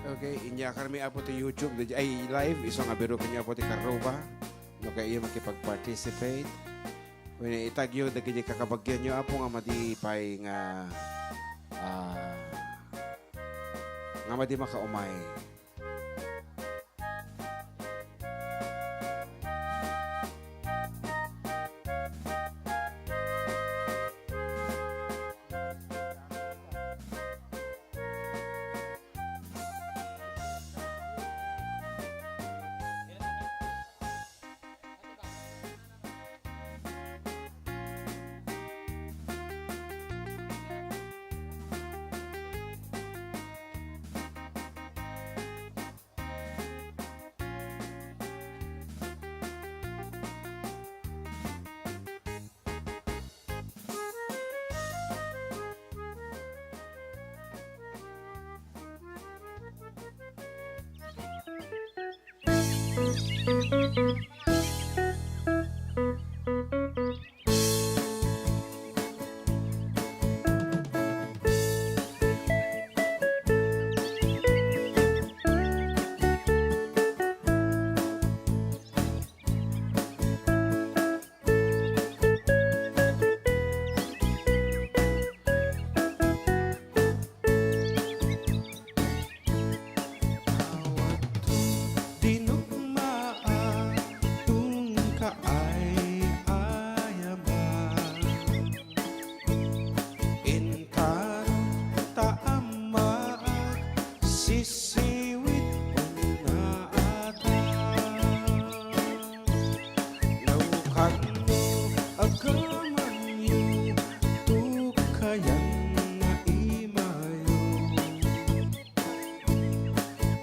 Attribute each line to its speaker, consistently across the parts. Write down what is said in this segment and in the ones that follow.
Speaker 1: Okay, inya kami apo ti YouTube ay live isang abiro kanya apo ti karoba no kay iya makipag-participate. When itagyo dagiti kakabagyan nyo apo nga madipay ah, nga madi makaumay.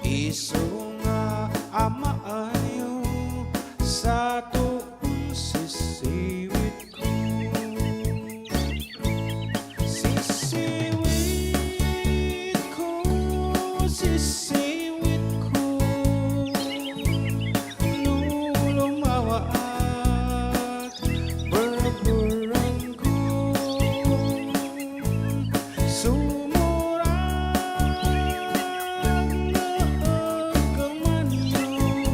Speaker 1: Isu nga amaayo sa tuong sisiwit ko. Sisiwit ko, sisiwit ko. Lulumawaat, berburang ko. Sumurang na agkamanyo.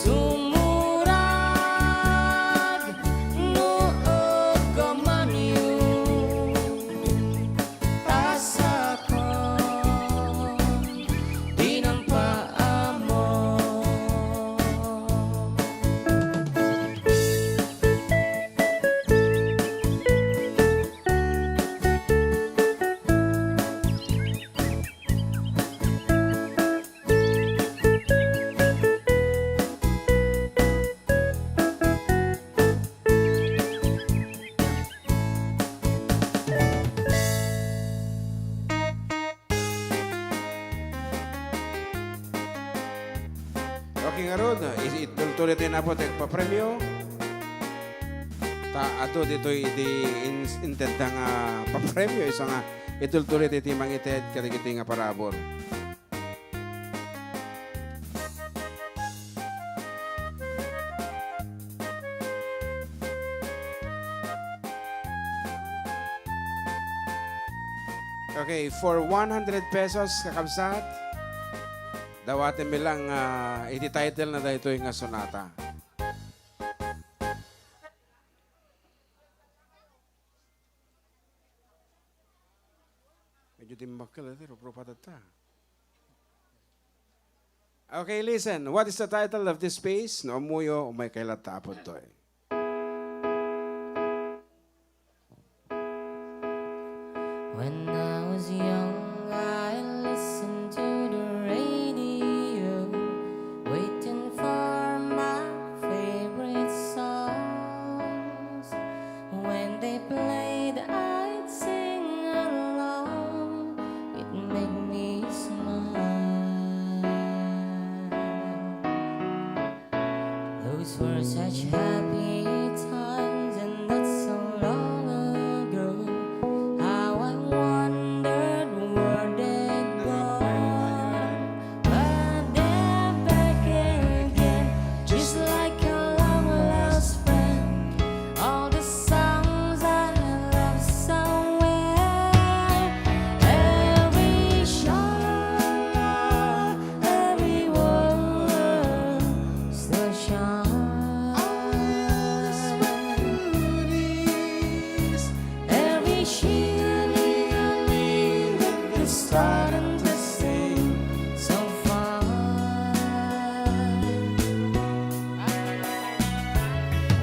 Speaker 2: Sumurag nuod ka man yun tasa ko di nang paamo.
Speaker 1: Okay nga ron, itultulit din na po papremyo. Ato dito intenda nga papremyo isa nga itultulit iti mangited katigiti nga parabor. Okay, for 100 pesos kakabsat, dawatin mi lang iti title na dahito yung nga sonata. Medyo timbakal ito, pero patata. Okay, listen. What is the title of this piece? No muyo umay kailat tapod to eh.
Speaker 2: When I was young, I listened to the radio, waiting for my favorite songs. When they played, I'd sing along. It made me smile. Those were such happy times, and that's so long ago. How I wondered where they'd gone, but they're back again, just like a long lost friend. All the songs I love so well, every sha-la-la, every word still shines. Every shilling with the starting to sing so fine.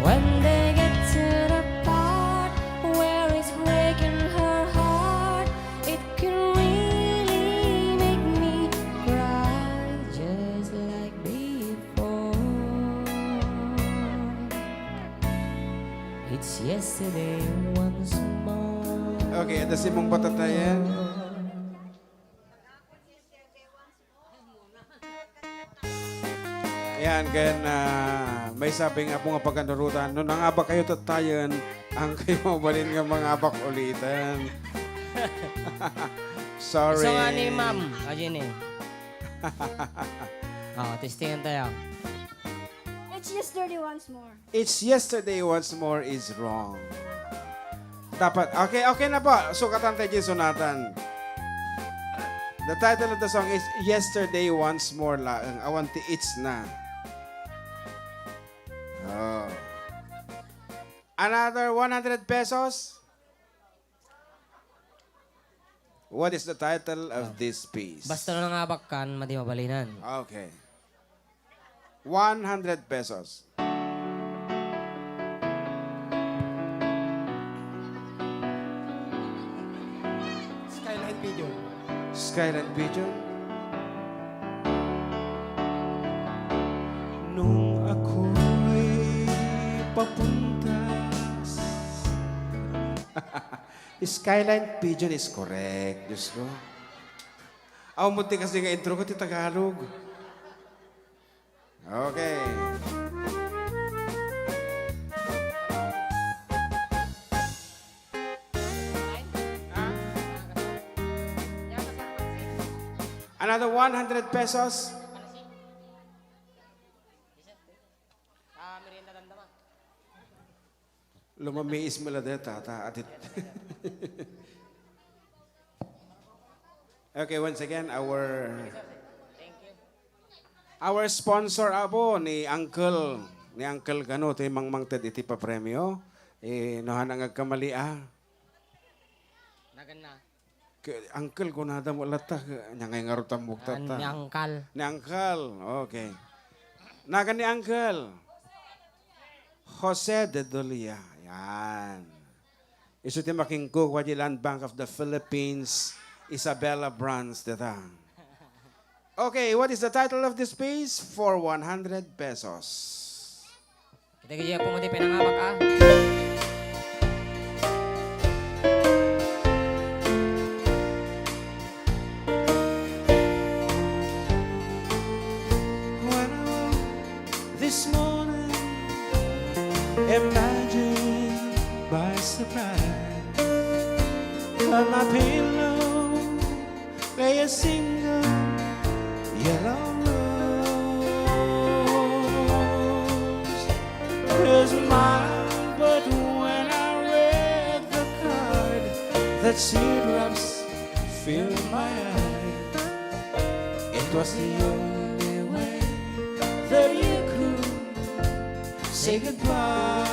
Speaker 2: When they get to the part where it's breaking her heart, it can really make me cry just like before. It's yesterday once more.
Speaker 1: Okay, ito si mong patatayan. Yan, kaya may sabi nga po nga pagkanurutan, no nga ba kayo tatayan, ang kayo mabalin nga mga abak ulitan. Sorry.
Speaker 2: Isa nga ni ma'am. Ajin eh. Testingan tayo.
Speaker 3: It's yesterday once more.
Speaker 1: It's yesterday once more is wrong. Dapat, okay na po. Sukatan tayo dyan, sunatan. The title of the song is Yesterday Once More lang. Awanti it's na. Oh. Another 100 pesos. What is the title of this piece?
Speaker 2: Basta na nangabak kan, madi mabalinan.
Speaker 1: Okay. 100 pesos.
Speaker 4: Skyline Pigeon.
Speaker 1: Skyline Pigeon. Nung ako'y papunta Skyline Pigeon is correct. Diyos ko. Ako munti kasi nga intro ko, ti Tagalog. Okay. Another 100 pesos. Lumamiis mo lang dito, tata. Atit. Okay, once again, our Our sponsor abo ni Uncle Gano ti Mang Ted iti pa premyo. Nohan ang agkamali
Speaker 2: Nagan na.
Speaker 1: Uncle ko nada mo lata nya ngay ngarutam mukta ta.
Speaker 2: Nyangkal.
Speaker 1: Ni Uncle. Okay. Nagan ni Uncle. Jose de Dolia. Yan. Isu ti makingkuk wa di Land Bank of the Philippines, Isabella Brands deta. Okay, what is the title of this piece? For 100 pesos.
Speaker 2: Kita kaya po mo di pinangamak
Speaker 1: When I woke this morning, imagine by surprise, on my pillow lay a single yellow rose. Is mine, but when I read the card, that teardrops filled my eyes. It was the only way that you could say goodbye.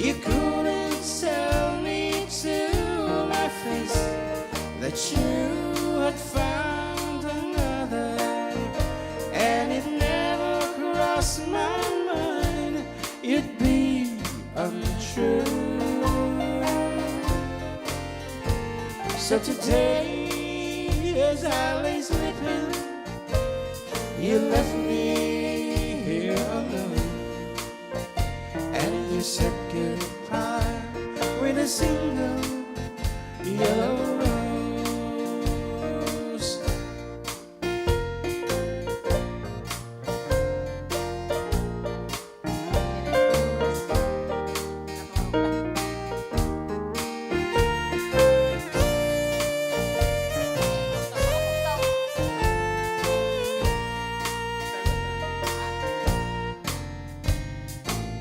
Speaker 1: You couldn't tell me to my face that you had found another, and it never crossed my mind you'd be untrue. So today, as I lay sleeping, you left me here alone, and you said goodbye with a single yellow rose.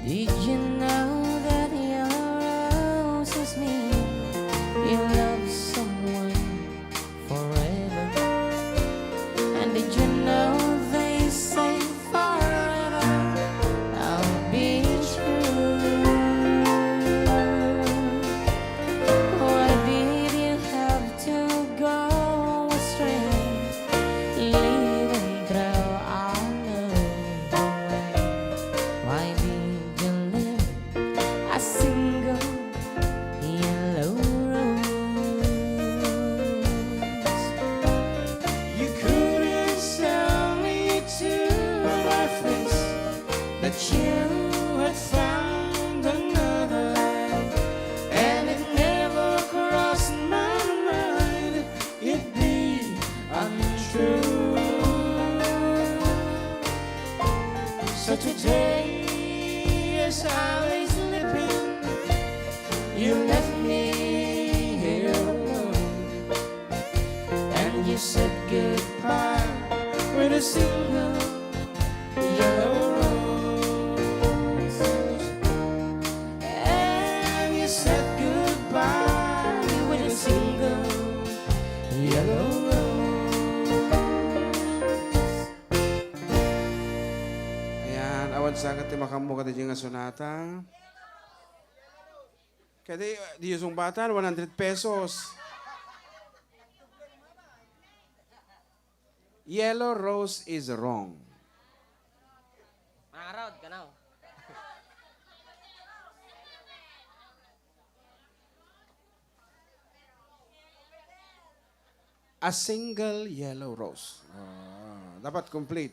Speaker 2: Did you know that your roses mean you love someone forever? And did you know they say forever I'll be true? Why did you have to go astray, leaving through our love away? Why did you live a single yellow rose?
Speaker 1: You couldn't tell me to my face that you had found another, and it never crossed my mind it'd be untrue. So today, as I lay sleeping, you left me here alone, and you said goodbye with a single yellow rose. And you said goodbye with a single yellow rose. Ayan, awan sangat ti makamu kata nga sonata. Kaya di yung batan, 100 pesos. Yellow rose is wrong.
Speaker 2: Mangarod ka na.
Speaker 1: A single yellow rose. Dapat complete.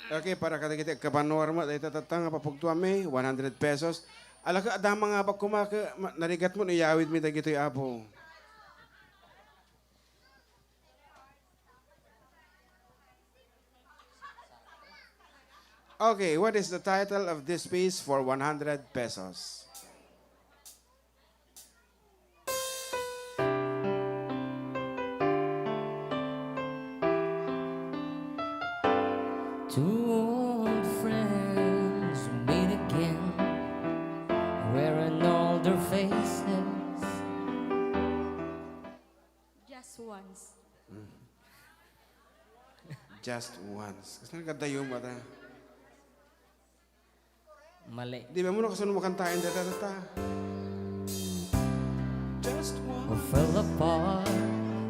Speaker 1: Okay, para kada kita kabanwar mo, dahil tatatang papugtuan may 100 pesos. Ala ka, adama nga ba kumaka, narigat mo, niyawid mi dagito yung apo. Okay, what is the title of this piece for 100 pesos?
Speaker 2: Two old friends meet wearing older faces.
Speaker 3: Just once.
Speaker 1: Just once. Kasi nagkadayo mo ta.
Speaker 2: Mali.
Speaker 1: Di ba mo na kasunod mo kantain data. Just once.
Speaker 2: Who fell apart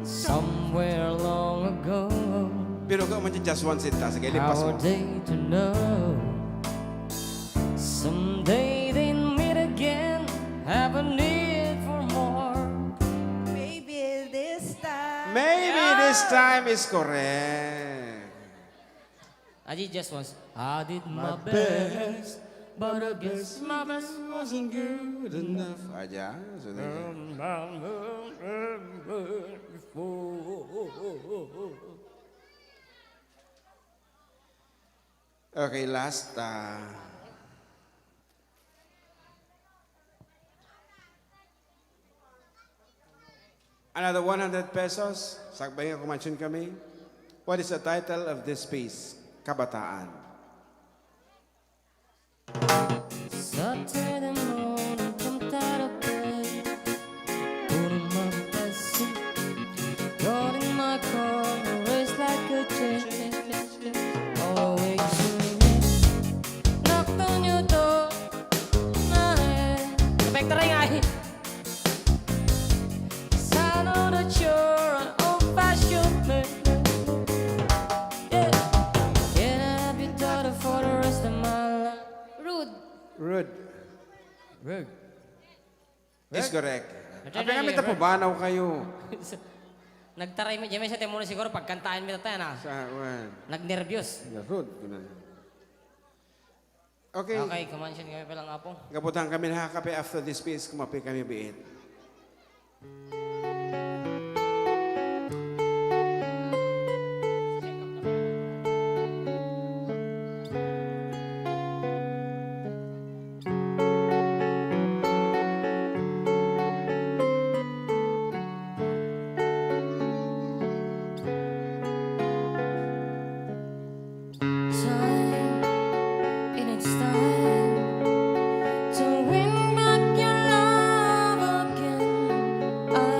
Speaker 2: somewhere long ago.
Speaker 1: Pero ka man just once ita. Sige, lipas
Speaker 2: How
Speaker 1: mo.
Speaker 2: are they to know? Someday they meet again, have a need for more.
Speaker 5: Maybe this time.
Speaker 1: Maybe this time is correct.
Speaker 2: I did just once. I did my best, but I guess my best
Speaker 1: wasn't good enough. Aja. So, okay, last. Another 100 pesos. Sakbay nga kumansyon kami. What is the title of this piece? Kabataan.
Speaker 2: Saturday morning, jumped out of bed, put on my best suit, got in my car, raced like a jet, all the way to New. Knocked on your door, my head, Spectre nga eh. I know that you're an old-fashioned man. Yeah. Can I have your daughter for the rest of my life?
Speaker 3: Rude.
Speaker 1: Rude.
Speaker 2: Rude.
Speaker 1: Is correct.
Speaker 2: Rude.
Speaker 1: Apay kami tapubanaw kayo.
Speaker 2: Nagtaray mo, Jemmy, sa temo na siguro pagkantaan mo tayo na.
Speaker 1: Sa, well,
Speaker 2: Nag-nervyos.
Speaker 1: rude. Ganun. Okay.
Speaker 2: Okay, kumansyon kami palang apong.
Speaker 1: Gabutan kami na kape after this piece. Kumapi kami biit.
Speaker 2: Time, and it's time to win back your love again. I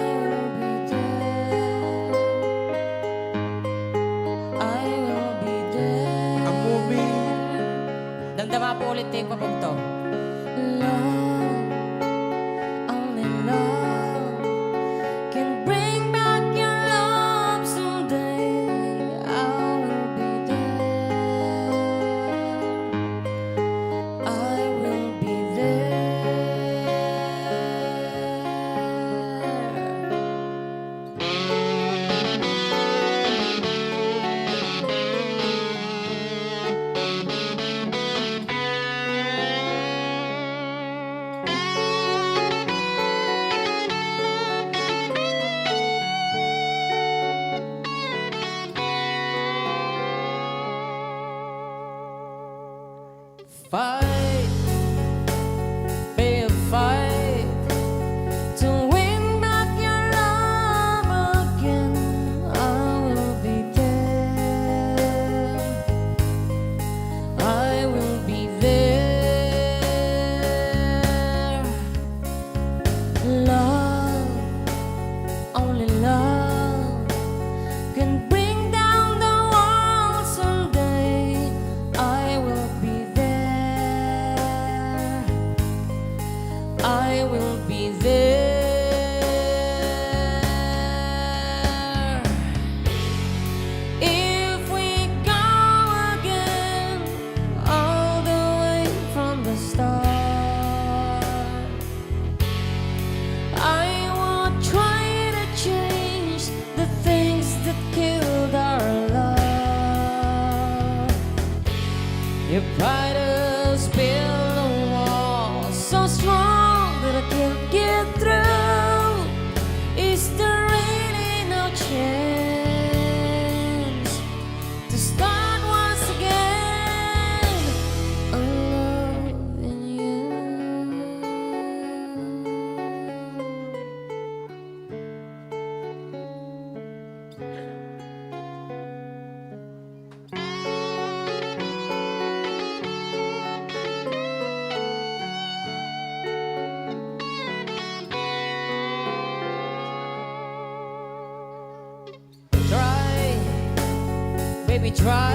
Speaker 2: baby, try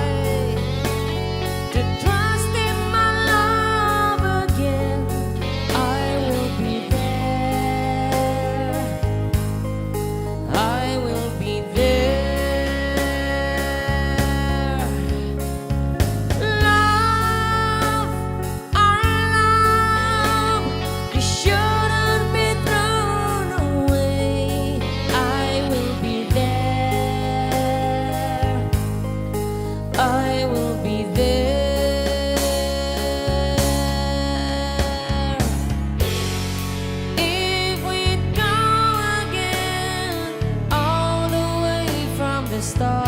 Speaker 2: to trust in my love again. I will be there. I will be there. Love, our love, you shouldn't be thrown away. I will be there. I will be there. If we go again, all the way from the start,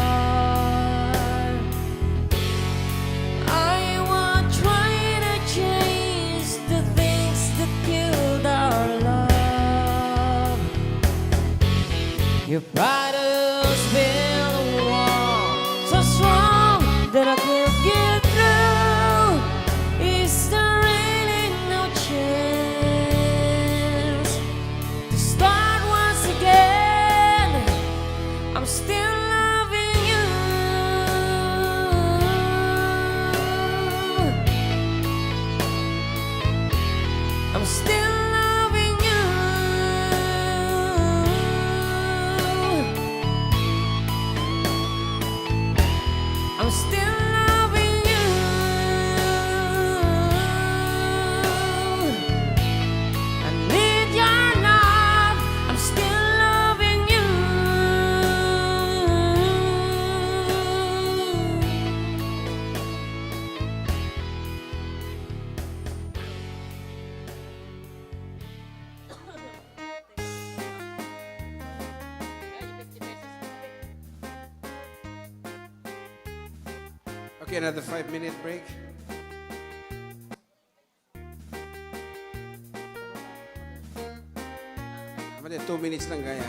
Speaker 2: I won't try to change the things that killed our love. Your pride has been a wall so strong that I can't get through. Is there really no chance to start once again? I'm still loving you. I'm still loving you. I'm still loving you. I need your love. I'm still loving you.
Speaker 1: Okay, another 5-minute break. Mali, 2 minutes lang gaya.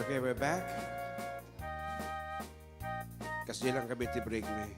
Speaker 1: Okay, we're back. Kasi lang kami break ni.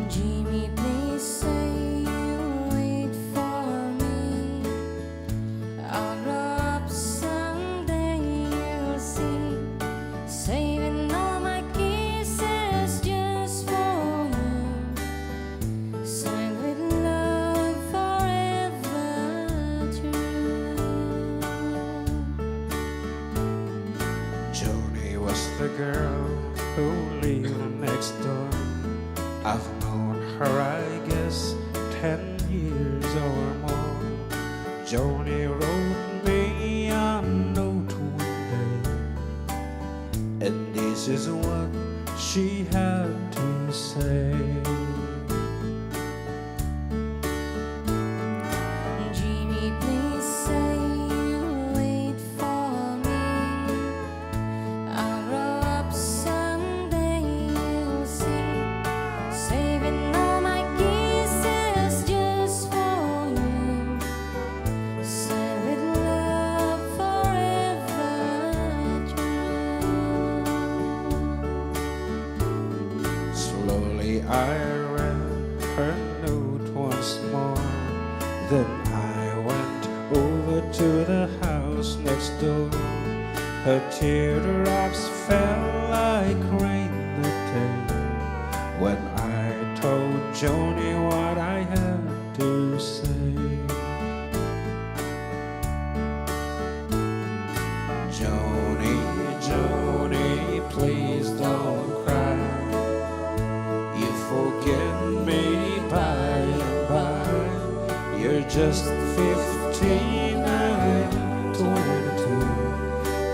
Speaker 2: Jimmy, please say you'll wait for me. I'll grow up someday, you'll see. Saving all my kisses just for you. Signed with love forever true.
Speaker 1: Joni was the girl who lived next door. I've known her, I guess, 10 years or more. Joni wrote me a note one day, and this is what she had to say.
Speaker 2: Jimmy, please say you'll wait for me. I'll grow up someday, you'll see. Saving all my kisses just for you. Signed with love forever true.
Speaker 1: Slowly I read her note once more. Then I went over to the house next door. Her teardrops fell like rain that day when I told Joni what I had to say. Joni, Joni, please don't cry. You forget me by and by. You're just 15 and 22.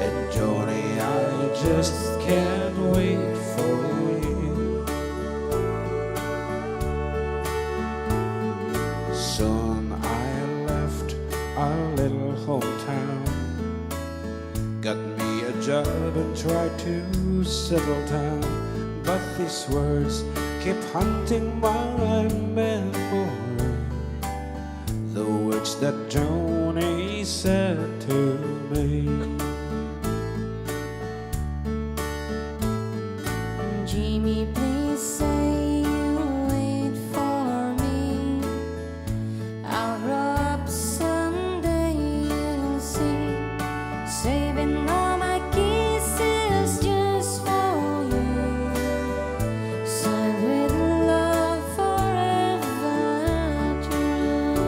Speaker 1: And Joni, I just can't wait for you. Soon I left our little hometown, got me a job and tried to settle down. But these words keep haunting my memory, the words that Joni said to me.
Speaker 2: Jimmy, please say you'll wait for me. I'll grow up someday, you'll see. Saving all my kisses just for you. Signed with love forever true.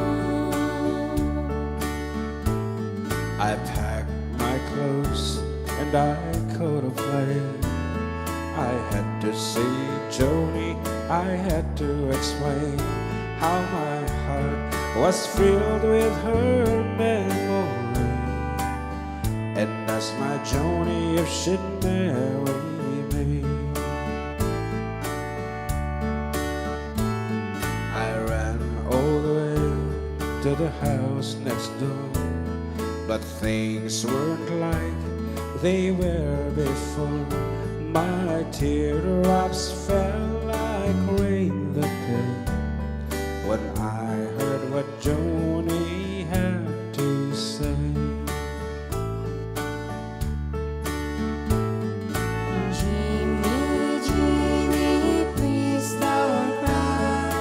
Speaker 1: I packed my clothes and I caught a plane. I had to see Joni, I had to explain how my heart was filled with her memory. And asked my Joni if she'd marry me. I ran all the way to the house next door, but things weren't like they were before. My teardrops fell like rain that day when I heard what Joni had to say.
Speaker 2: Jimmy, Jimmy, please don't cry.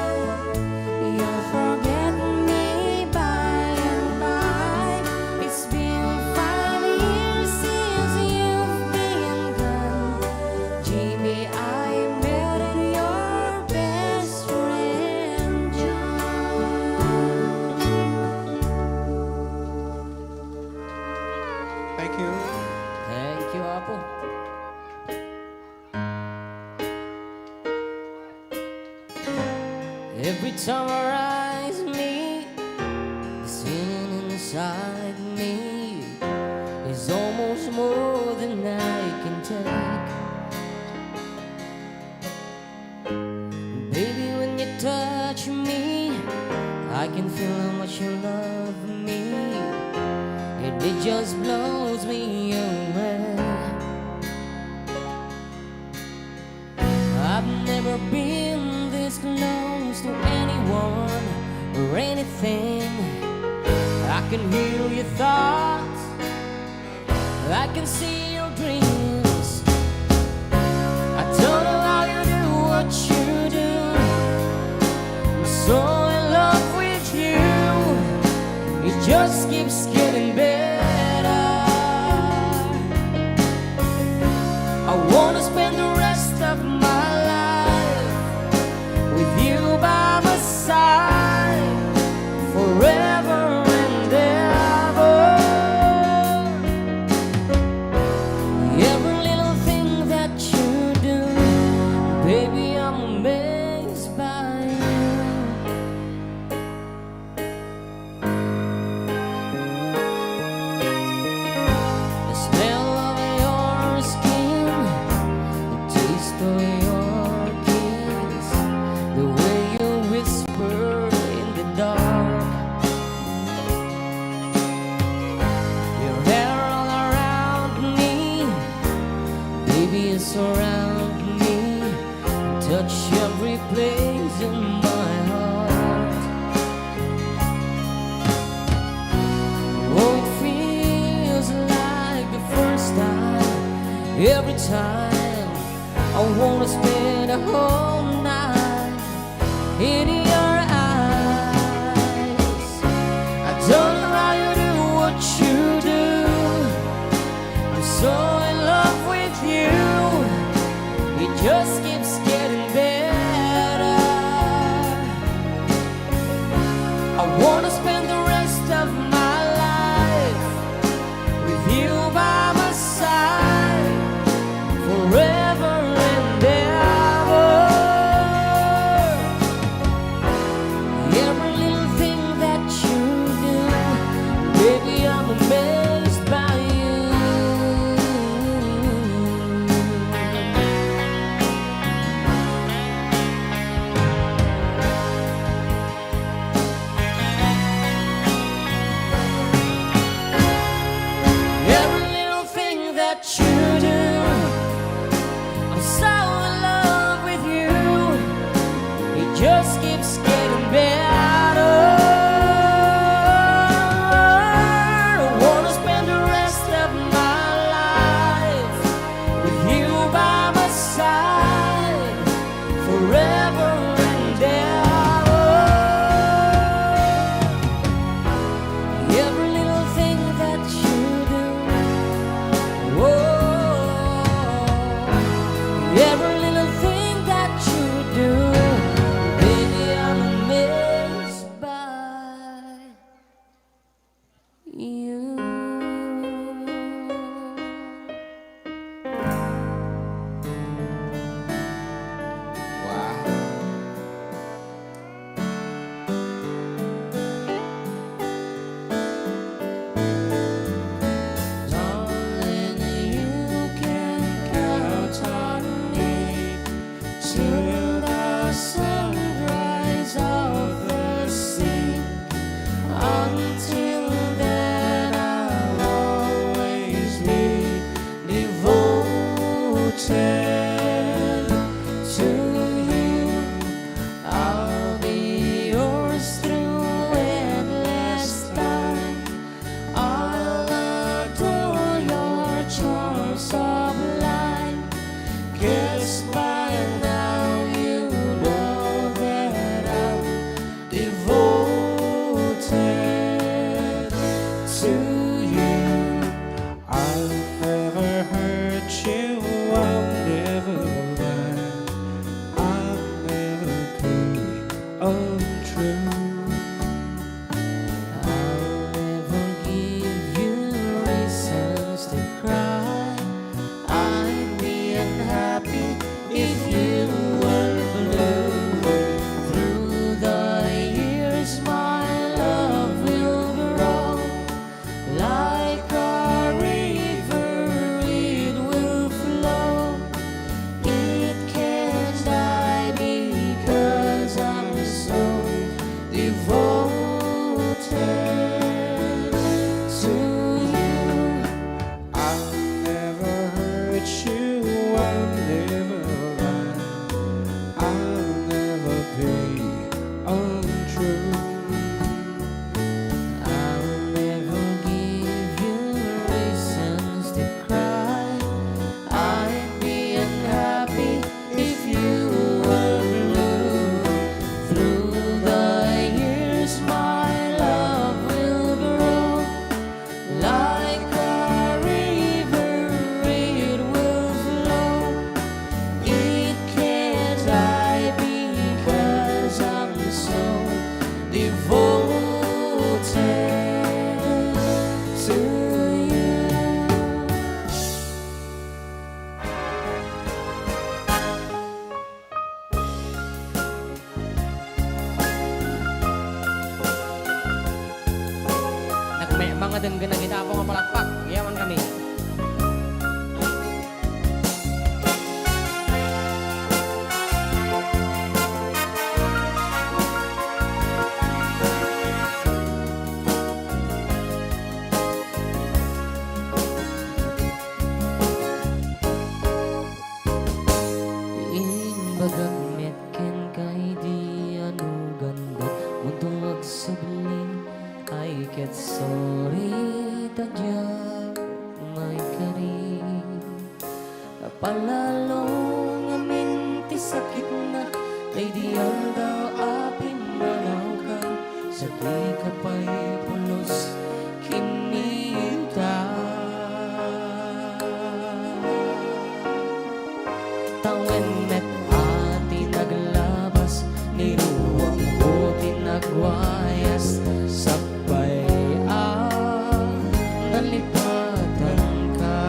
Speaker 2: You'll forget me by and by. It's been 5 years since you've been gone. Jimmy, I married your best friend, John.
Speaker 1: Thank you.
Speaker 2: Thank you, Apo. summarize me. The sin inside me is almost more than I can take. Baby, when you touch me, I can feel how much you love me, and it just blows me away. I've never been this close to anyone or anything. I can hear your thoughts, I can see your dreams. I don't know how you do what you do. I'm so in love with you. It just keeps getting better. I wanna spend the rest of my life with you by my side forever and ever. Every little thing that you do, baby, I'm amazed by you. The smell of your skin, the taste of your kiss, the way you whisper in the dark, your hair all around me, baby, you surround me, touch every place in my heart. Oh, it feels like the first time. Every time I wanna spend a whole night in your eyes. I don't know how you do what you do. I'm so in love with you. It just keeps getting better. I wanna spend the rest of my life with you by my side forever and ever. Every little thing that you do, baby, I'm amazed by you. Every little thing that you do, I'm so in love with you. It just keeps getting better. I wanna spend the rest of my life with you by my side forever and ever. Every little thing that you do, every little thing that you do, baby, I'm amazed by you.
Speaker 1: Wow.
Speaker 2: Darling, you can count on me till the sunrise of the sea. Until then, I'll always be devoted to you. I'll be yours through endless time. I'll adore your charms sublime. 'Cause by now you know that I'm devoted to you.
Speaker 4: I'll never hurt you, I'll never lie, I'll never be untrue.
Speaker 2: I'll never give you reasons to cry.
Speaker 4: hurt you, I'll never lie. I'll never be untrue.
Speaker 2: I'll never give you reasons to cry. I'd be unhappy if you were blue. Through the years, my love will grow like a river. It will flow. It can't die because I'm so devoted to you. Nagmay mga denggan na kita po nga palakpak. Yaman kami. Bagang metken kay di ano ganda Muntong magsubli ay ket sorry tadya may kari Palalong amin ti sakit na kay di daw apin manaw ka Sa di ka pa'y pulos kinita Tawen met ati naglabas Niruwang buti nagwayas Sabay nalipatan ka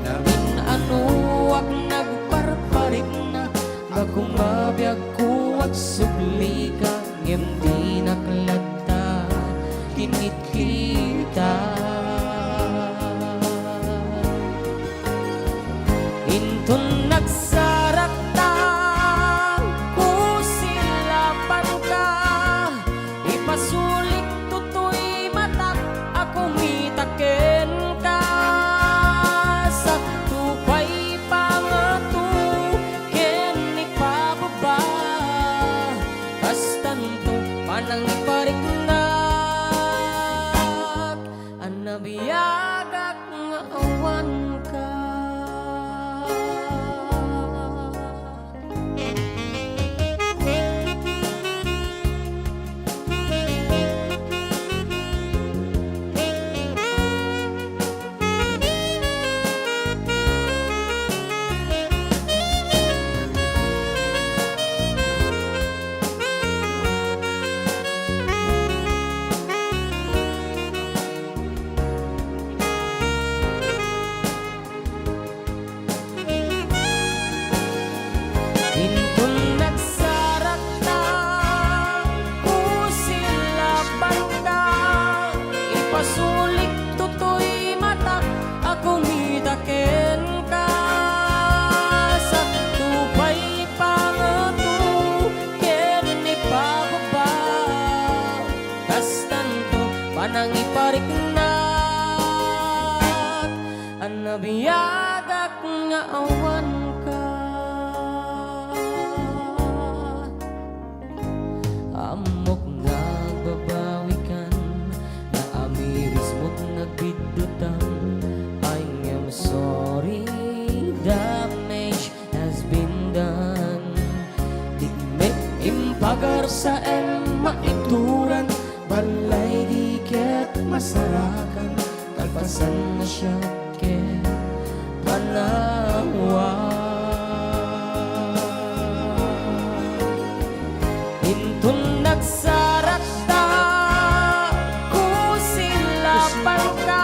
Speaker 2: Namin anuwag nagparparik na Bagumabiyag ko at subli ka Ngem di naklata kinit kita Intun nagsarak ta kusilapan ka Ipasulik tutoy matak ako mitaken ka Sa tupay pangatu ken ipababa Kastanto panang ipariknak Anabiyagak nga awan ka Intun nagsarak ta kusilapan ka Ipasulik tutoy matak ako mitaken ka Sa tupay pangatu ken ipababa Kastanto panang ipariknak Anabiyagak nga awan ka Amok nga babawikan Na amiris mo't nagbidutan I'm sorry, damage has been done Di me impagar sa maituran Balay di ket masarakan Kalpasan na siya ket panawa Intun nagsarak ta kusilapan ka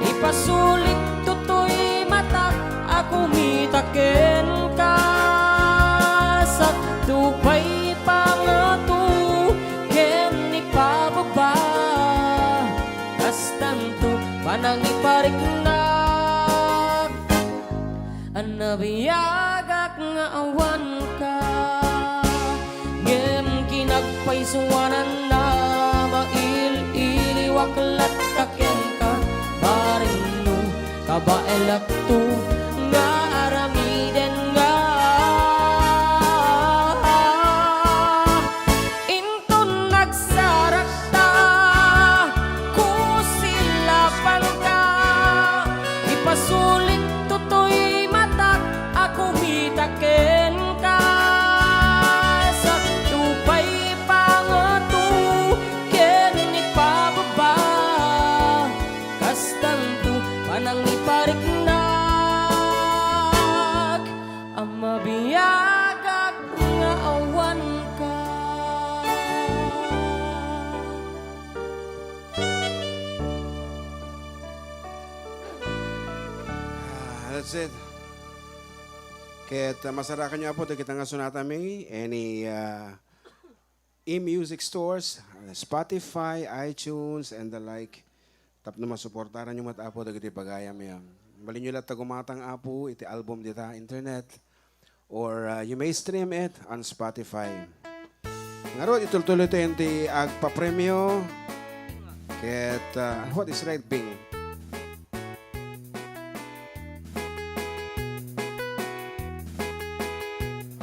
Speaker 2: Ipasulit tutoy matak ako mitaken ka Sa tupay pangatu ken ipababa Kastanto panang ipariknak Anabiyagak nga awan ka Gem kinagpaisuanan na mail-iliwaklat taken ka Paring no Abaelak to nga aramiden nga Inton nagsarakta Kusilapan ka Ipasulit tutoy matak Ako mitaken ka Sa tupay pangatu Ken ipababa Kastanto panang ipariknak Ang mabiyagak nga awan ka
Speaker 1: That's it. Ket masarakan niyo po kita nga sunata mi any e-music stores, Spotify, iTunes, and the like. Tap na masuportaran nyo matapo dagiti pagayam yan. Bali nyo lang tagumatang apo, iti album dita internet. Or you may stream it on Spotify. Ngaro, itultuloy ito yung agpa-premyo. Ket, what is right, Bing?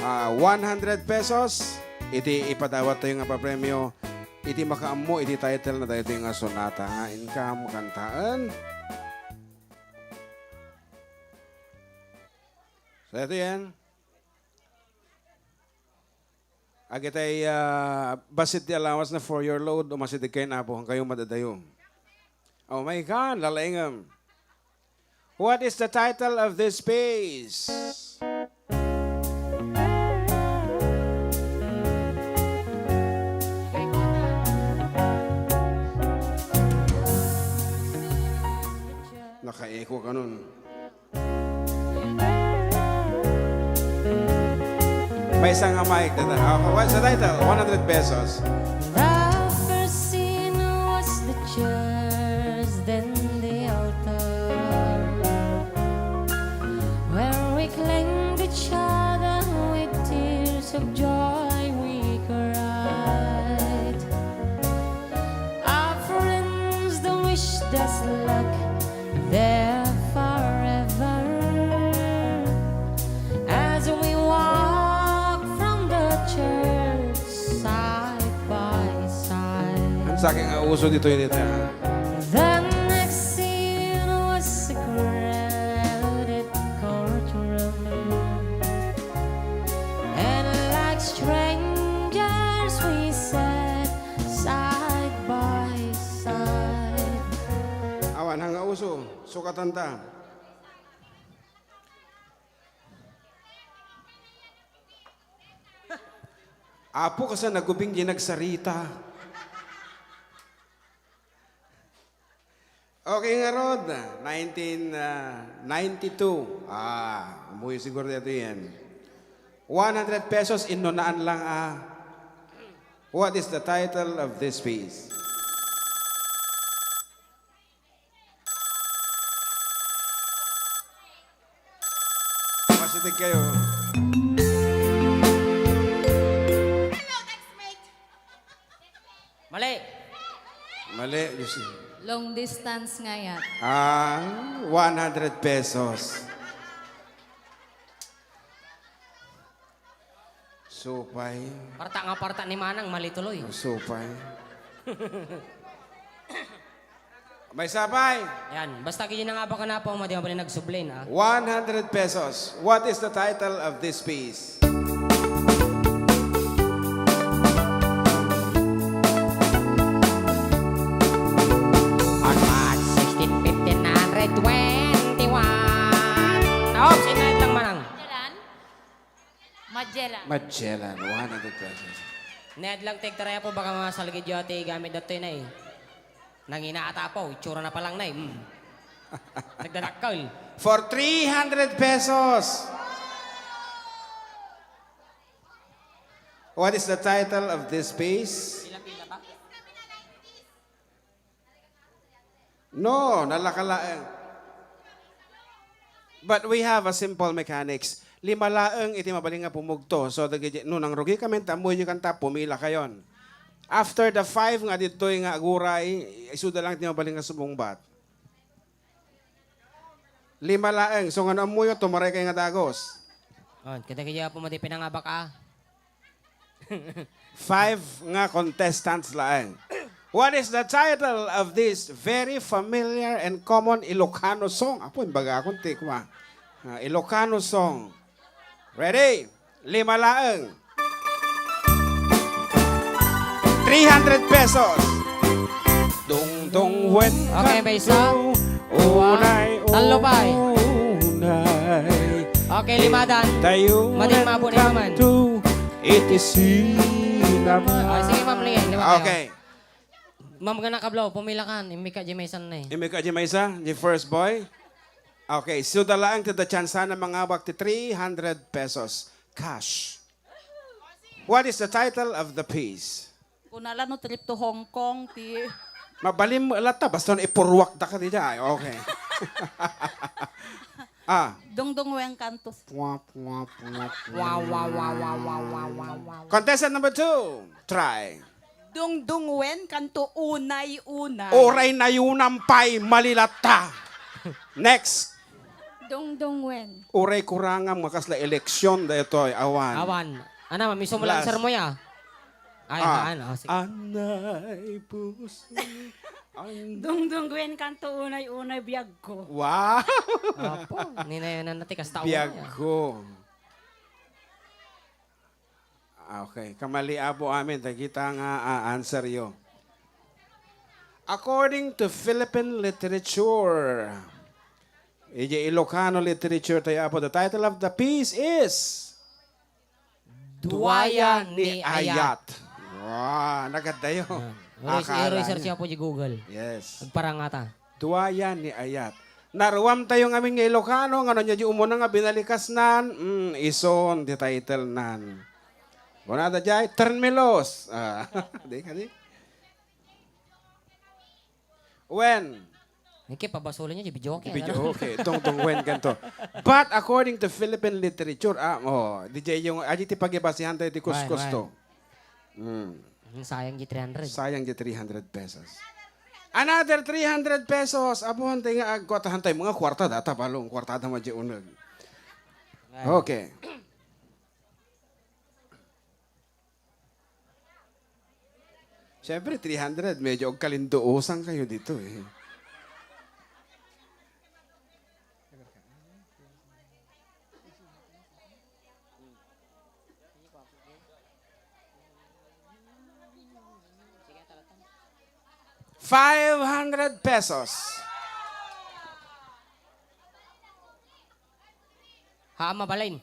Speaker 1: 100 pesos. Iti ipadawat tayo nga pa-premyo. Iti makaammo, iti title na tayo nga sonata nga income kantaan. So ito yan. Agitay basit di allowance na for your load o masit kayo na po kayong madadayo. Oh my God, lalaingam. What is the title of this piece? Naka-echo ka nun. May isang mic. What's the title? 100 pesos.
Speaker 2: The first scene was the church, then the altar, where we claimed each other with tears of joy we cried. Our friends don't wish us luck, they're forever. As we walk from the church side by side.
Speaker 1: Ang saking uso dito yun dito.
Speaker 2: The next scene was a crowded courtroom, and like strangers we sat side by side.
Speaker 1: Awan, hanga uso. Sukatanta. Apo kasi nagubing ginagsarita. Okay nga Rod, 1992. Umuwi siguro dito yan. 100 pesos inunaan lang What is the title of this piece? Masitig kayo.
Speaker 2: Mali.
Speaker 1: Mali, you see.
Speaker 3: Long distance nga yan.
Speaker 1: 100 pesos. Supay.
Speaker 2: Parta nga parta ni Manang, mali tuloy.
Speaker 1: Supay. May sapay.
Speaker 2: Yan, basta kaya nga ba ka na po, madi mo pala nagsublin, ha?
Speaker 1: 100 pesos. What is the title of this piece?
Speaker 2: On March 16, 1521. Oh, sinahit lang Manang.
Speaker 3: Magellan.
Speaker 1: Magellan. 100 pesos.
Speaker 2: Need lang take taraya po, baka mga salgid yote gamit dito na eh. Nang inaatapaw, itsura na palang na eh. Nagdadakkel.
Speaker 1: For 300 pesos. What is the title of this piece?
Speaker 2: Pila-pila pa?
Speaker 1: No, nalakalaang. But we have a simple mechanics. 5 laeng iti mabaling nga pumugto. So nung rugi kami tamoy yung kanta pumila kayon. After the 5 nga dito nga aguray, isuda lang iti mabaling nga sumungbat. Lima laeng. So nga mo yun, tumaray kayo nga dagos.
Speaker 6: Oh, kada kaya po mati pinangabak ka.
Speaker 1: 5 nga contestants laeng. What is the title of this very familiar and common Ilocano song? Apon, baga akong tikwa. Ilocano song. Ready? Lima laeng. 300 pesos. Dung dung wen.
Speaker 6: Okay, may isa.
Speaker 1: Unay,
Speaker 6: Talo pa eh.
Speaker 1: unay.
Speaker 6: Okay, limadan.
Speaker 1: Tayo
Speaker 6: Mating mabo ni Maman.
Speaker 1: Itisinaman.
Speaker 6: Oh, sige, ma'am, lingay. Lima kayo.
Speaker 1: Okay.
Speaker 6: Ma'am, ka nakablaw. Pumila ka. Imika, Jimaysan na eh.
Speaker 1: Imi ka may isa, the first boy. Okay, so dalaang to the chance na mga bakti 300 pesos cash. What is the title of the piece?
Speaker 5: Kunala no trip to Hong Kong, ti.
Speaker 1: Mabalim mo lata, basta ipurwak da ka dito. Ay, okay.
Speaker 5: Dungdung wen kanto.
Speaker 1: Wap, wap, wap.
Speaker 6: Wow, wow, wow, wow, wow, wow, wow, wow.
Speaker 1: Contestant number 2, try.
Speaker 5: Dungdung wen kanto unay-unay.
Speaker 1: Oray na yunampay, malilata. Next.
Speaker 5: Dungdung wen.
Speaker 1: Oray kurangam makasla eleksyon da ito ay awan.
Speaker 6: Awan. Ano, ma'am, iso mo lang
Speaker 1: Last.
Speaker 6: sir mo ya. Ay, ano, sige.
Speaker 1: Anay puso.
Speaker 5: Dungdung wen kanto unay-unay biyag ko.
Speaker 1: Wow!
Speaker 6: Opo, nina natikas tao.
Speaker 1: Biyag ko. Okay, kamali abo amin. Kita nga answer yo. According to Philippine literature, Ilocano literature tayo apo, the title of the piece is
Speaker 6: Duwaya ni Ayat.
Speaker 1: Wow, naganda yun.
Speaker 6: I-research siya po di Google.
Speaker 1: Yes.
Speaker 6: Agparangata.
Speaker 1: Duwaya ni Ayat. Naruwam tayo nga aming Ilocano, nga nyo di umuna nga binalikas nan, ison, di title nan. Bunada jay, Ternmelos. Di ka di? When?
Speaker 6: Niki, pabasulin niya, di video okay.
Speaker 1: Video, okay. Tong when ganto. But according to Philippine literature, DJ yung, aji ti pagibasihan tayo ti kuskus
Speaker 6: Right,
Speaker 1: to.
Speaker 6: Sayang di 300.
Speaker 1: Sayang di 300 pesos. Another 300 pesos. Abuhan tayo nga agkwatahan tayo mga kwarta data balong. Kwarta na madya unag. Okay. Siyempre, 300. Medyo kalindoosang kayo dito eh. ₱500.
Speaker 6: Haama balain.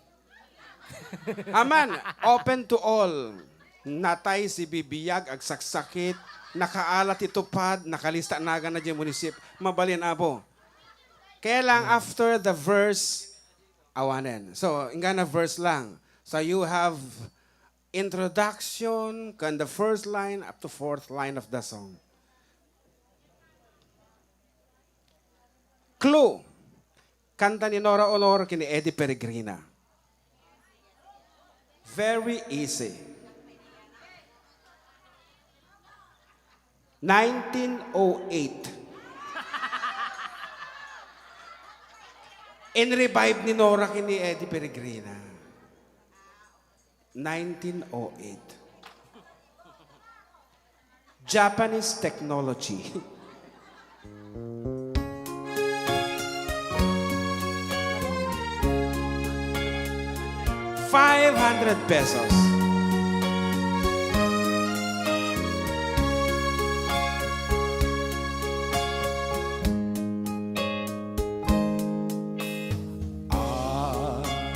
Speaker 1: Aman, open to all. Natay si bibiyag ag saksakit, nakaalat itupad, nakalista naga na dyan munisip, mabalin abo. Kaya lang after the verse, awanen. So, inga na verse lang. So you have introduction, kan the first line up to fourth line of the song. Clue. Kanta ni Nora Honor kini Eddie Peregrina. Very easy. 1908. In-revive ni Nora kini Eddie Peregrina. 1908. Japanese technology. ₱500.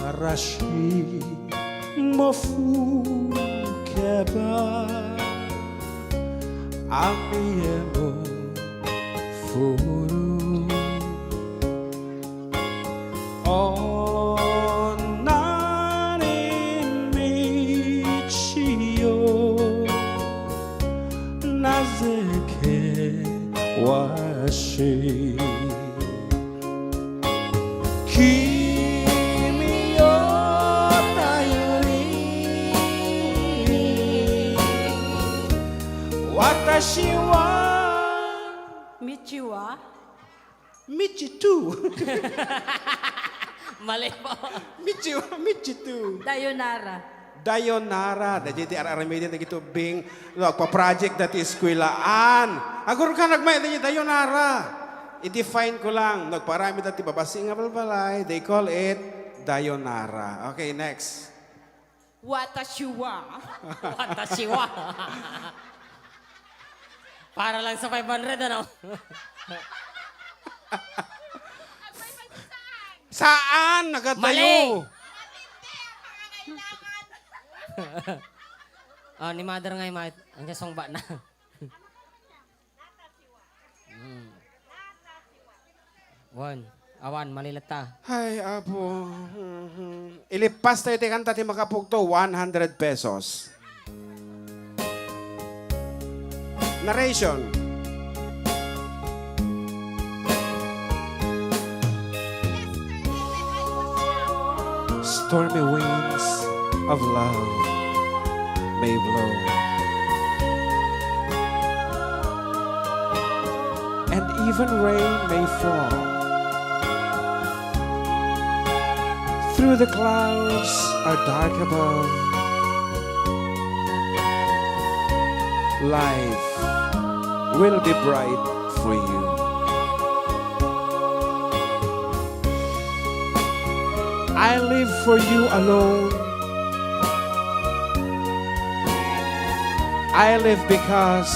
Speaker 4: Arashi mofukeba amiemo furu onanin michiyo nazeke washi Kimi yo tayori Watashi wa
Speaker 5: Michiwa.
Speaker 1: Michi too.
Speaker 6: Mali po.
Speaker 1: Michi too.
Speaker 5: Dayonara.
Speaker 1: Dayonara, da jiti aramidin na gito bing pa-project dati eskwelaan. Agur ka nagmay da Dayonara. I-define ko lang. Nagparami dati babasi nga balbalay. They call it Dayonara. Okay, next.
Speaker 5: Watashiwa.
Speaker 6: Watashiwa. Para lang sa 500, ano?
Speaker 1: Saan? Nagatayo.
Speaker 6: Oh, ni mother nga yung ang song ba na. One. Awan, malilata.
Speaker 1: Ay, apo. Ilipas tayo ti kanta ti makapugto, 100 pesos. Narration. Stormy winds of love may blow, and even rain may fall. Through the clouds are dark above, life will be bright for you. I live for you alone. I live because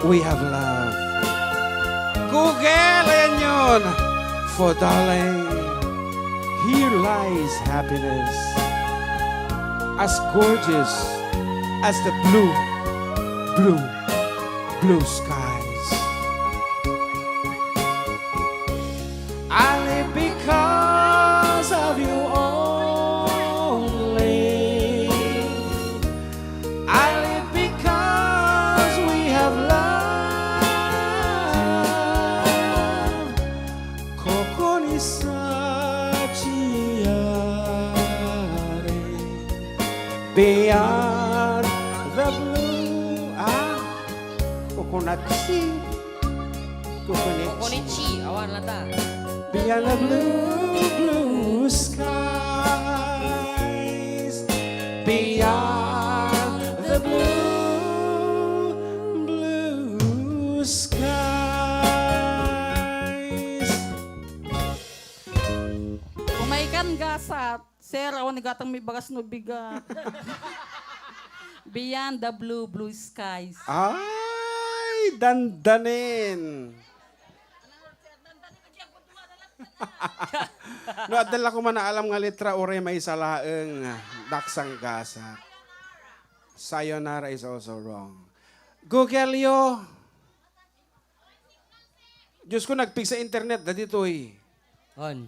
Speaker 1: we have love. Google, ayan yun. For darling, here lies happiness, as gorgeous as the blue skies. I live because of you only. I live because we have love. Koko ni sachiare beyond the blue. Kokonachi.
Speaker 6: Konichi, awan lata.
Speaker 1: Beyond the blue skies. Beyond the blue skies.
Speaker 5: Kumaikan gasat. Sir, awan ni gatang may bagas no bigat. Beyond the blue skies.
Speaker 1: Ay, dandanin. No, adala ko man na alam nga litra ore may salaeng daksang gasa. Sayonara is also wrong. Google yo. Diyos ko nagpig sa internet na dito eh.
Speaker 6: On.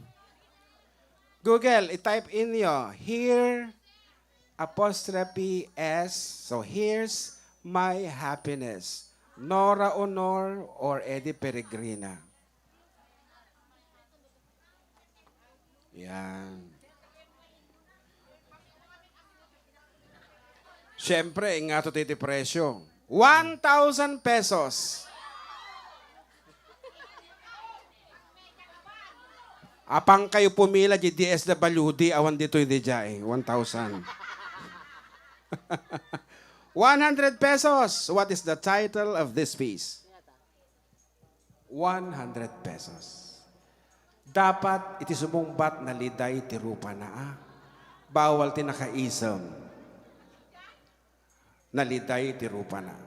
Speaker 1: Google, i-type in yo. Here, apostrophe S. So here's my happiness. Nora Honor or Eddie Peregrina. Yan. Siyempre, nga to titi presyo. 1,000 pesos. Apang kayo pumila di DSWD, awan dito hindi dyan 1,000. 100 pesos. What is the title of this piece? 100 pesos. Dapat iti sumungbat na liday ti rupa na bawal ti nakaisam. Na liday ti rupa na.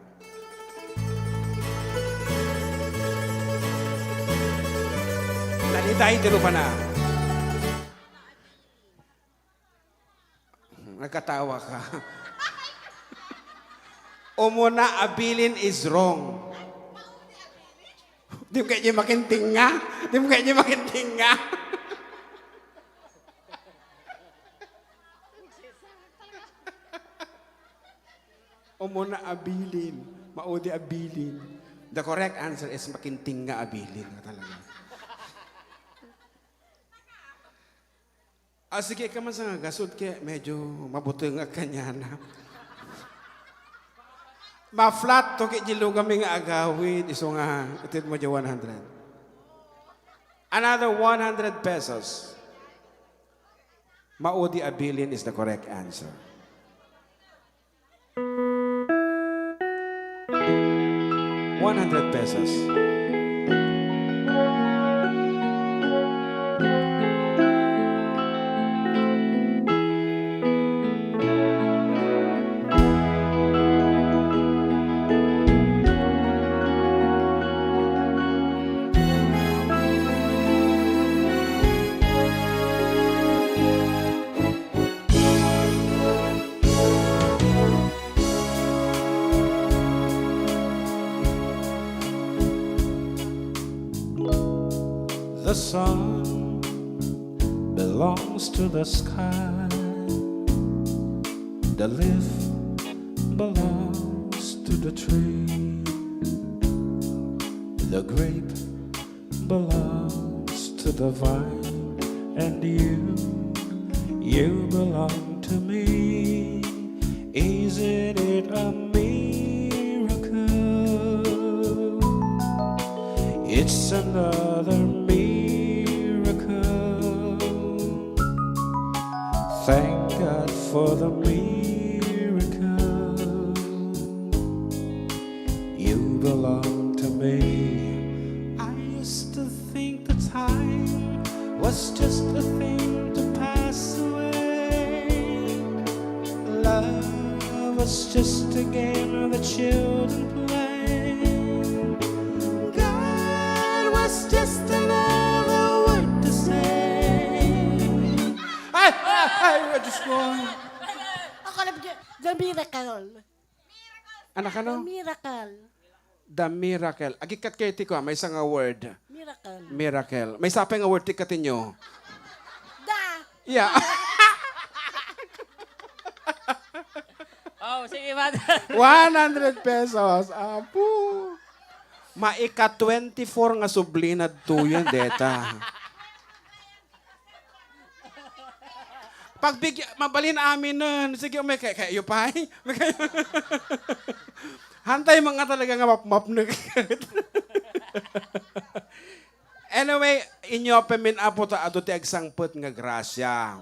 Speaker 1: Naliday ti rupa na. Nagkatawa ka. Umuna abilin is wrong. Di mo kaya makinting nga. Di mo kaya makinting nga. Umuna abilin. Maudi abilin. The correct answer is makinting nga abilin. Talaga. Sige ka man sa nga gasod kaya medyo mabuto nga kanya na. Ma-flat to kay jilo kami nga agawid. Iso nga, itid mo dyan 100. Another 100 pesos. Maudi Abilin is the correct answer. ₱100.
Speaker 4: The sun belongs to the sky. The leaf belongs to the tree. The grape belongs to the vine. And you belong to me. Isn't it a miracle? It's another miracle. Thank God for the miracle. You belong to me. I used to think the time was just a thing to pass away. Love was just a game the children play. God was just another word to say.
Speaker 1: Ay, Diyos ko.
Speaker 7: Ako alam ko, The Miracle.
Speaker 1: Anak
Speaker 7: The
Speaker 1: ano?
Speaker 7: Miracle.
Speaker 1: The miracle. Agikat kayo ti ko, may isang word.
Speaker 7: Miracle.
Speaker 1: Miracle. May sapay nga word ti katinyo.
Speaker 7: Da!
Speaker 1: Yeah.
Speaker 6: Oh, sige, Mad.
Speaker 1: ₱100. Apo. Maika 24 nga sublinad tuyan, deta. Mabalin amin nun. Sige, may kayo pa. Hantay mga talaga nga map na. Anyway, inyo pamin apo ta ato ti agsangput nga grasya.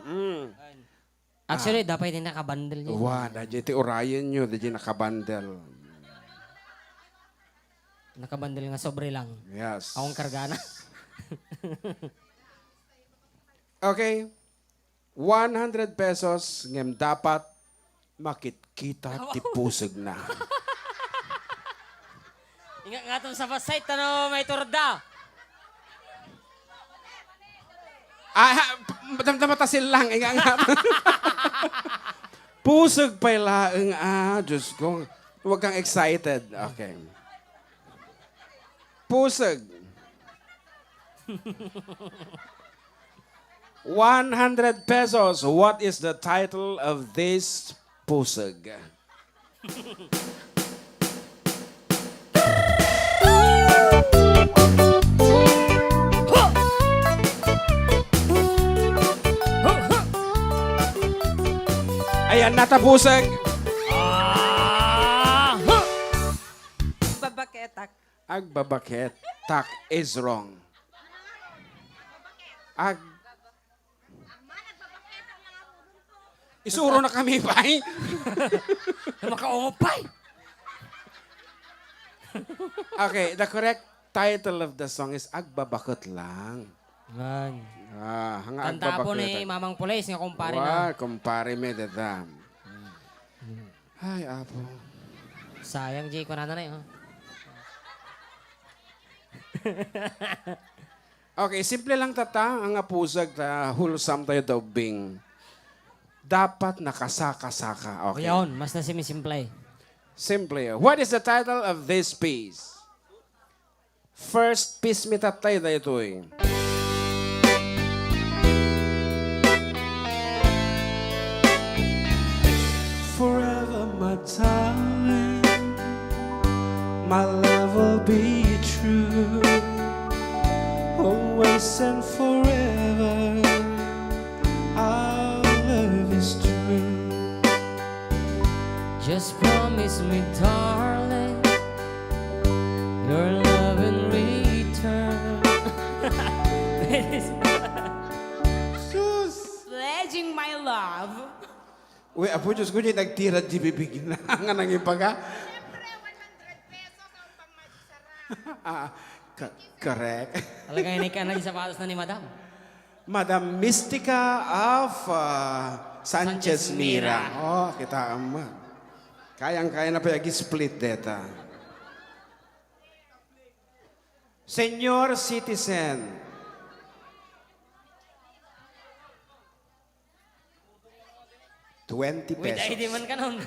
Speaker 6: Actually, dapat din nakabundle niya.
Speaker 1: Wow, dadya ti orayan nyo, dadya nakabandel.
Speaker 6: Nakabundle nga sobre lang.
Speaker 1: Yes.
Speaker 6: Akong kargana.
Speaker 1: Okay. ₱100 ngem dapat makitkita ti puseg na.
Speaker 6: Ingat nga itong sa site, ano, may turda.
Speaker 1: Damatasil lang, inga nga. Puseg pa laeng, Diyos ko. Huwag kang excited. Okay. Puseg. ₱100. What is the title of this puseg? Ayan, natapuseg.
Speaker 5: Babaketak.
Speaker 1: Agbabaket. Tak is wrong. Isuro na kami, pay.
Speaker 6: Makaungupay.
Speaker 1: Okay, the correct title of the song is Agbabakot lang.
Speaker 6: Man.
Speaker 1: Hanga
Speaker 6: Tanda po
Speaker 1: agbabakot.
Speaker 6: ni Mamang Pulis, nga kumpare na.
Speaker 1: Kumpare me dada. Ay, apo.
Speaker 6: Sayang, Jay, ko na na yun.
Speaker 1: Okay, simple lang tata. Ang apusag ta hulsam tayo daw bing. Dapat nakasaka-saka. Okay.
Speaker 6: Yun, mas na simisimple.
Speaker 1: Simple. What is the title of this piece? First piece mi tatay da ito eh.
Speaker 4: Forever, my darling, my love will be true. Always and forever, our love is true.
Speaker 6: Just promise me, darling, your love in return. changing my love.
Speaker 1: Uy, apo, Diyos ko, yung nagtira di bibig na. Nga nang ipaga. Correct.
Speaker 6: Talagang ini ka na yung sapatos na ni Madam.
Speaker 1: Madam Mystica of Sanchez
Speaker 6: Sanchez
Speaker 1: Mira.
Speaker 6: Mira.
Speaker 1: Oh, kita aman. Kayang-kaya na pa yung split data. Senior citizen. ₱20.
Speaker 6: With ID man ka nun.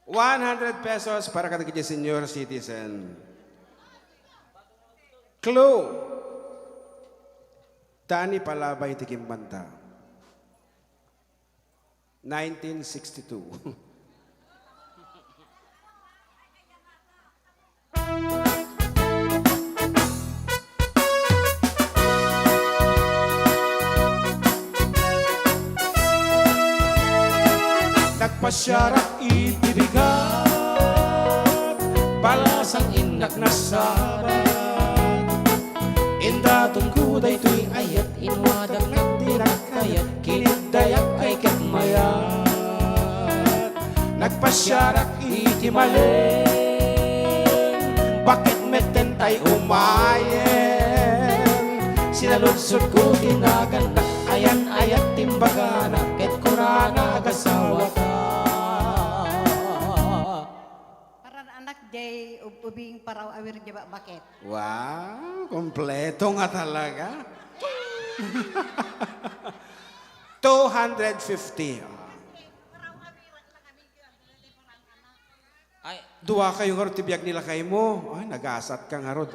Speaker 1: 100 pesos para ka nagiging senior citizen. Clue. Tani Palabay Tikimbanta. 1962. Nagpasyarak itibigat, palasang indak na sabat. Inda tungkuday tuy ayat,
Speaker 6: Inwadak na
Speaker 1: tinakayat, kinidayak ay kitmayat. Nagpasyarak itimalin, bakit meten tay umayen? Sinaludsod ko tinaganda, ayan ayat timbagana, ket kurana agasawa ka.
Speaker 8: Parang anak jay ubing paraw awir jaba bakit.
Speaker 1: Wow, kompleto nga talaga. 250.
Speaker 6: Ay,
Speaker 1: Dua kayo nga tibiyag nila kay mo. Ay, nagasat ka nga rod,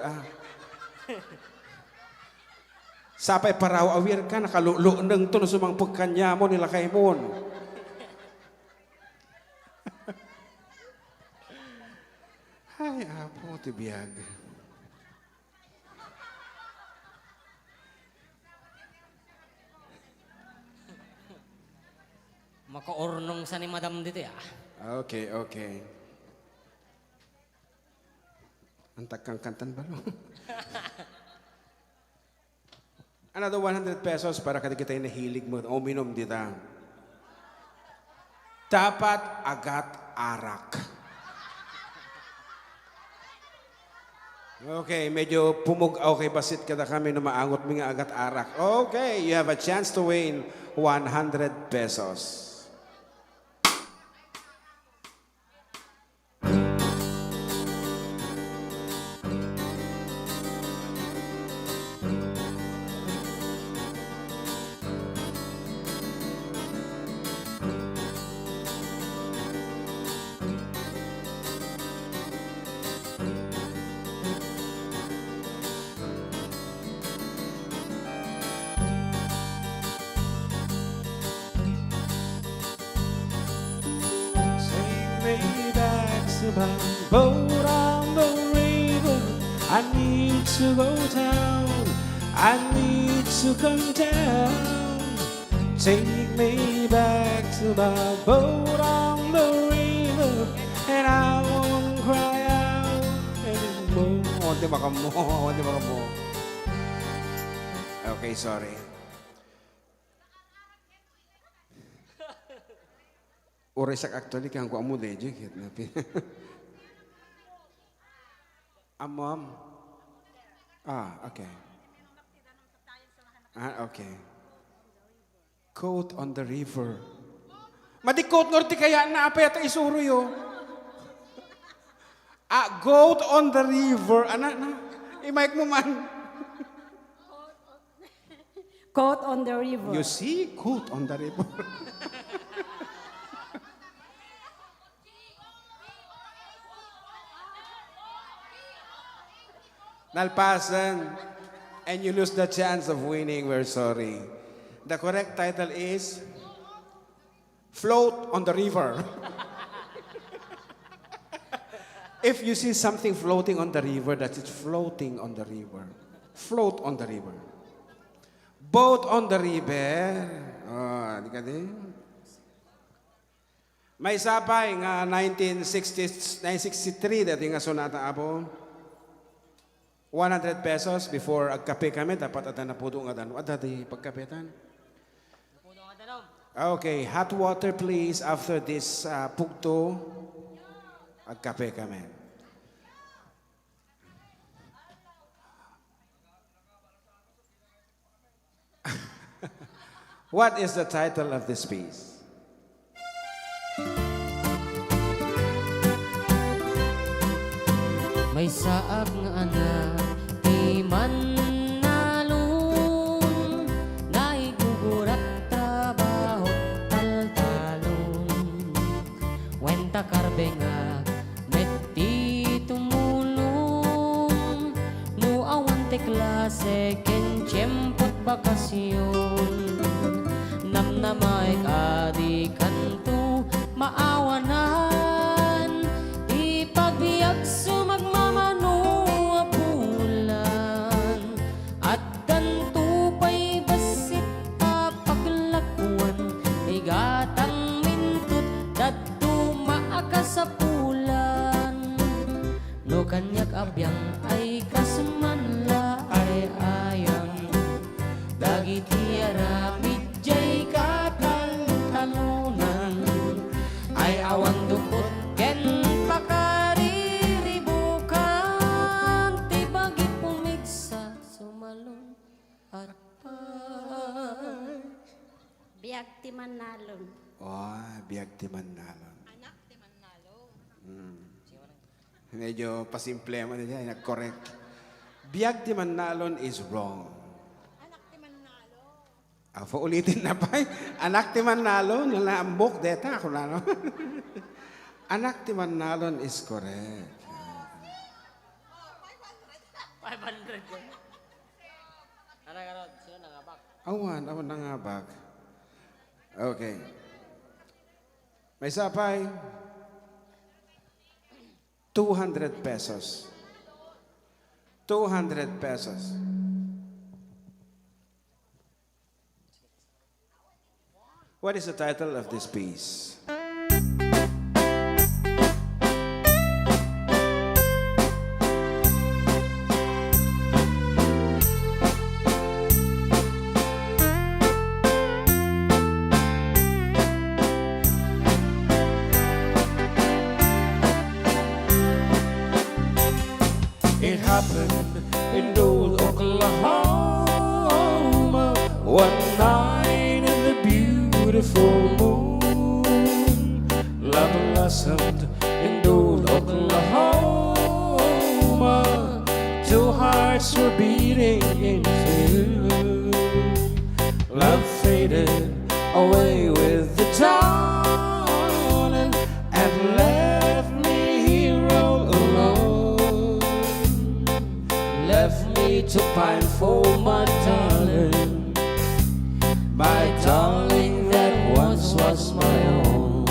Speaker 1: Sapay paraw awir ka, nakalulo nang to, sumangpag kanya mo nila kay mo. Ay, apo, tibiyag.
Speaker 6: makaornong sa ni Madam dito ya.
Speaker 1: Okay, okay. Antak kang kantan ba? Another 100 pesos para kada kita nahilig mo. Uminom dita. Dapat agat arak. Okay, medyo pumugaw kay basit kada kami na maangot mga agat arak. Okay, you have a chance to win 100 pesos. Take me back to my boat on the river. I need to go down. I need to come down. Take me back to my boat on the river, and I won't cry out anymore. Di ba mo? Di ba mo? Okay, sorry. Oresak actually kang ko amo deje kit napi. Amam. Okay. Okay. Coat on the river. Madikot norti kaya na apa yata isuro yo. Goat on the river. Ana na. I-mic mo man.
Speaker 8: Coat on the river.
Speaker 1: You see, coat on the river. Nalpasan, and you lose the chance of winning. We're sorry. The correct title is Float on the River. If you see something floating on the river, that is floating on the river. Float on the river. Boat on the river. Oh, di ka din? May sapay nga 1963 dati nga sonata apo. 100 pesos before agkape kami. Dapat ada na pudo nga dan. Ada di pagkapetan. Okay, hot water please after this pugto. Agkape kami. What is the title of this piece?
Speaker 6: May saag nga anak, di man nalun, naigugurat trabaho taltalon. Wenta karbe nga, metti tumulong, nuawante klase, ken tiyempot bakasyon. Namnamay adi kanto, maawanan, ipagbiag sumagmamano apulan, at kanto pa'y basit papaglakuan, igatang mintot dadto maakasapulan. No kanyak abyang ay kasmanla ay ayang, dagiti aramid jay kataltalunan, ay awang dukot ken pakariribukan, tibagi pumigsa sumalon at pay.
Speaker 7: Biag ti manalon.
Speaker 1: Oh, biag ti Manalon. Anak ti Manalon. Medyo pasimple mo niya, nag-correct. Biag ti Manalon is wrong. Ulitin na pa. Anak ti Manalon, yung naambok, deta ako na, no? Anak ti Manalon is correct.
Speaker 6: 500 yun. Ano ka ron? Sino nangabak?
Speaker 1: Awan na nga bag. Okay. May sapay. 200 pesos. 200 pesos. What is the title of this piece?
Speaker 4: It happened in old Oklahoma one night in the beautiful moon. Love blossomed in old Oklahoma. Two hearts were beating in tune. Love faded away with the dawn and left me here all alone. Left me to pine for my darling, my darling that once was my own.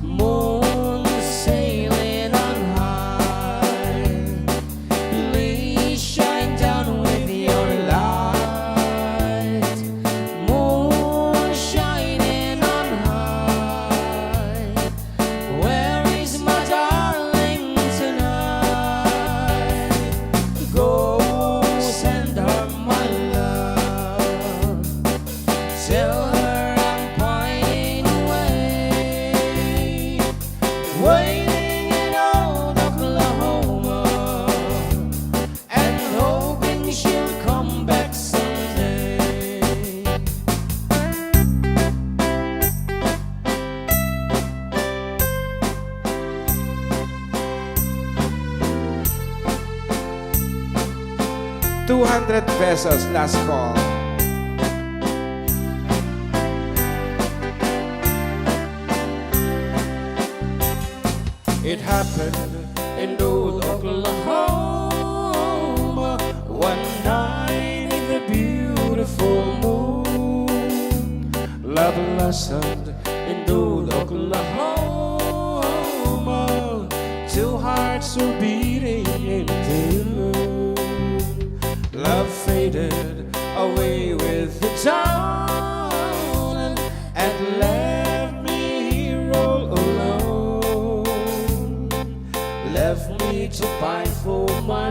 Speaker 4: Moon sailing on high, please shine down with your light. Moon shining on high, where is my darling tonight? Go send her my love, tell her I'm pining away, waiting in old Oklahoma, and hoping she'll come back someday.
Speaker 1: $200 pesos, last call.
Speaker 4: It happened in old Oklahoma one night in the beautiful moon. Love blossomed in old Oklahoma. Two hearts were beating in tune. Love faded away with the dawn and left me here all alone. Left me to pine for my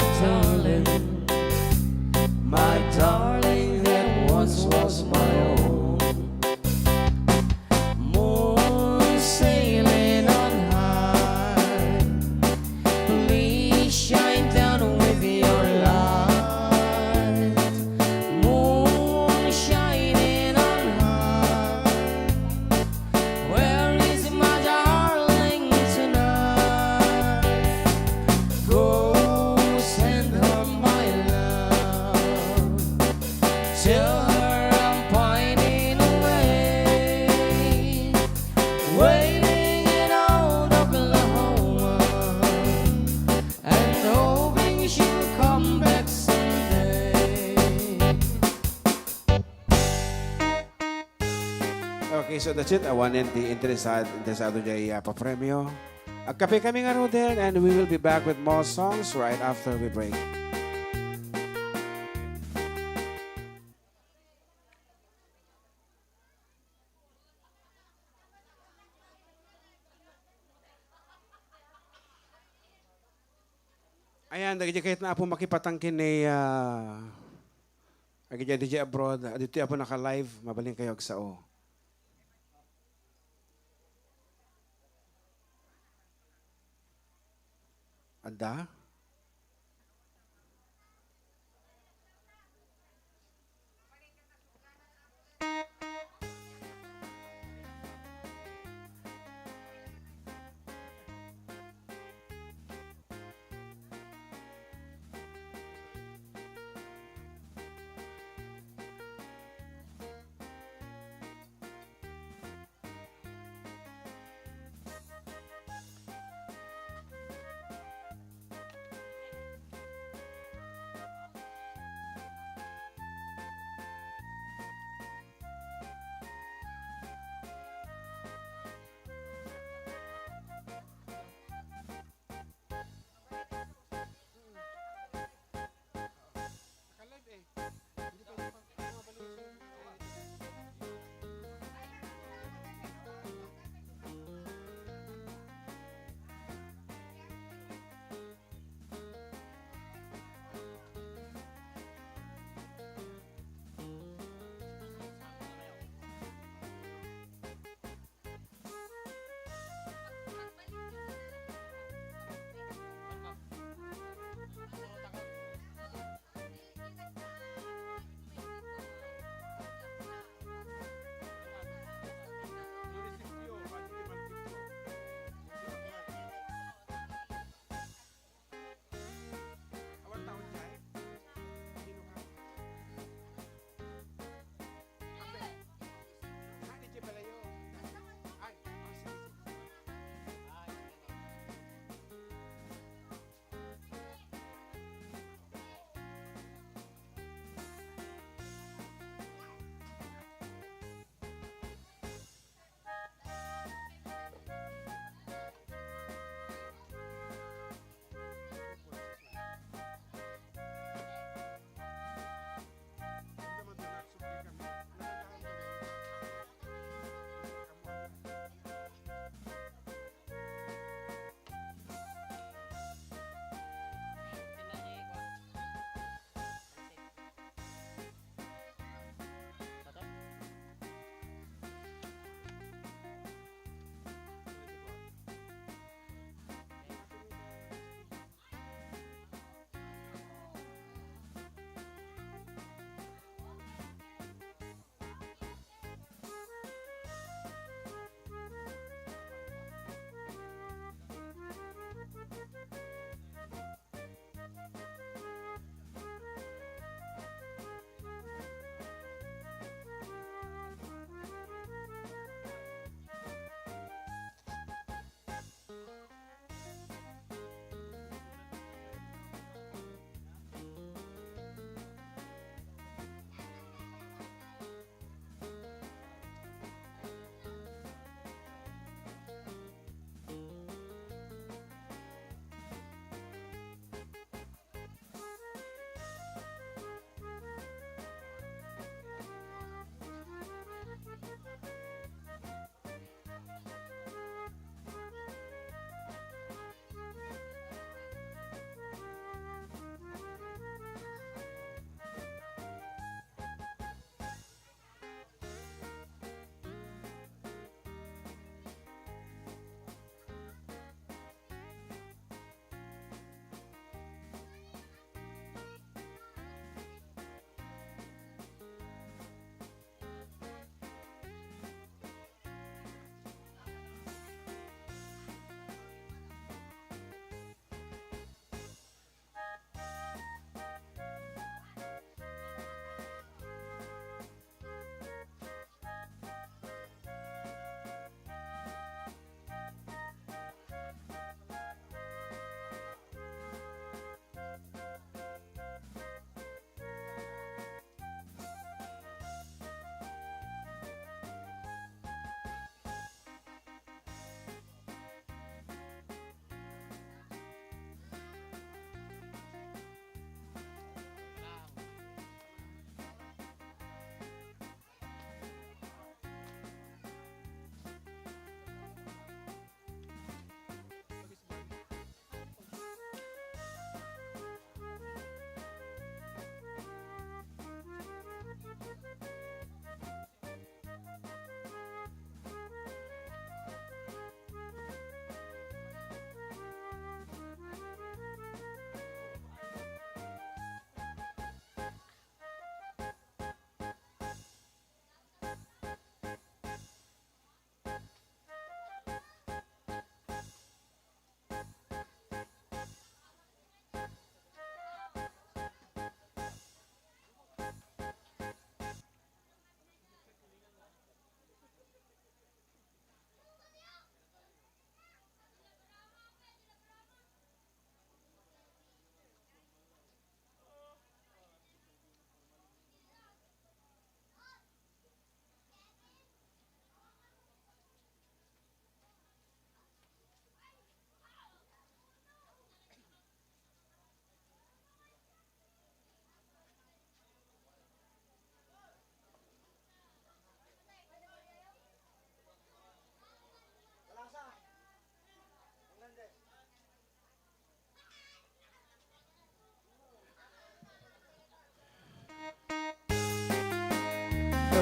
Speaker 1: iso that's it. Awanin di interesado dyan pa-premyo. Agkape kami nga Rodel, and we will be back with more songs right after we break. Ayan, dagiti kahit na po makipatangkin ni agi DJ abroad. Dito po naka-live, mabaling kayo og sao. Anda?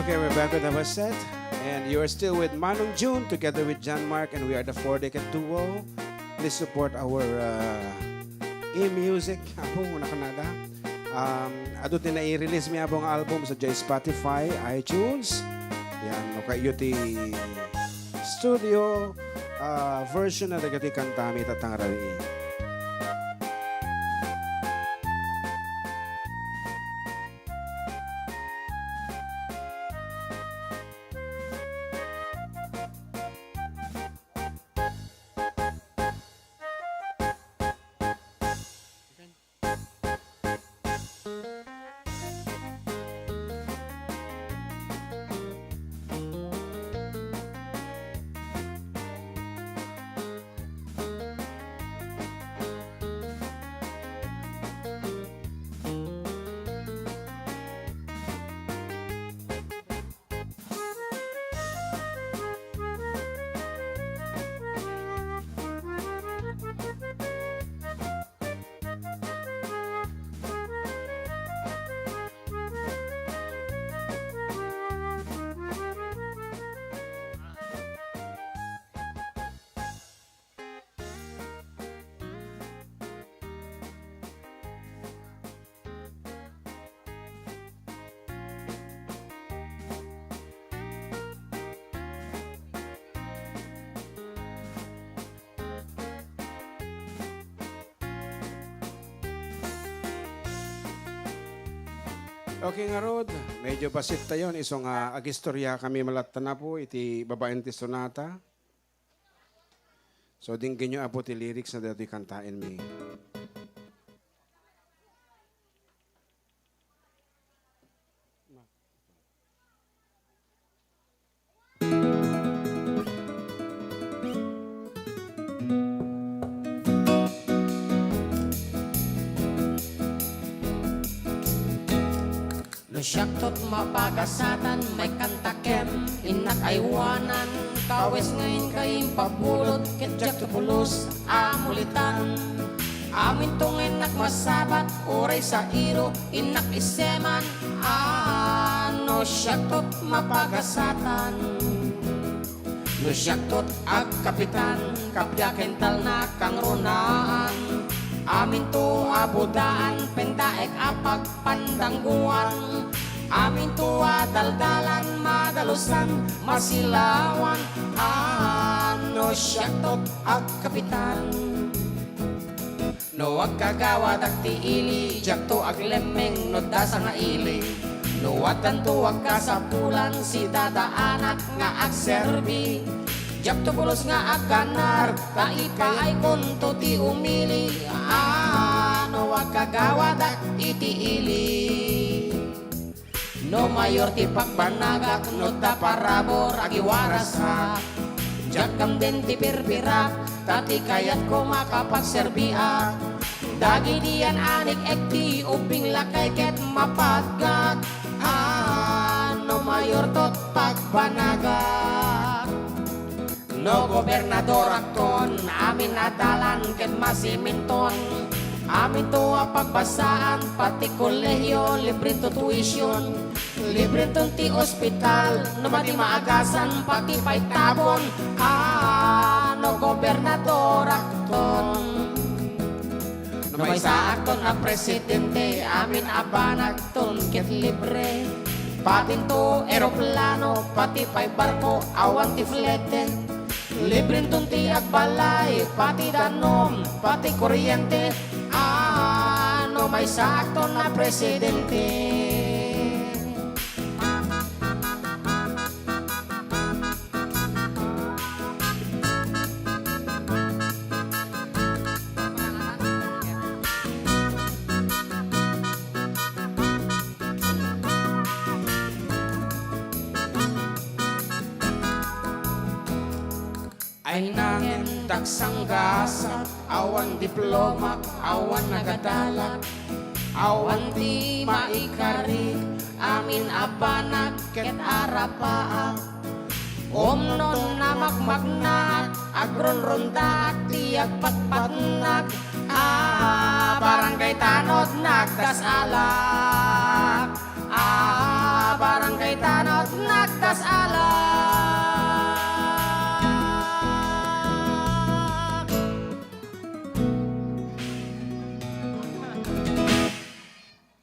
Speaker 1: Okay, we're back with our set. And you are still with Manong June together with John Mark, and we are the four-decade duo. Please support our e-music. Apo, muna kanada. Adto din na i-release mi abong album sa Spotify, iTunes. Yan, okay, yuti studio version na dagati kantami tatang rawi. Okay nga Rod, medyo basit tayo. Isong agistorya kami malatan na po, iti babaeng ti sonata. So dinggin nyo apo ti lyrics na dati kantain mi.
Speaker 2: Syaktot mapagasatan, may kantakem, inak aywanan, kawes ngayon kayong pabulot, ketjak tupulos, amulitan. Amin tong inak masabat, oray sa iro, inak iseman, ano syaktot mapagasatan. No syaktot ag kapitan, kapyakental na kang runaan. Amin to abudaan, pentaek apag pandangguan. Amin to adaldalan, madalusan, masilawan. Ano syaktot ag kapitan. No ag kagawad ag tiili, jakto ag lemeng, no dasa nga ili. No watan to ag kasapulan, si dadaanak nga ag serbi. Jakto pulos nga aganar, kaipa ay kunto ti umili. Ano wag kagawad at itiili. No mayor ti pagbanagak, no taparabor agiwaras ha. Jakam din ti pirpirak, tati kayat ko makapagserbiak. Dagi diyan anik ekti, uping lakay ket mapagak. Ano mayor tot pagbanagak. No gobernador akton, amin nadalan ket masiminton. Amin to pagbasaan, pati kolehiyo, libre to tuition. Libre to ti ospital, no mati maagasan, pati pay tabon. No gobernador akton. No may sa akton na presidente, amin abanag ton ket libre. Pati to eroplano, pati pay barko, awan ti flete. Libre tunti at balay, pati danom, pati kuryente. Ano may sakto na presidente. Ay nangin daksang gasa, awan diploma, awan nagadalak, awan di maikari, amin abanag ket arapaak. Omnon na magmagnaat, agron ronda tiyak patpatnag. Barangay tanod nagdasalak. Barangay tanod tas alak.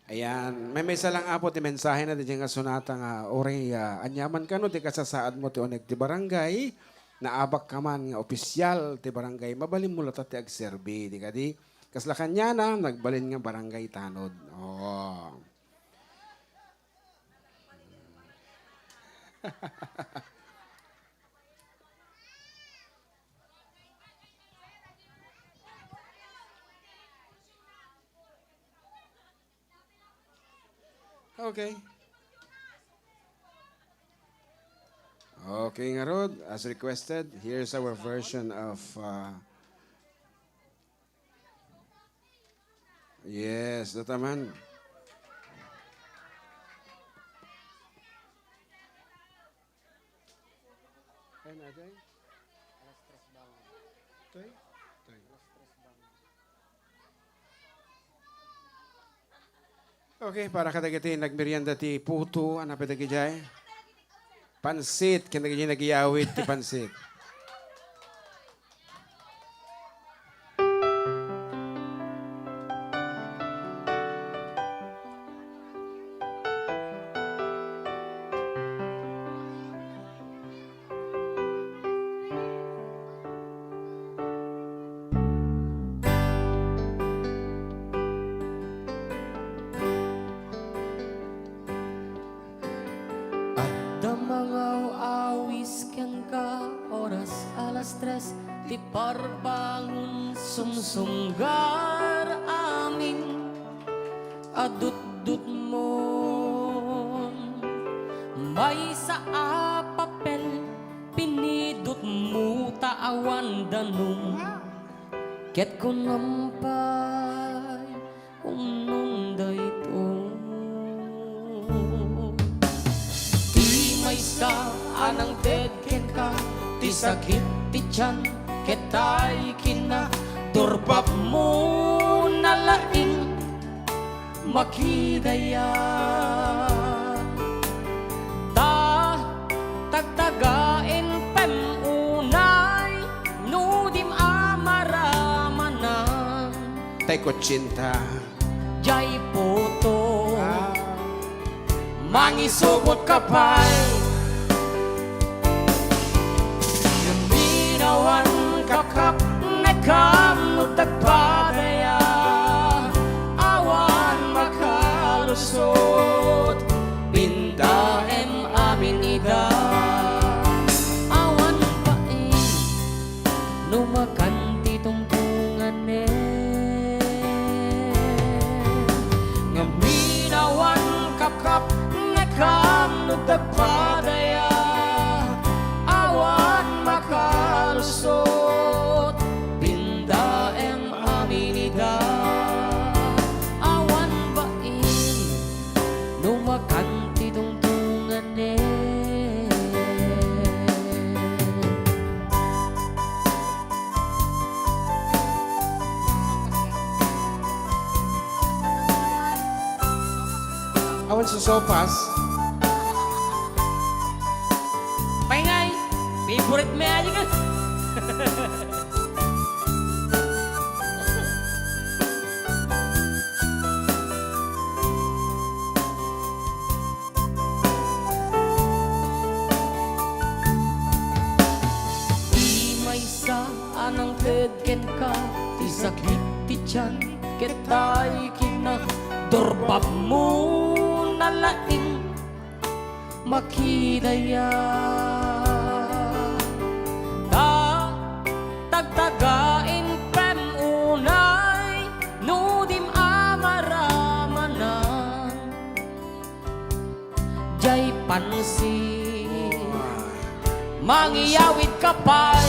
Speaker 1: Ayan, may isa lang apo ti mensahe na di nga sunata nga ore anyaman ka no di kasasaad mo ti onek ti barangay naabak ka man nga opisyal ti barangay mabalin mo lata ti agserbi di kadi kasla kanya na nagbalin nga barangay tanod. Oh. Okay. Okay nga Rod, as requested, here's our version of yes, dataman. Okay, para kadagiti nagmerienda ti puto, ano pa dagi jay? Pansit, kinagiging nagiyawit ti pansit.
Speaker 2: Damangaw awis ken ka oras alas 3 ti parbangon sumsunggar amin adut-dut mo may sa papel pinidot mo taawan danong ket ko nampay umnong sa anang dedken ka ti sakit ti tiyan ketay kina turbap mo nalaing makidaya ta tagtagain pem unay nudim amaramanan
Speaker 1: Tay kutsinta.
Speaker 2: jay poto mangisubot kapay Minawan kakap nekam nutagpadaya awan makalusot pindaem amin ida awan pain numakan ti tungtungan ngaminawan kakap nekam nutagpadaya awan makalusot pindaem aminida awan bain numakanti tungtungan
Speaker 1: Awan susopas.
Speaker 2: Pengay, favorite me aja kan. Di may sa anang pedken ka, ti sakit ti tiyan, ketay kina dorbab mo nalaing makidaya ta tagtagain pem unay nudim amaramanan jay pansin mangiyawit kapay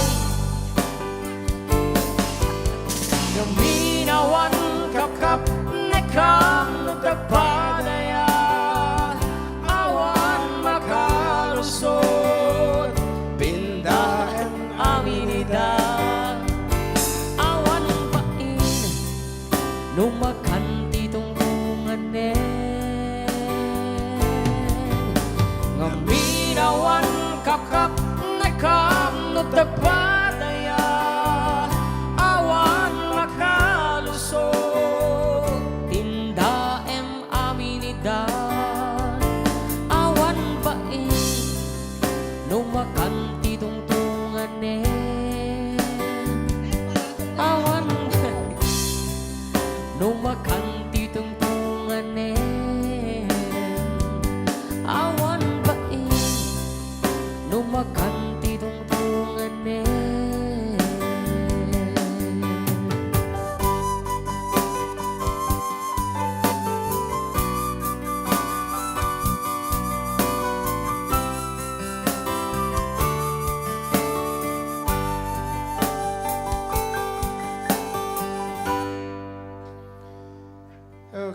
Speaker 2: gaminawan kakap nekam nutagpadaya lusot pindaem aminida awan pain numakanti tungtungan ngaminawan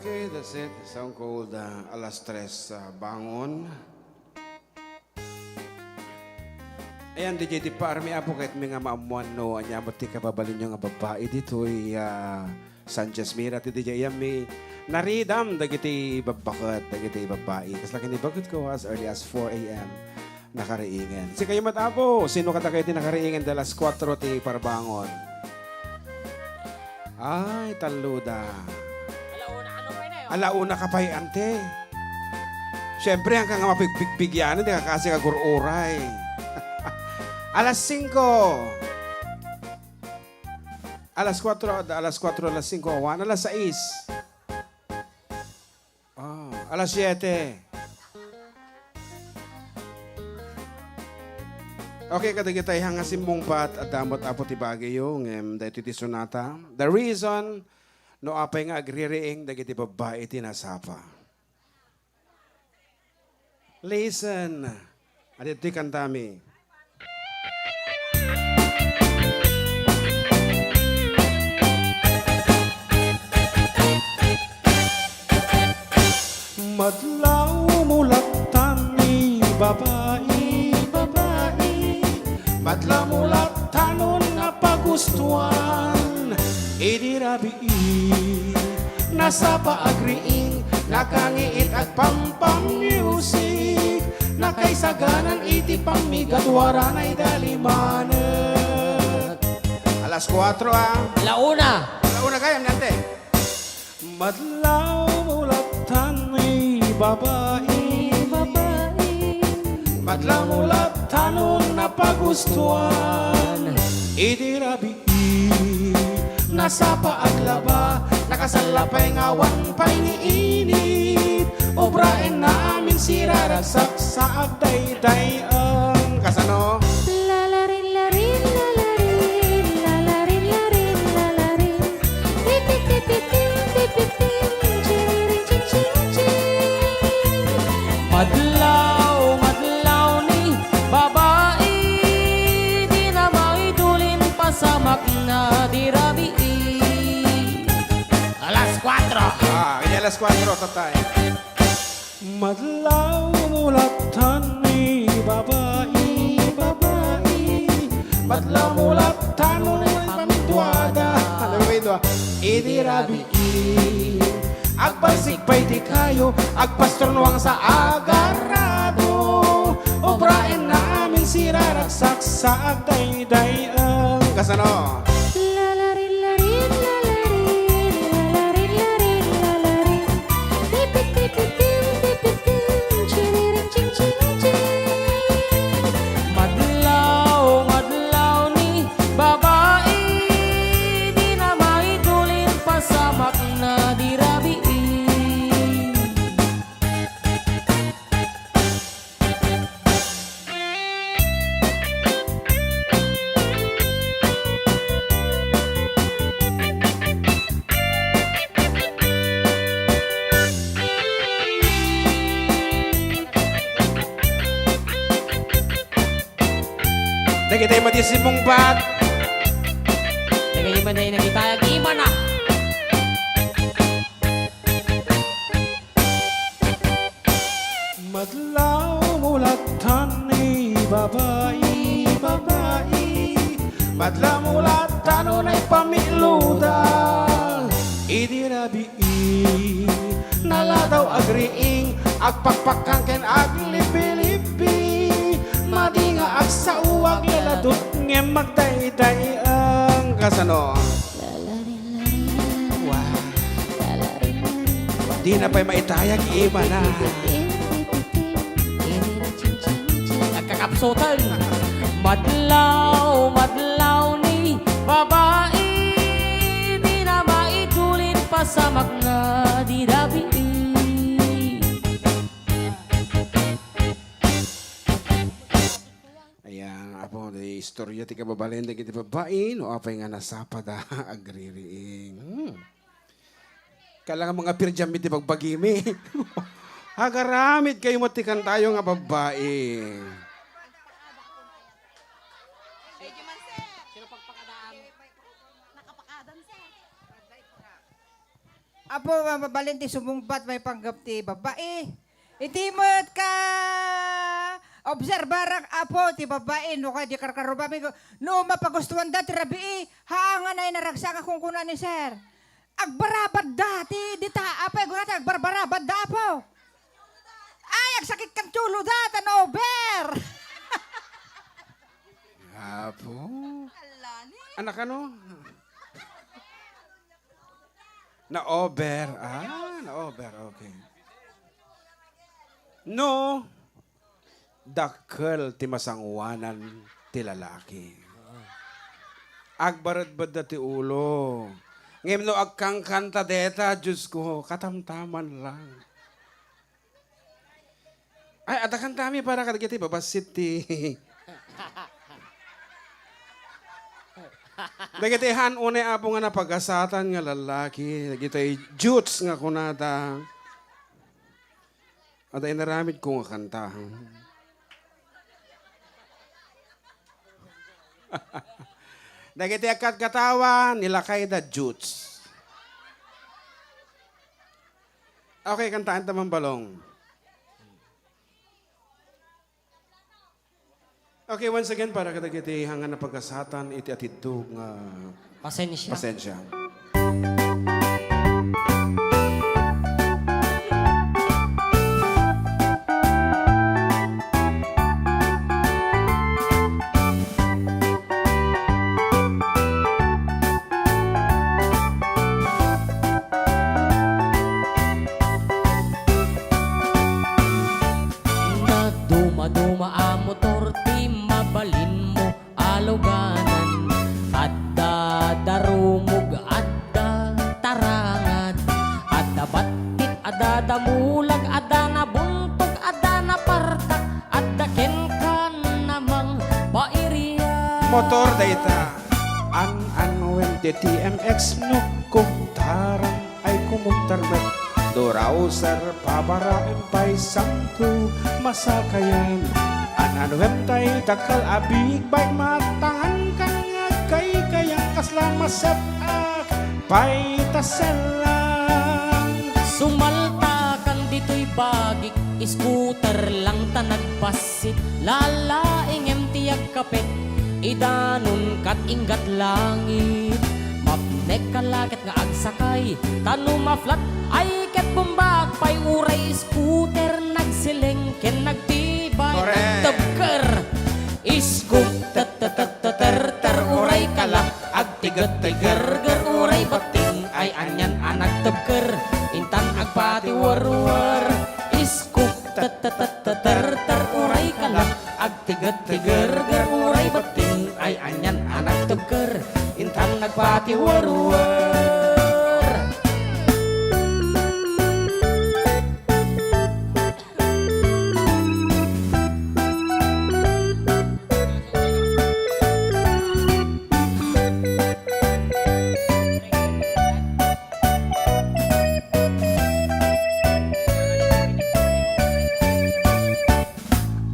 Speaker 1: Okay, that's it. Song called Alas Tres Bangon. Ayan, DJ di pa army apo kahit may nga maamuan no. Anya mo ti kababalin nyo nga babae dito Sanchez Mira ti DJ yan may naridam dagiti babakat, dagiti babae. Kas laki ni bagot ko as early as 4 a.m. nakariingan. Si kayo matapo, sino kata kayo ti nakariingan dalas 4 ti Parbangon? Ay, taluda.
Speaker 6: Alauna, ano pa na yun?
Speaker 1: Alauna ka pa ante. Siyempre, hanggang nga mapigbigyan, hindi ka kasi kagururay. Alas 5. Alas 4, alas 5, awan. Alas 6. Alas 7. Okay, kadagitay hanga simbong pat at damot apo ti bagay yung dahito ti sonata. The reason no apay nga agririing dagiti babae tinasapa. Listen. Adito ti kantami.
Speaker 4: Madlaw mulatan ni babae, babae. Madlaw mulatan na pagustuhan. Idirabi nasa paagriing, nakangiit at pampamusic. Nakaisaganan iti pamigadwaran ay dalimanet.
Speaker 1: Alas 4
Speaker 6: Alauna!
Speaker 1: Alauna kayo, nante.
Speaker 4: Madlaw mulatan ni babae, babae. Madlaw mulatan na pagustuhan. Idirabi nasa paaglaba, nakasalapay ngawan pa'y niinit. Obrain na amin siraragsak sa agdayday ang
Speaker 1: Kasano?
Speaker 2: Lalarin, larin, lalarin, lalarin, larin, lalarin. Pipit, pipitin, pipitin, chiririn, ching, ching, ching.
Speaker 6: Madlaw, madlaw ni babae, di na maitulin pasamak na dirabi. Alas 4!
Speaker 1: Kanya alas 4, tatay.
Speaker 4: madlaw mulatan ni babae, babae. Madlaw mulatan ni pamintuada.
Speaker 1: Alam mo ito
Speaker 4: Idirabi agbalsig pa'y di kayo, agpastornuang sa agarado. Obrain na amin siraragsak sa agdayday ang
Speaker 1: Kasano?
Speaker 2: Lalarin, larin, lalarin, lalarin, larin, lalarin. Pipit, pipitin, pipitin, chiririn, ching, ching, ching.
Speaker 6: Madlaw, madlaw ni babae, di na maitulin pasamak na dirabi.
Speaker 1: Nagitay matisimbong bat.
Speaker 6: Nagay man ay nagitayag iba na.
Speaker 4: madlaw mulatan ni babae, babae. Madlaw mulatan ay pamiluda. Idirabi naladaw agriing, agpakpakan ken aglipi-lipi. Madi nga agsauwag laladot nga magdayday ang
Speaker 1: Kasano?
Speaker 2: Lalarin, larin,
Speaker 1: Wow.
Speaker 2: lalarin, larin.
Speaker 1: Di na pa'y maitayag iba na.
Speaker 2: Pipitin, pipitin, chiririn, ching, ching, ching.
Speaker 6: Nagkakapsutan. Madlaw, madlaw ni babae, di na maitulin pasamak na dirabi.
Speaker 1: Ayan, apo, di istorya ti kababalin di kiti babae, no apay nga nasapa da agririing. Kailangan mga pirjami ti pagbagimi. Hagaramit kayo matikan tayo nga babae.
Speaker 9: Apo, mabalin ti sumungbat may panggap ti babae. Iti mo ka obserbarang apo ti babae no ka di karkarubami no mapagustuhan da ti rabii haangan ay naragsak akong kuna ni sir. Agbarabad dati di ta apay guna agbarbarabad da apo. Ay agsakit kang tulo da tanover.
Speaker 1: Apo. Anak ano? Na-over. Na-over. Okay. No, dakkel ti masangwanan ti lalaki. Agbarad-bad da ti ulo. Ngem no agkang kanta deta, Diyos ko, katamtaman lang. Ay, atakan tami para kadagiti babasit ti. Dagiti hanune apo nga napagasatan nga lalaki. Dagiti jutes nga kunata. At ay naramid ko nga kanta. Dagiti akat katawa nilakay da jutes. Okay, kantaan tamang balong. Okay, once again, para kadagiti hangan na pagkasatan, iti atidog nga
Speaker 6: Pasensya.
Speaker 1: pasensya.
Speaker 2: Nagduma-duma ang motor ti mabalin mo aluganan. Adda darumog adda tarangad. Adda batit adda damulag adda nabuntog adda napartak. Adda kenkan namang pairiya.
Speaker 1: Motor data. An when the TMX no kumtaran ay kumugtarmet. Dorausar pabarain pay samtu masakayan. An tay takal abig bay matangan kang kay kayang kaslang masapak pay taselang.
Speaker 2: Sumalta kan dito'y bagik, scooter lang ta nagpasit. Lalaing emtiyag kapit, idanon kat ingat langit. Mapnek kalakit nga agsakay, tanong maflat ay ket bumbak pay uray scooter nagsileng ken nagtibay
Speaker 1: Correct.
Speaker 2: nagtabker. Iskog ter uray kala agtigat tiger uray bating ay anyan anak tabker intan agpati war iskog ter uray kala agtigat tiger uray bating ay anyan anak tabker intan nagpati war.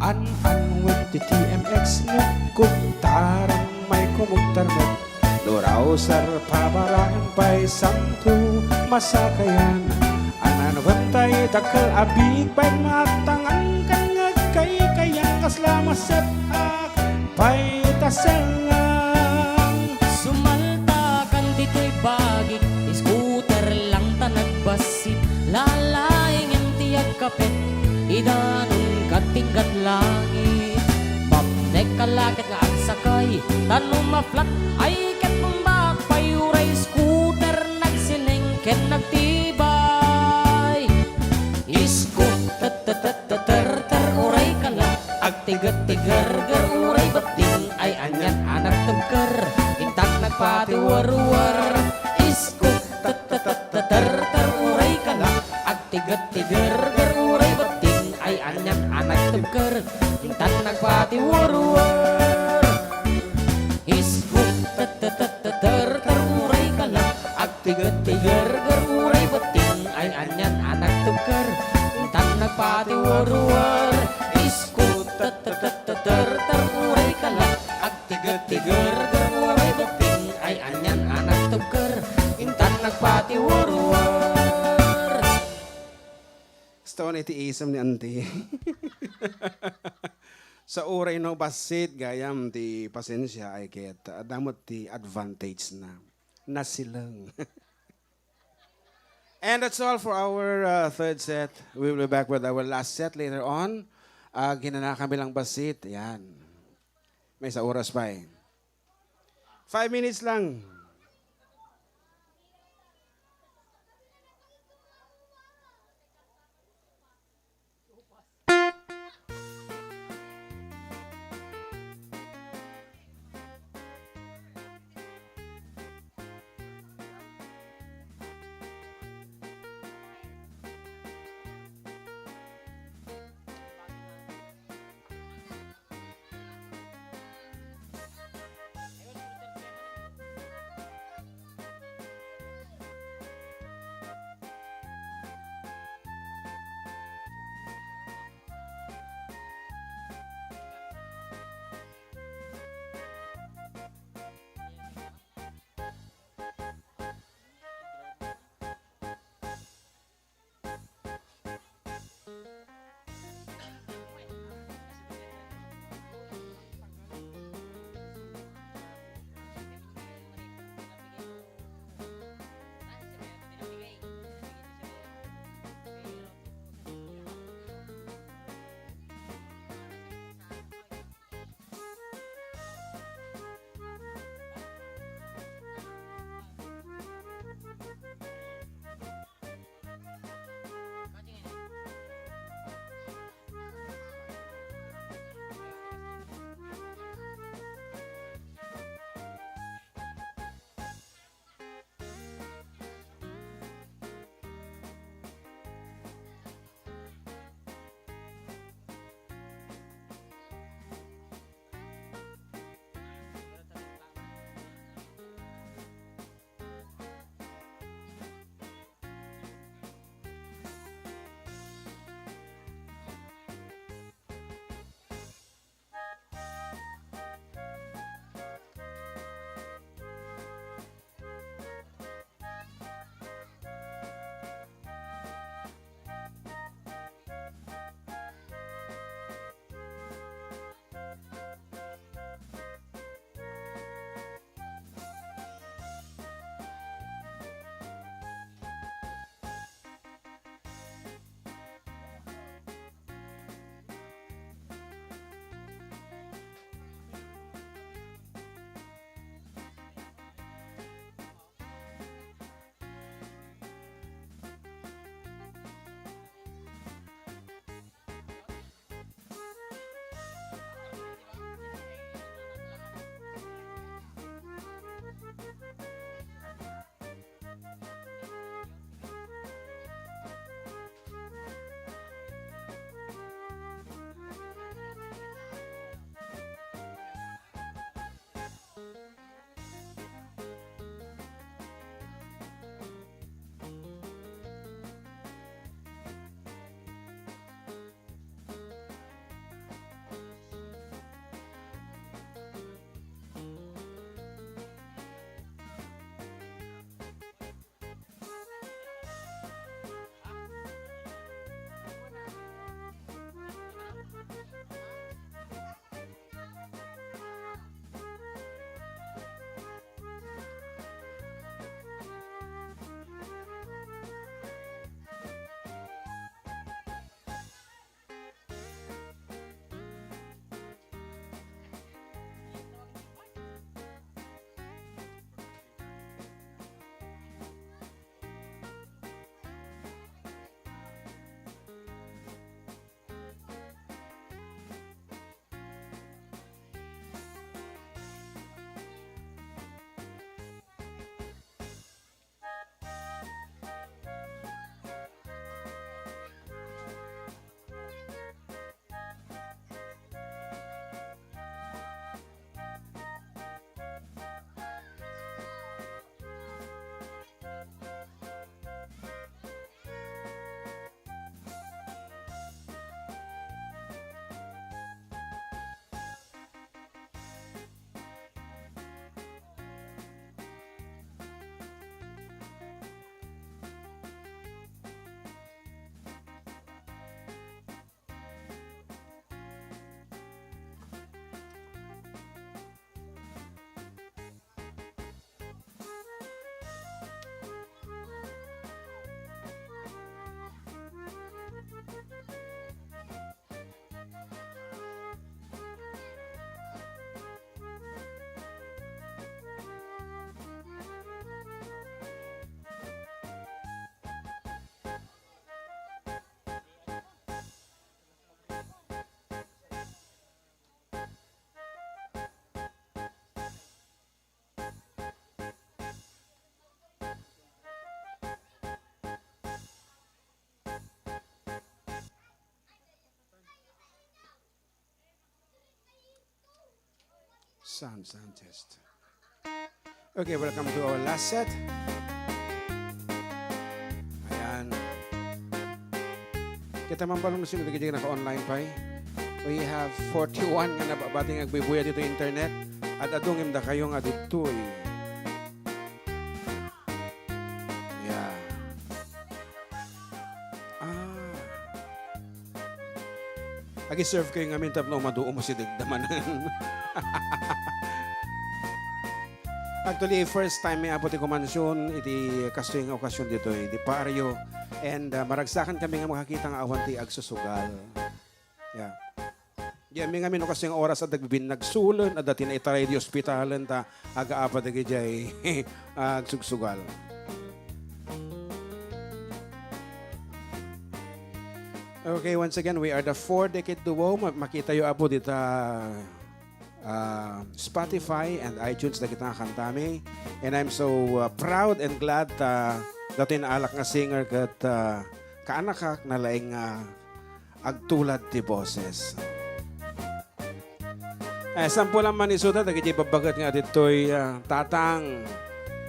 Speaker 1: An when the TMX no kumtaran may kumugtarmet. Dorausar pabarain pay samtu masakayan. Anan tay takal abig pay matangan kang kay kayang kasla masapak pay taselang.
Speaker 2: Sumalta kan dito'y bagik, scooter lang ta nagbasit. Lalaing ang tiyag kapit, idanon katinggat langit. Mapnek kalakit nga agsakay, tanong maflat ay ket bumbak payuray scooter nagsiling ken nagtibay. Scooter ter uray kala agtigat-tigar uray bating ay anyan anak tugker intak nagpati war-war. Scooter ter uray kala agtigat-tigar uray bating ay anyan anak tugker intak nagpati war-war. Scooter ter uray kala agtigat-tigar uray bating ay anyan anak tugker intak nagpati war-war. Scooter ter uray kala agtigat-tigar uray bating ay anyan anak tugker intan nagpati war-war.
Speaker 1: Stone iti isam ni auntie. Sa uray no basit gayam ti pasensya ay ket damot ti advantage na nasilang. And that's all for our third set. We will be back with our last set later on. Ginana kami lang basit. Yan. May sa oras pa eh. 5 minutes lang. Sound test. Okay, welcome to our last set. Ayan. Kita man palong sino bigay naka-online pa eh. We have 41 nga nababating agbibuya dito internet. At adungim da kayo nga dito eh. Yeah. Agi-serve kayo nga mintab na umaduo mo si Digdamanan. Actually, first time may apot ko mansyon, iti kasto yung okasyon dito, di paaryo. And maragsakan kami nga makakita nga awan ti agsusugal. Yeah. Yeah, may nga kasto yung oras at nagbibin nagsulon, at dati na itaray di hospitalan ta, aga-apa dagi jay agsugsugal. Okay, once again, we are the 4-decade duo. Makita yung apo dito Spotify and iTunes na kita kantami. And I'm so proud and glad dati naalak nga singer kat kaanakak na laing agtulad ti boses. Sampo lang man isuda, dagiti babagat nga dito'y tatang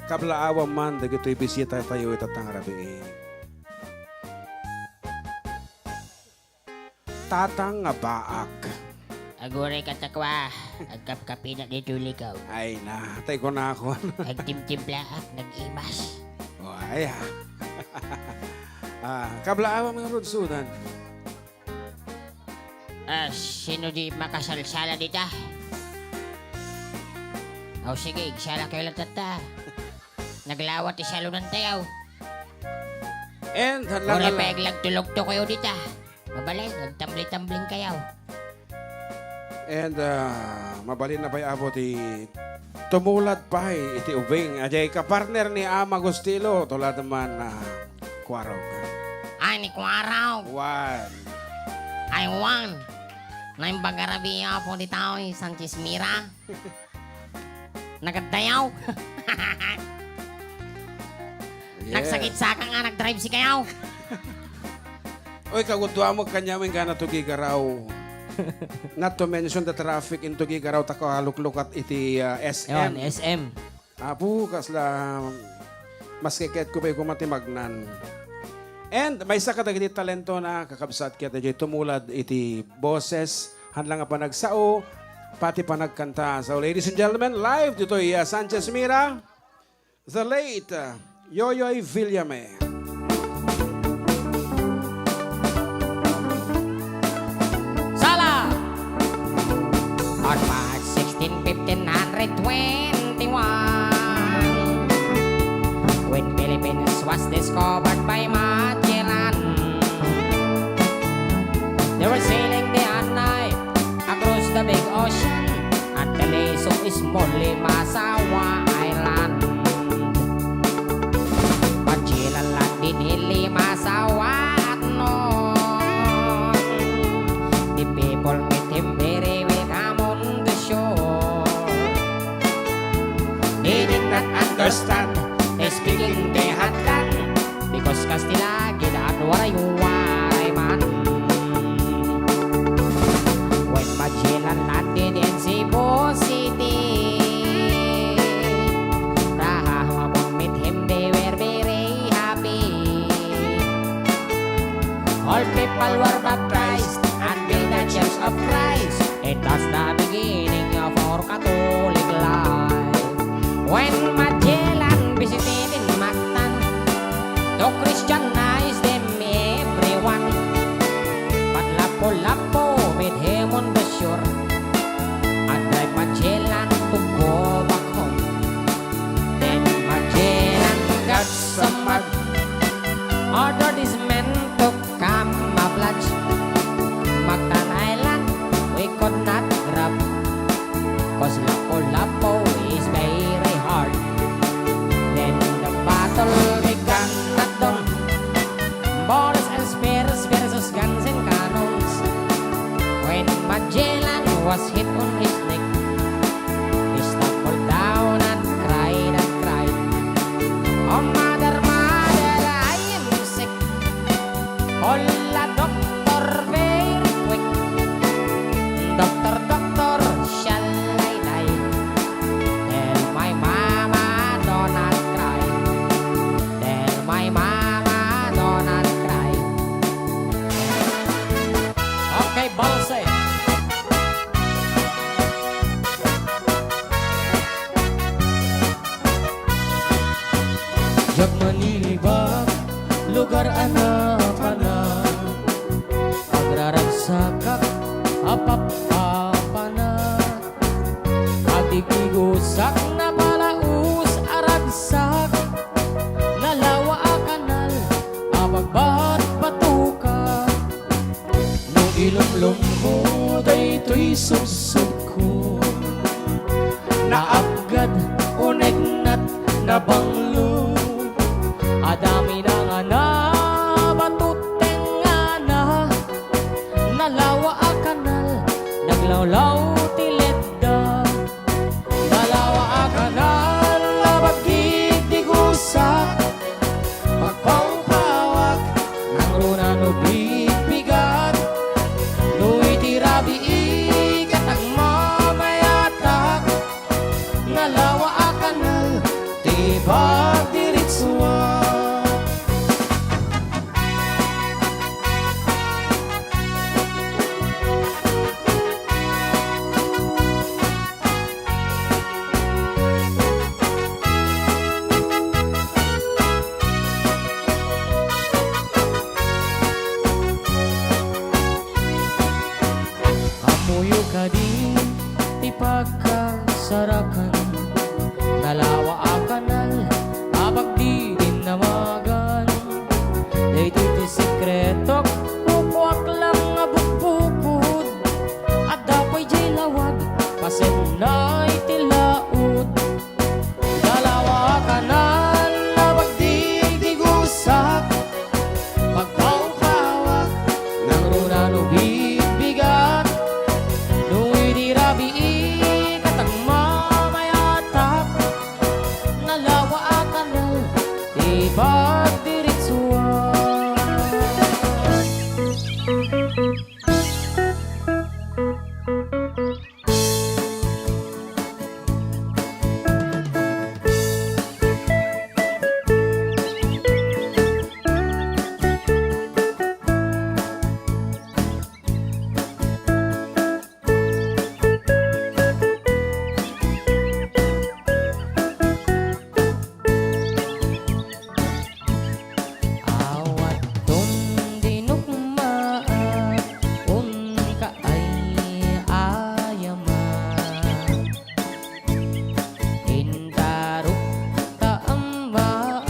Speaker 1: kablaawa man, dagito'y bisita tayo itatang rabi. Tatang nga baak.
Speaker 6: Agore katakwa, agkap-kapi na dito likaw.
Speaker 1: Ay na, tay ko na ako.
Speaker 6: Agtimtimplaak, nag-imas.
Speaker 1: Oh, ay kablaawa mga rodsudan.
Speaker 6: Sino di makasalsala dita? O sige, sala kayo lang tata. Naglawat isalunan tayo.
Speaker 1: And
Speaker 6: Uri peglag tulog to kayo dita. Mabalay, nagtambling-tambling kayo.
Speaker 1: And mabalin na pa'y abot tumulad pa iti ubing. Ajay ka partner ni Ama Gustilo. Tulad naman Kuaraw ka.
Speaker 6: Ay, ni Kuaraw.
Speaker 1: One.
Speaker 6: Ay, one. Naim bagarabi po di tao, Sanchez Mira. Nagadayaw. Nagsakit sa ka nga, nagdrive si kayaw.
Speaker 1: Oy, kagudwa mo kanyaming ka na Tugigaraw. Not to mention the traffic in Tugigaraw, takalukluk at iti SM.
Speaker 6: Yon, SM.
Speaker 1: Apo, kasla mas kiket ko pa yung kumatimagnan. And may isa katagiti talento na kakabsat kita dyan tumulad iti boses, hanlang nga pa nagsao, pati pa nagkanta. So ladies and gentlemen, live dito Sanchez Mira, the late Yoyoy Villame.
Speaker 6: Sala! On March 16, 1521, when Philippines was discovered by Magellan, they were sailing day and night across the big ocean until they saw a small Limasawa Island. Magellan landed in Limasawa at noon. The people met him very welcome on the shore. They did not understand the speaking they had done, because Castilla ginaad waray man. When Magellan landed in Cebu City, Rahamon met him, they were very happy. All people were baptized and built the Church of Christ. It was the beginning of our Catholic life. When Magellan visited in Mactan to Christianize them everyone, but Lapu-Lapu met him on the shore and drive Magellan to go back home. Then Magellan got some mad, ordered his men to camouflage. Mactan Island we could not grab, cause Lapu-Lapu is very hard. Then the battle began at dawn. Bows and spears versus guns and cannons. When Magellan was hit on his neck, he stumbled down and cried. Oh mother, mother, I am sick. Call a doctor very quick. Doctor, doctor, shall I die?
Speaker 4: Ilumlum ko daytoy sudsud ko, naagad uneg nat nabanglo.
Speaker 6: Adami na nga na batuteng nga na nalawa a kanal naglawlaw tiledda.
Speaker 4: Dalawa a kanal labagig digusa, pagpawpawak ng runa no bibigat. Nuy tirabi katang mamayatak, nalawa a kanal tibag diritswa.
Speaker 6: Amuyo ka din ti pagkasarakan, nalawa a kanal abag di din namagan. Daytoy ti sikreto kukuak lang nga bukbukod, at dapoy jay lawag pasen na iti laod.
Speaker 4: Dalawa a kanal labagdig digusa, pagpawpawak ng runa no bibigat.
Speaker 6: Nuy di rabi katang mamayatak, nalawa a kanal ti pagdiritswa. Awat tong dinukmaan, unka ay ayaman. Intarok taamba,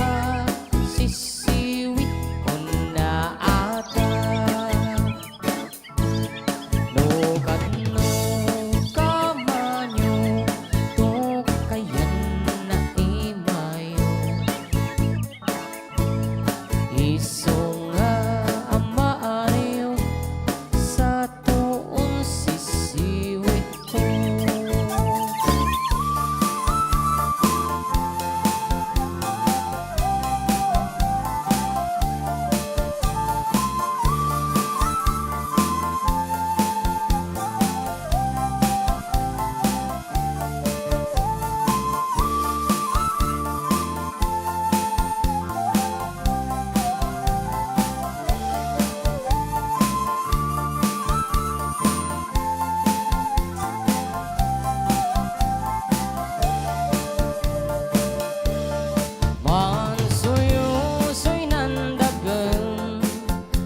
Speaker 6: sisiwit ko na ata. Nukat no kamanyo, to kayan na imayo. Iso nga amaayo sa tuon sisiwit ko. Mansuyo-soy nandagan,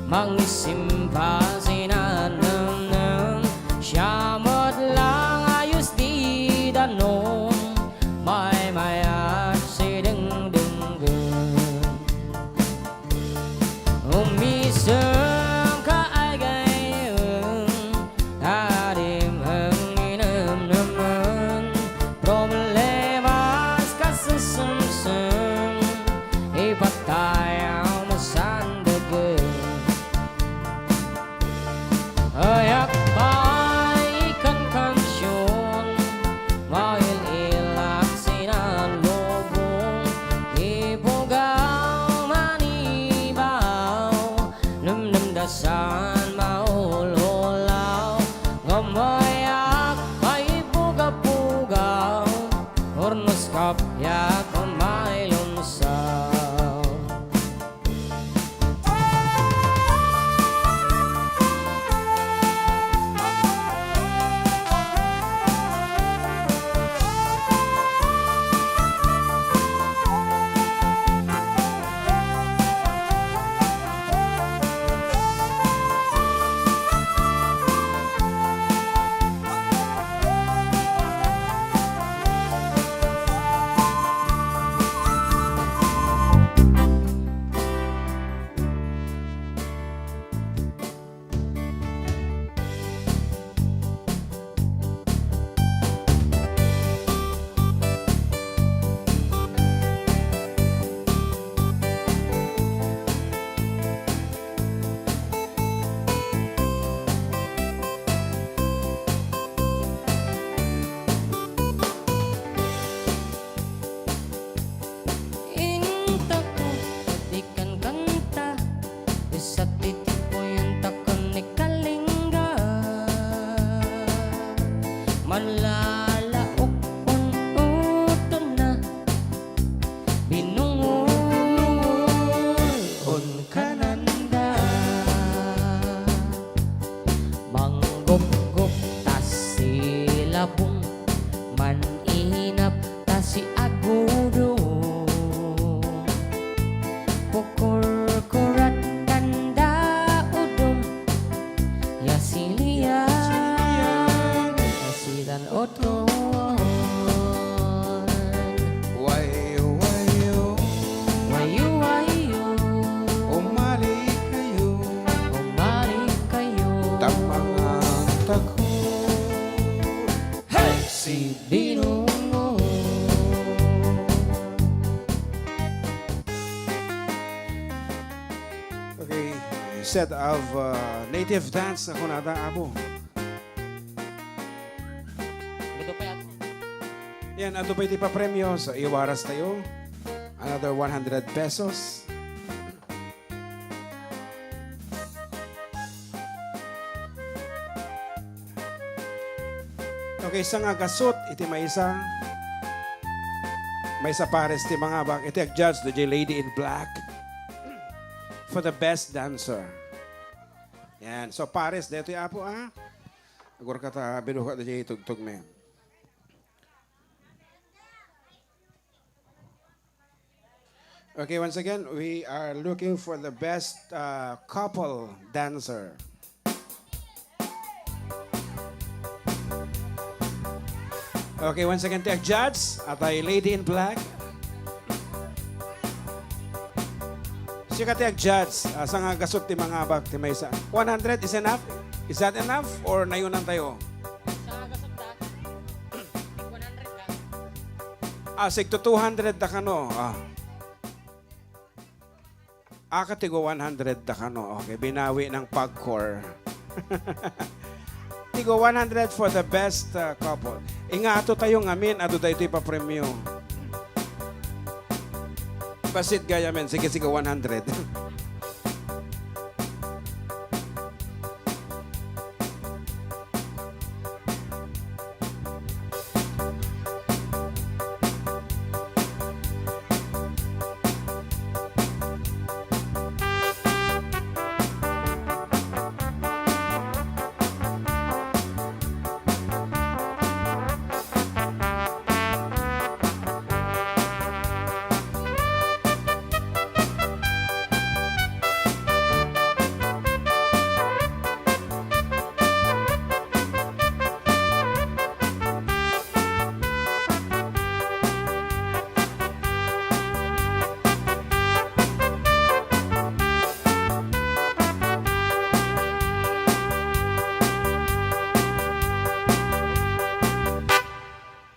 Speaker 6: mangisimba sinanang siyamot lang ayos di danon, may mayat si dengdenggan. Umisang ka ay gayon, adim ang inam naman, problemas kasusumsum, ipatayaw mo sandagan. Ayak pa'y ikan kansyon, mail-ilak sinalubong, ibugaw manibaw, namnamdasan maululaw, ngamayak pa'y buga-bugaw, hornos kapyak kamay lumsaw.
Speaker 2: labong man inap ta si agudo pokor korat kanda udom ya silia asidan oton
Speaker 1: Wayo, wayo,
Speaker 2: wayu wayu
Speaker 1: umali kayo.
Speaker 2: umari kayo
Speaker 1: Tamang ang tagho.
Speaker 2: si Binungo.
Speaker 1: Okay, set of native dance ako na abo.
Speaker 6: Ito pa yan.
Speaker 1: Yan, ato pa iti pa premyo sa iwaras tayo. Another 100 pesos. Okay, sa nga gasot, iti may isa. May isa pares ti mga bak. Iti ag-judge, the lady in black. For the best dancer. Yan, so pares, dito yung apo ah. Agur ka ta, binuha na dyan itugtog na yan. Okay, once again, we are looking for the best couple dancer. Okay, once again, take judge at ay lady in black. Siya ka take judge. Sa nga gasot ti mga bag ti may isa. 100 is enough? Is that enough? Or nayunan tayo?
Speaker 6: Sa gasot da, 100 ka.
Speaker 1: Sig to 200 da kano. Katigo 100 da kano. Okay, binawi ng pagcore. Tigo 100 for the best couple. Inga ato tayo ngamin, ato tayo ito ipapremyo. Basit gaya men, sige 100.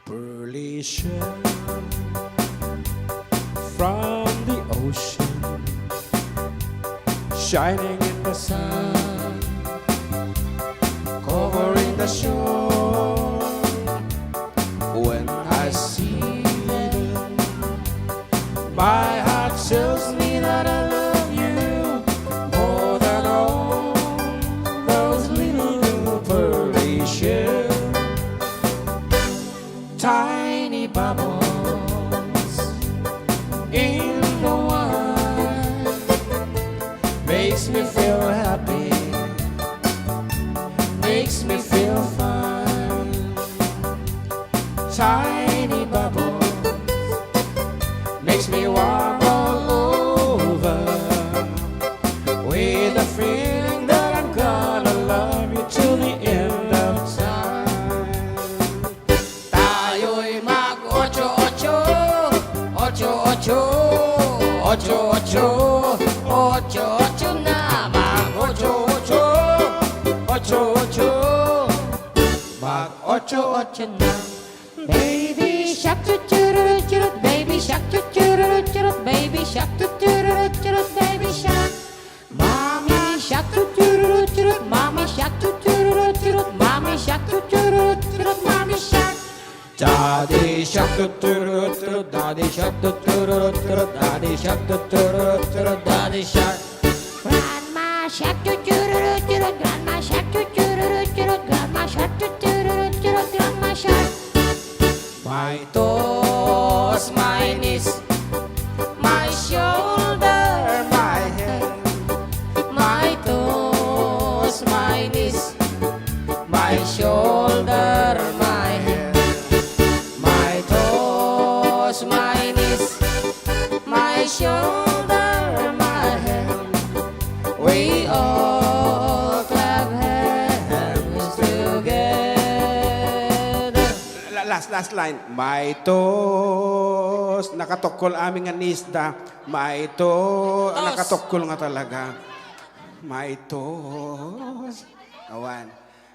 Speaker 1: Pearly shell from the ocean, shining in the sun, covering the shore. When I see them, my heart tells me that I love you more than all those little pearly shells. Tiny bubbles in the wine makes me feel happy, makes me feel fine. Tiny bubbles makes me warm all over with a feeling that I'm gonna love you till the end of time.
Speaker 2: Tayo'y mag-ocho-ocho, ocho-ocho, ocho-ocho, ocho-ocho na. Mag-ocho-ocho, ocho-ocho, mag-ocho-ocho na. Baby shark chut-churut-churut, baby shark chut-churut-churut, baby shark chut-churut-churut, baby shark. Mommy shark chut-churut-churut, mommy shark chut-churut-churut, mommy shark chut-churut-churut, mommy shark. Daddy shark chut-churut-churut, daddy shark chut-churut-churut, daddy shark chut-churut-churut, daddy shark. Grandma shark chut-churut-churut, grandma shark chut-churut-churut, grandma shark chut-churut-churut, grandma shark. My toes, my knees, my shoulder, my head. My toes, my knees, my shoulder, my
Speaker 1: last line. Maitos. Nakatokol aming nga nisda. Maitos. Nakatokol nga talaga. Maitos. Awan.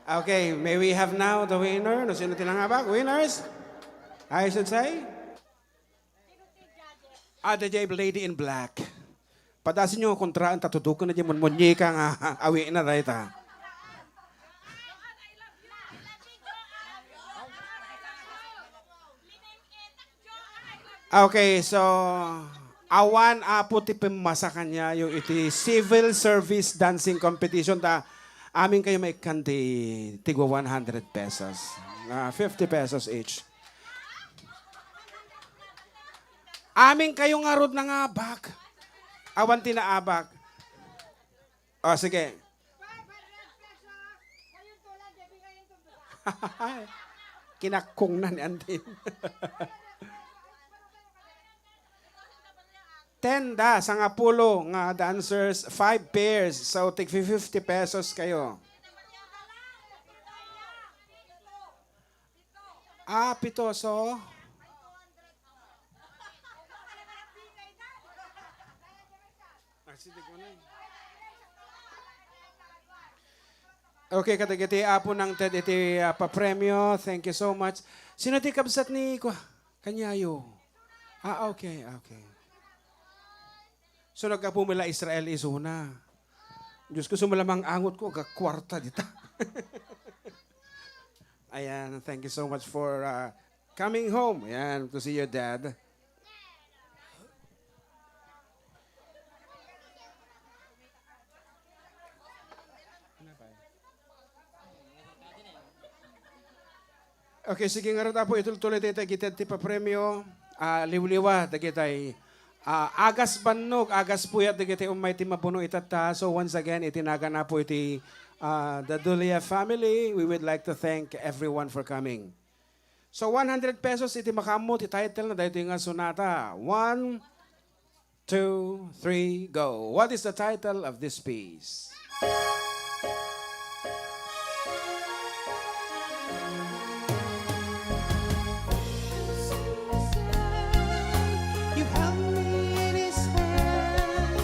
Speaker 1: Okay, may we have now the winner? No, sino tinangabak? Winners? I should say? The J Lady in Black. Padasin nyo kontraan, tatutukan na dyan, munmunyi ka nga, awi na dahil ta. Okay, so, awan apo ti pimasa kanya yung iti civil service dancing competition ta amin kayo may kanti tigwa 100 pesos. 50 pesos each. Amin kayo nga rod na nga abak. Awan tinaabak. O, sige. Kinakong na ni Andin. 10 sa nga pulo nga dancers, 5 pairs. So, tig 50 pesos kayo. Pito. So, okay, katagiti apo ng TED iti pa-premyo. Thank you so much. Sino ti kabsat ni Kanyayo? Okay. So nagkapumila Israel isuna. Diyos ko sumalamang angot ko, kwarta dita. Ayan, thank you so much for coming home. Ayan, to see your dad. Okay, sige nga rin po, ituloy tayo kita ti pa-premyo. Liwliwa, dagitay. Agas bannog, agas puyat, dagitay umay ti mabuno itata. So once again, itinaga na po iti the Dulia family. We would like to thank everyone for coming. So 100 pesos iti makamot, iti title na dahil ito nga sonata. 1, 2, 3, go. What is the title of this piece?
Speaker 4: You held me in his hand.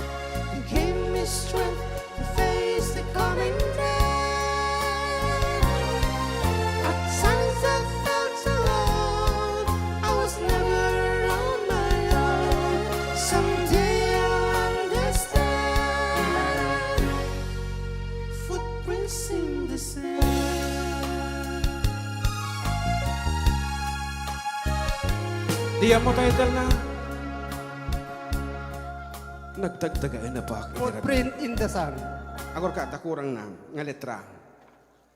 Speaker 4: You gave me strength to face the coming day. At times I felt alone. I was never on my own. Someday I'll understand. Footprints in the sand.
Speaker 1: Diyan mo title na. Nagdagdaga na pa.
Speaker 10: Footprint in the sun.
Speaker 1: Agor ka, dakurang na, nga letra.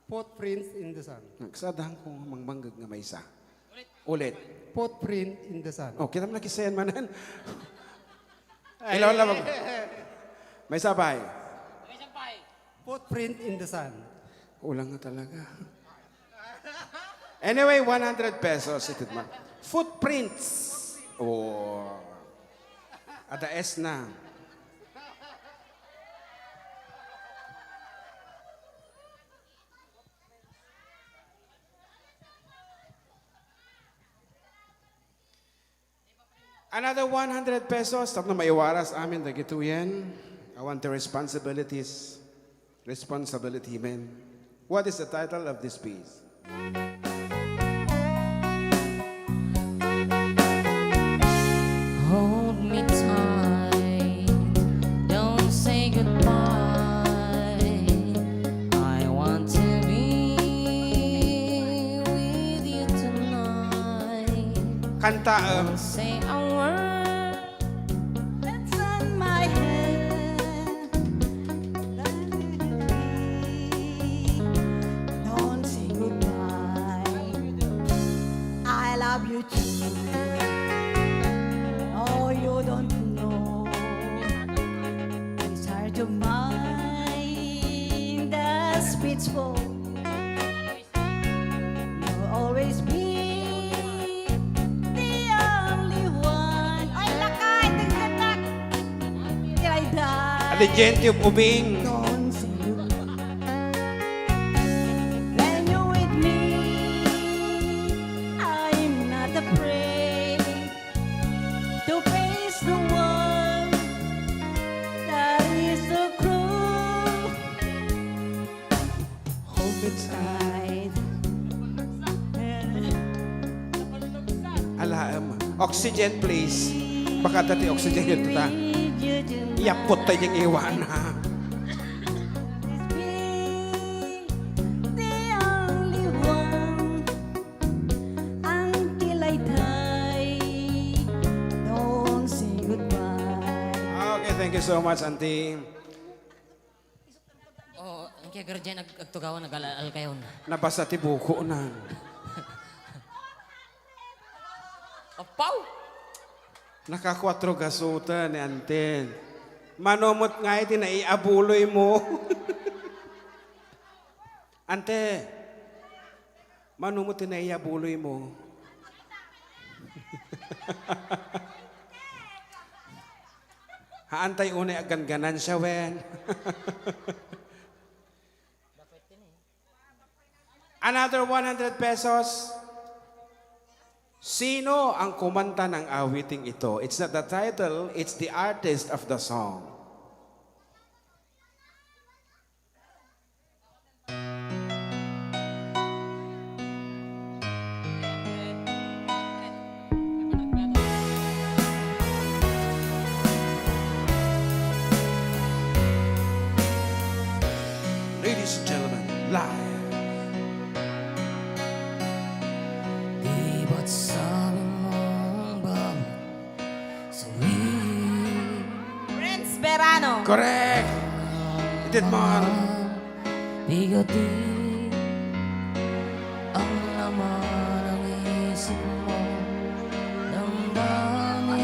Speaker 10: Footprints in the sun.
Speaker 1: Nagsadang ko mangmanggag nga may isa. Ulit.
Speaker 10: Footprint in the sun.
Speaker 1: Oh, kita mo nakisayan manan. Ilaw lang mag... May sabay.
Speaker 10: Footprint in the sun.
Speaker 1: Ulang nga talaga. Anyway, 100 pesos. Itit man. Footprints. Oh. Ada S na. Another 100 pesos. Tapos na maiwaras amin dagito yan. I want the responsibilities. Responsibility, man. What is the title of this piece?
Speaker 2: Hold me tight, don't say goodbye. I want to be with you tonight.
Speaker 1: Kanta,
Speaker 2: Don't say a word.
Speaker 8: That's on my head. Don't say goodbye. I love you too. Oh, you don't know. It's hard to mind the speechful. You'll always be the only one. Ay, lakay! Tingkatak! Till I die.
Speaker 1: Ate Genti of Ubing.
Speaker 8: Don't say goodbye. When you're with me, I tight.
Speaker 1: Alam. Oxygen, please. Baka dati oxygen yun ta. Yapot tayo yung iwan, ha?
Speaker 8: The only one until I die. Don't say goodbye.
Speaker 1: Okay, thank you so much, Auntie.
Speaker 6: Oh, ang kaya garjan agtugawan nag-alal kayo.
Speaker 1: Nabasa ti buko na.
Speaker 6: Apaw!
Speaker 1: Naka-4 gasuta ni Auntie. Manomot nga iti na iabuloy mo. Ante, manomot iti na iabuloy mo. Haantay unay agan-ganan siya, wen. Another 100 pesos. Sino ang kumanta ng awiting ito? It's not the title, it's the artist of the song. Ladies and gentlemen, live.
Speaker 2: Di ba't sabi mong bawat sabihin
Speaker 3: Prince Verano.
Speaker 1: Correct! Itin mo.
Speaker 2: bigatin ang laman ng isip mo, damdamin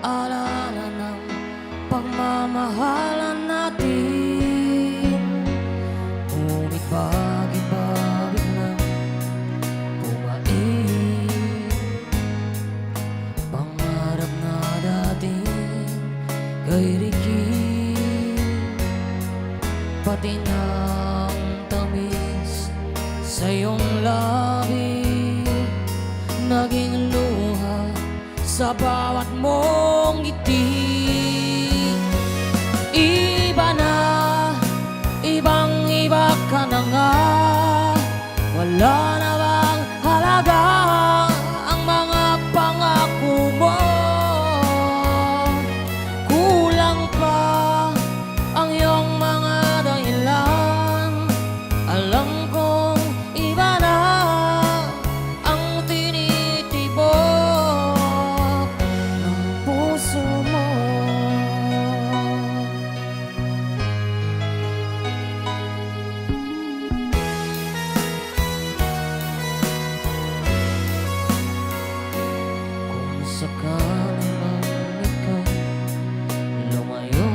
Speaker 2: alala ng pagmamahalan natin. Ngunit bagit-bagit na bumain pangarap na dating kay Ricky, pati ng tamis sa iyong labi, naging luha sa bawat mong ngiti. Iba na, ibang-iba ka na nga, wala na bang halaga ang mga pangako mo? Kulang pa ang iyong mga dahilan, alam kong iba na ang tinitibok ng puso mo. Kung sakali mang ikaw lumayo,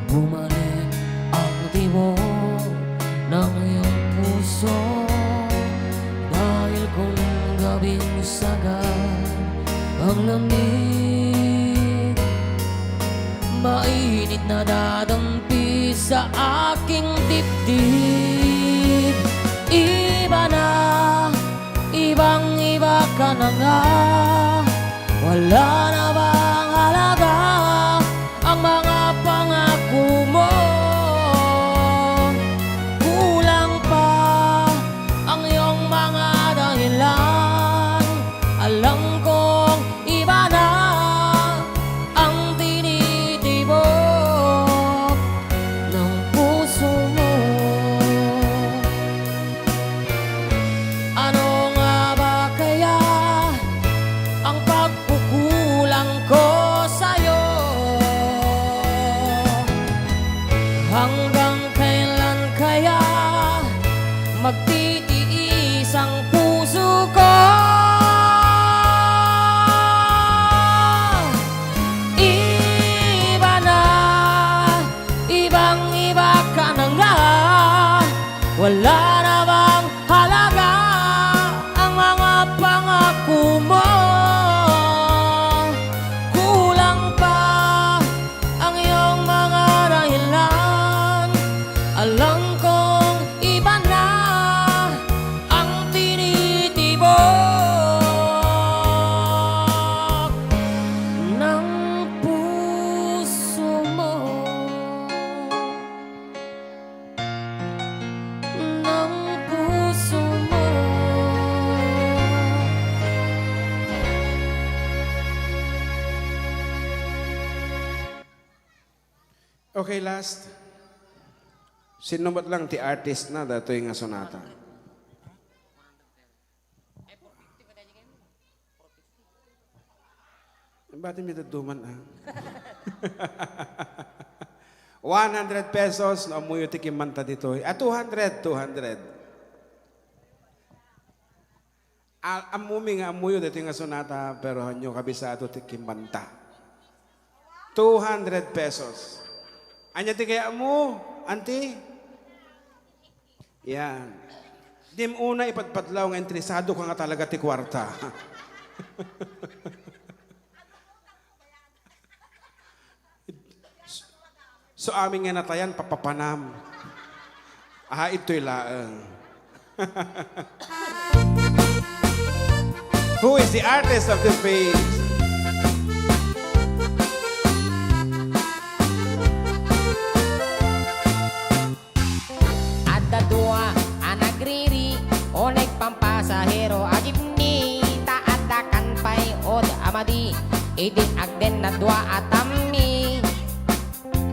Speaker 2: bumalik ang tibok ng iyong puso, dahil kung gabing sagad ang lamig, mainit na dadampi sa aking dibdib. Iba na, ibang-iba ka na nga, wala na bang halaga ang mga pangako mo? Kulang pa ang iyong mga dahilan, alam kong iba na ang tinitibok ng puso mo. Ano nga ba kaya ang pagkukulang ko sa'yo? Hanggang kailan kaya magtitiis ang puso ko? Iba na, ibang-iba ka na nga, wala na bang halaga ang mga pangako mo? Kulang pa ang iyong mga dahilan, alam kong iba na
Speaker 1: Okay, last. Sinumot lang ti artist na dato yung sonata. Ba't may duduman ah? 100 pesos na amuyo ti kimanta dito. 200. Amumi nga amuyo dito yung sonata pero hanyo kabisado ti kimanta. 200 pesos. Anya ti kaya mo, auntie? Yan. Dim una ipadpadlaw nga interesado ka nga talaga ti kwarta. So aming nga natayan, papapanam. Ito'y laang. Who is the artist of this piece?
Speaker 6: Adda dua anagriri o nagpampasahero ajibni taadda kanpay od amadi idi agden na dua atammi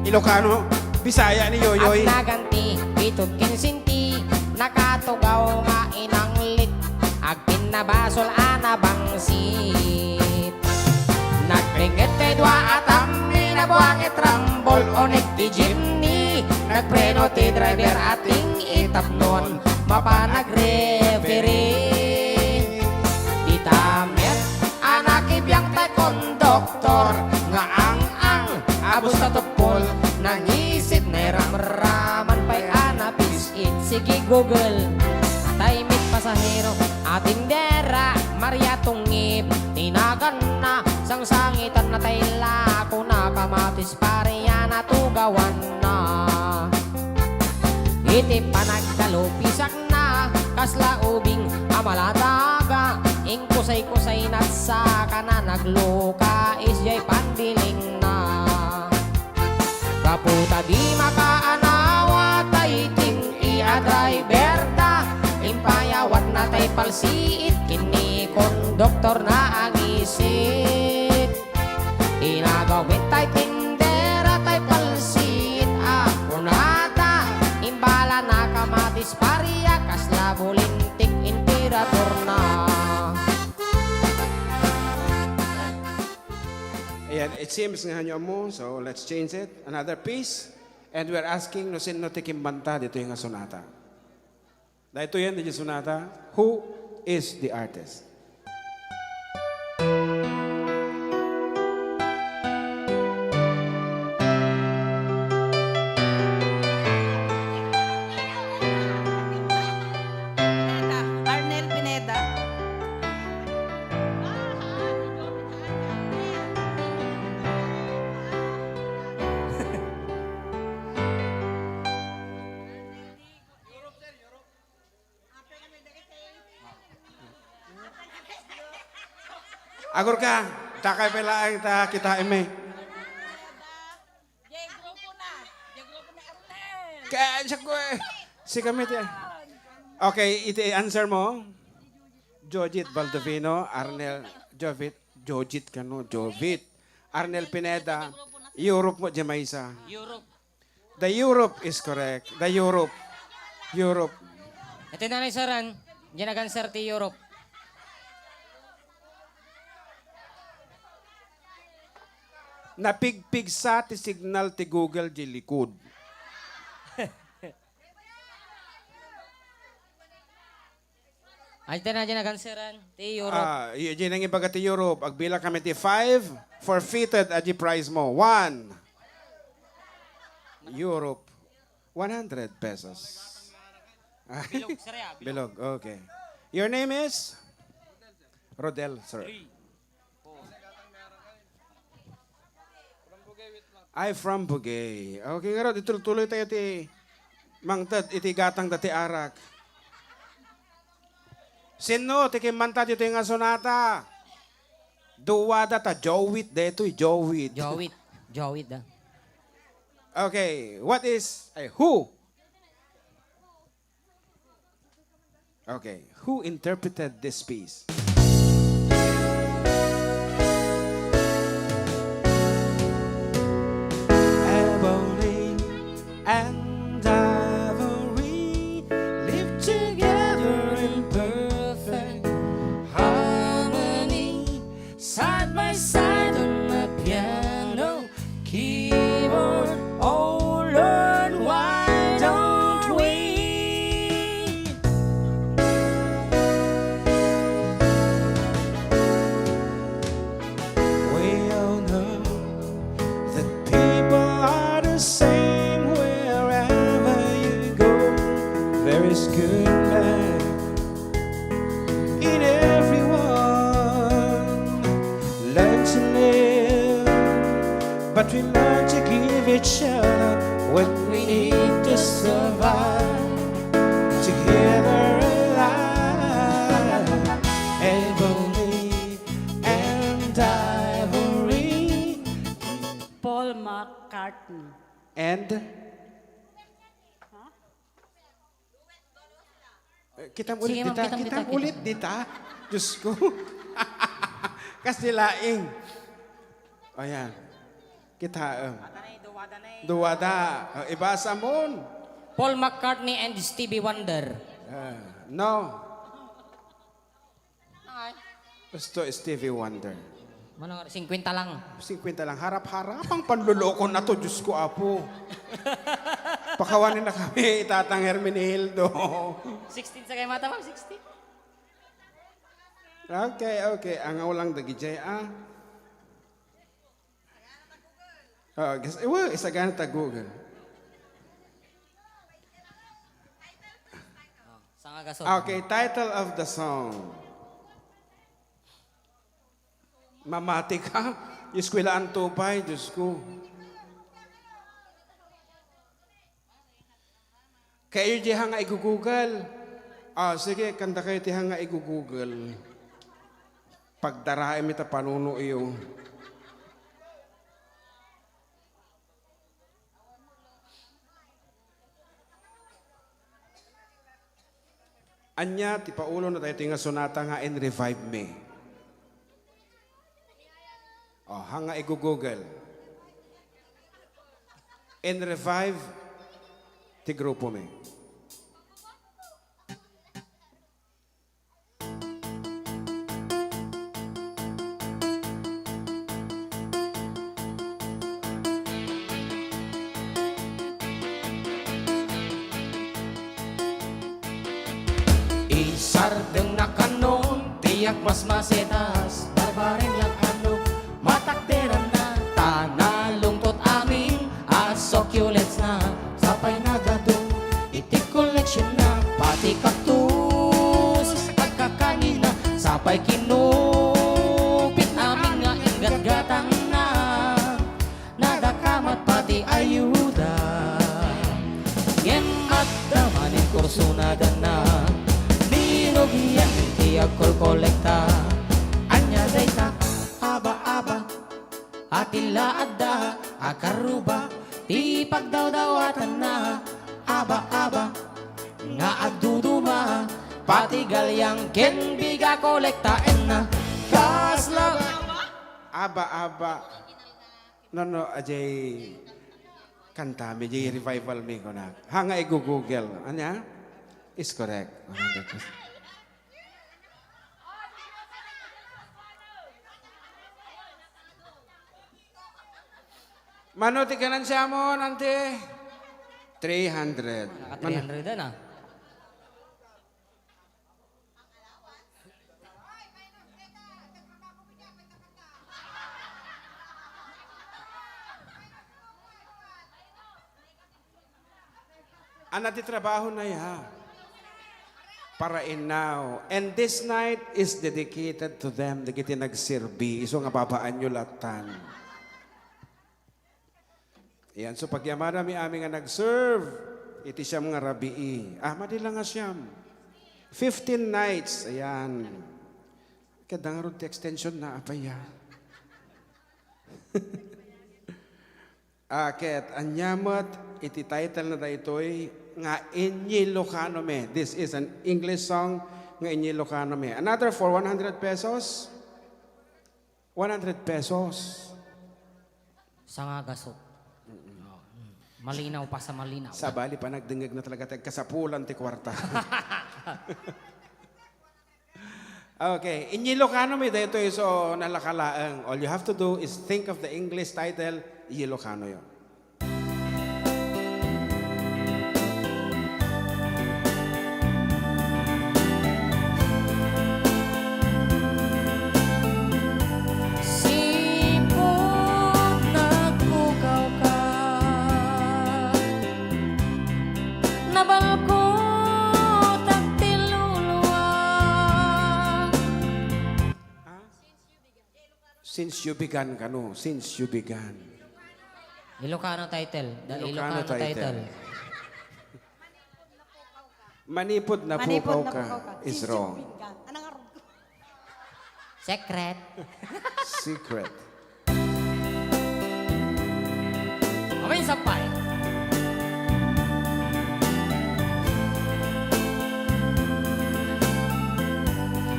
Speaker 1: Ilocano, Bisaya ni Yoyoy.
Speaker 6: at naganti itod kinsinti nakatugaw nga inanglit ag pinabasol anabangsit nagpringet kay dua atammi nabuang itrambol o nagtijimni nagpreno ti driver ating itapnon mapanag-referee di tamet anak ibiyang tay konduktor nga ang abos na tupol nangisit na ramraman pa'y anapis it sige Google taimit pasahero ating dera Maria tungib tinagan na sangsangitan na tayla ko na kamatis pareya na tugawan na iti panagdalupisak na kasla ubing amaladaga ing kusay-kusay nat sa kana nagluka isya'y pandiling na kaputa di makaanawa tay ting iya driver da impayawat na tay palsiit kini konduktor na ang isit inagawit tay tindera tay palsiit akunata imbala na kamatis pariya kasla bulintik imperator na
Speaker 1: Ayan, it seems nga nyo mo, so let's change it. Another piece. And we're asking no sino ti kimbanta dito yung sonata. Dahito yan, dito sonata. Who is the artist?
Speaker 3: Arnel Pineda.
Speaker 1: Agor ka, takay pala ang kita eme.
Speaker 5: Jay, grupo na Arnel.
Speaker 1: Kaya siya ko eh. Si kami tiyan. Okay, iti answer mo. Jojit Baldovino, Arnel, Jojit kano, Jovit. Arnel Pineda, Europe mo, Jamaisa.
Speaker 6: Europe
Speaker 1: The Europe is correct. The Europe.
Speaker 6: ito na saran dyan agansar ti Europe
Speaker 1: Napigpig sa ti signal ti Google di likod.
Speaker 6: ay ito na dyan agansaran ti Europe
Speaker 1: Yun ang ibaga ti Europe. Agbilang kami ti 5, forfeited at the price mo. 1. Europe. 100 pesos.
Speaker 6: bilog sarya
Speaker 1: Bilog, okay. Your name is? Rodel, sir. I from Bugay. Okay, nga Rod, ituloy tayo ti mangtad, iti gatang dati arak. Sino, ti kimanta dito yung sonata. Duwa data, Jowit, deto'y Jowit.
Speaker 6: Jowit da
Speaker 1: Okay, what is, who? Okay, who interpreted this piece? Ebony
Speaker 4: is good and bad in everyone. Learn to live, but we learn to give each other what we need to survive. Together alive, ebony and ivory.
Speaker 8: Paul McCartney.
Speaker 1: And? Kita ulit
Speaker 6: Sige, ma'am,
Speaker 1: dita.
Speaker 6: kitang
Speaker 1: Kita
Speaker 6: kita.
Speaker 1: ulit dita. Diyos ko. Kasi laing. O yan. Kita. Duwada. Ibasa mo.
Speaker 6: Paul McCartney and Stevie Wonder.
Speaker 1: No. Gusto Stevie Wonder.
Speaker 6: Manong 50 lang.
Speaker 1: 50 lang. Harap-harap ang panluloko na to. Diyos ko, apo. Pakawanin na kami, Tatang Hermenildo.
Speaker 6: 16 sa kayo mata, ma'am? 16?
Speaker 1: Okay. Ang ulang dagi jay, isa ganit ta Google.
Speaker 6: Sanga gasol.
Speaker 1: Okay, title of the song. Mamati ka? Iskwilaan tupay, Diyos ko. Kayo di nga i-google. Sige, kanta kayo di nga i-google. Pagdarahay mi ta panuno iyo. Anya, ti paulo na tayo tinga sonata nga and revive me. Hanga i-google. And revive ti grupo me.
Speaker 6: Isardeng na kanon, tiyak mas masetas, barbarin lang ano, matakderan na, tanalong tot amin, succulents na, sapay na gadong, iti collection na, pati kaktus, pagkakanina, sapay kinupit amin nga ingat-gatang na, nadakamat pati ayuda, yan at damanin kurso na dana, Nirogiyan iti agkol kolekta Anya dayta aba-aba Atila adda akaruba Ti pagdawdawatan na Aba-aba Nga agduduma Pati galyang ken biga kolektaen na Kaslag
Speaker 1: Aba-aba. No, ajay kanta, medyo revival mi ko na. Hanga i-google. Anya? Is correct. 100%. Manuti ka nan siya mo, nante. 300.
Speaker 6: Naka 300 na
Speaker 1: Anati trabaho na ya. Para in now. And this night is dedicated to them. Dagiti nagsirbi. Iso nga babaan nyo latan. Yan. So pagyamana mi aming nga nag-serve. Iti siyam nga rabii. Madila nga siyam. 15 nights. Ayan. Kadang ron extension na apaya. Ket anyamot iti title na daytoy nga Inyi Ilocano Me. This is an English song nga Inyi Ilocano Me. Another for 100 pesos. 100 pesos.
Speaker 6: Sanga gasot Malinaw pa sa malinaw
Speaker 1: Sa bali pa nagdingag na talaga tag kasapulan ti kwarta. Okay, Inyi Ilocano Me daytoy so nalakalaang. All you have to do is think of the English title, Inyi Ilocano yun.
Speaker 6: Sipot nagpukaw ka Na balkon
Speaker 1: Since you began ka, no? Since you began.
Speaker 6: Ilocano title.
Speaker 1: Ilocano
Speaker 6: Ilocano
Speaker 1: title.
Speaker 6: title.
Speaker 1: Manipod na pukaw ka is wrong.
Speaker 6: Secret.
Speaker 1: Secret.
Speaker 6: Abay, sampay.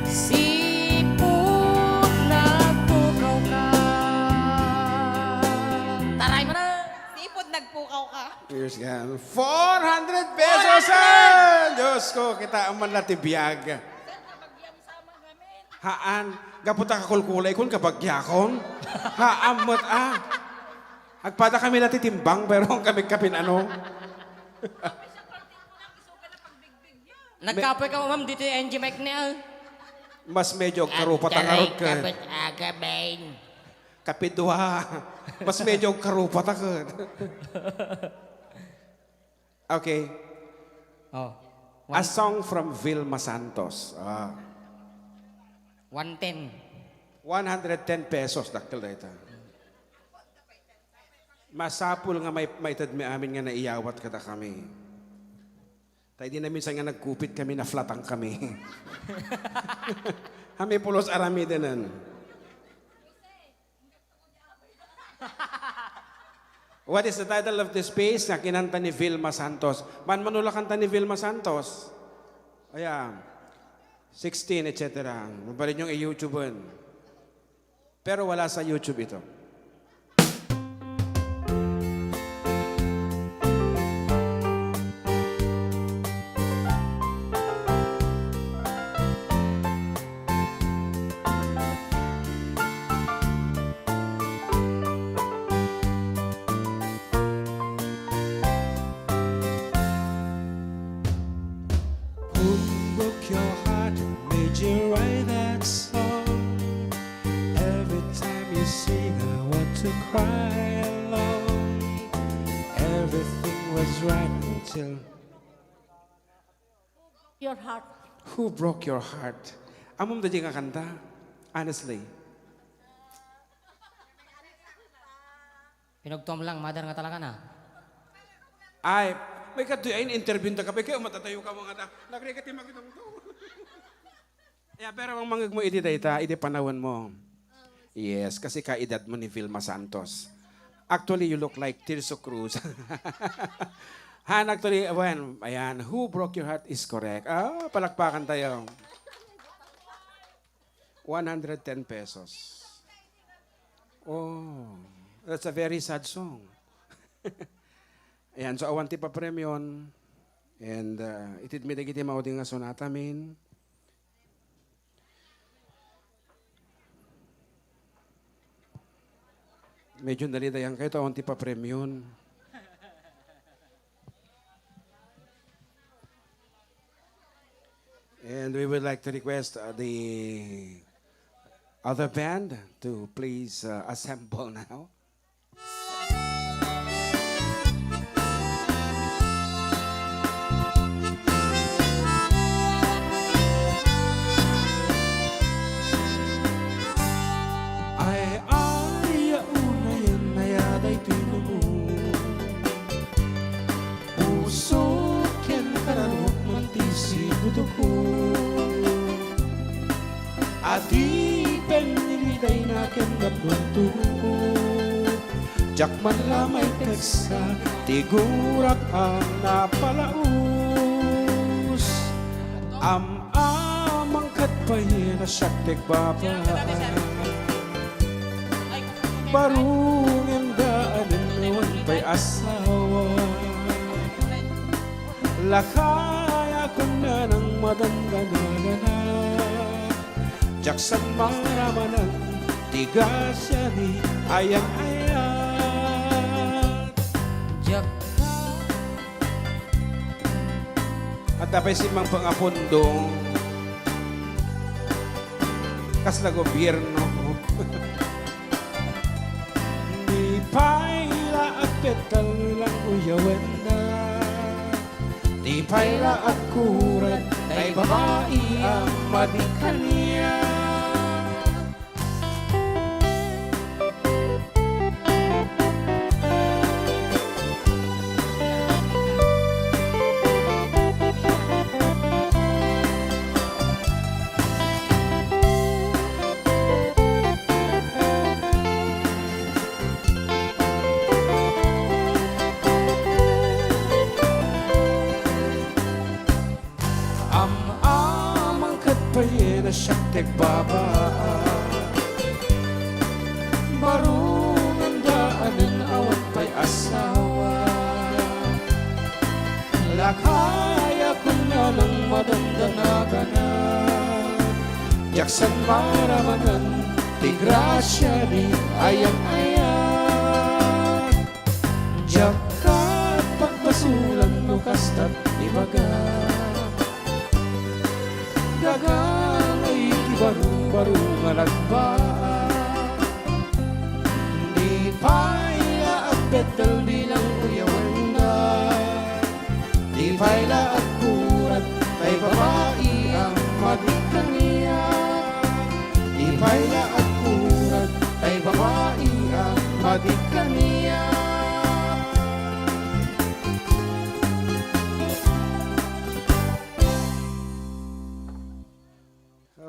Speaker 6: Sipot nagpukaw ka. Taray mo na.
Speaker 3: Sipod nagpukaw ka.
Speaker 1: Here's ka. 400 pesos, sir! Diyos ko, kita ang manlatibiyag. Haan, gaputa ka kulkulay kun kabagyakon. Haamot Agpada kami natitimbang, pero kami kapin ano.
Speaker 6: Nagkapoy ka mo, ma'am, dito yung NG Mike niya.
Speaker 1: Mas medyo karupat ang arot ka.
Speaker 6: agabain.
Speaker 1: Kapidwa. Mas medyo karupat ako. Okay.
Speaker 6: Oh.
Speaker 1: A song from Vilma Santos.
Speaker 6: 110.
Speaker 1: 110 pesos, daktil na ito. Masapul nga may tad may amin nga naiyawat kada kami. Tayo din na minsan nga nagkupit kami na flatang kami. Kami pulos arami dinan. What is the title of this piece na kinanta ni Vilma Santos? Manula kanta ni Vilma Santos. Ayan. 16, etc. Mabalin yung i-YouTubean. Pero wala sa YouTube ito.
Speaker 4: Who broke your heart and made you write that song? Every time you sing, I want to cry alone. Everything was right until
Speaker 5: Your heart.
Speaker 1: Who broke your heart? Amom da nga kanta? Honestly.
Speaker 6: Pinagtom lang, mother nga talaga na.
Speaker 1: Ay, may katuyain interview ta kapay kayo matatayo ka mga ta. Nagrekati magitong to. Yeah, pero ang mangag mo iti dayta, iti panahon mo. Yes, kasi kaedad mo ni Vilma Santos. Actually, you look like Tirso Cruz. Han, actually, when, ayan, who broke your heart is correct. Palakpakan tayo. 110 pesos. Oh, that's a very sad song. Ayan, so awanti pa premion. And itid mi dagiti maudi nga sonata min. Medyo nalidayang kayo to, awanti pa premion. And we would like to request the other band to please assemble now.
Speaker 4: Adi peniliday na kendapunto Jakman lamay teksa Tigurak ang napalaus Amang katpahin na syaktek baba Barungin daanin nawan pa'y asawa Lakaya ko na ng madandagana Jaksan maramanan, tigas siya ni ayang-ayang.
Speaker 6: Jak.
Speaker 1: At tapay si Mang Pangapundong kas na gobyerno.
Speaker 4: Ni paila at petal lang uyawan na. Di paila at kurat, ay babae ang madikanya.
Speaker 1: na siya tigbabaa. Marungan daanan awat pa'y asawa. Lakaya ko na lang madandanagan. Jaksan maramanan, ti grasya di ayang-ayang. Jakat pagbasulan mo kastat ibaga. Dagang ay kibarong-barong nga nagbaan. Di pa'y at betal bilang uyawanda. Di pa'y at kurat ay babae ang madikaniya. Di pa'y at kurat ay babae ang madikaniya.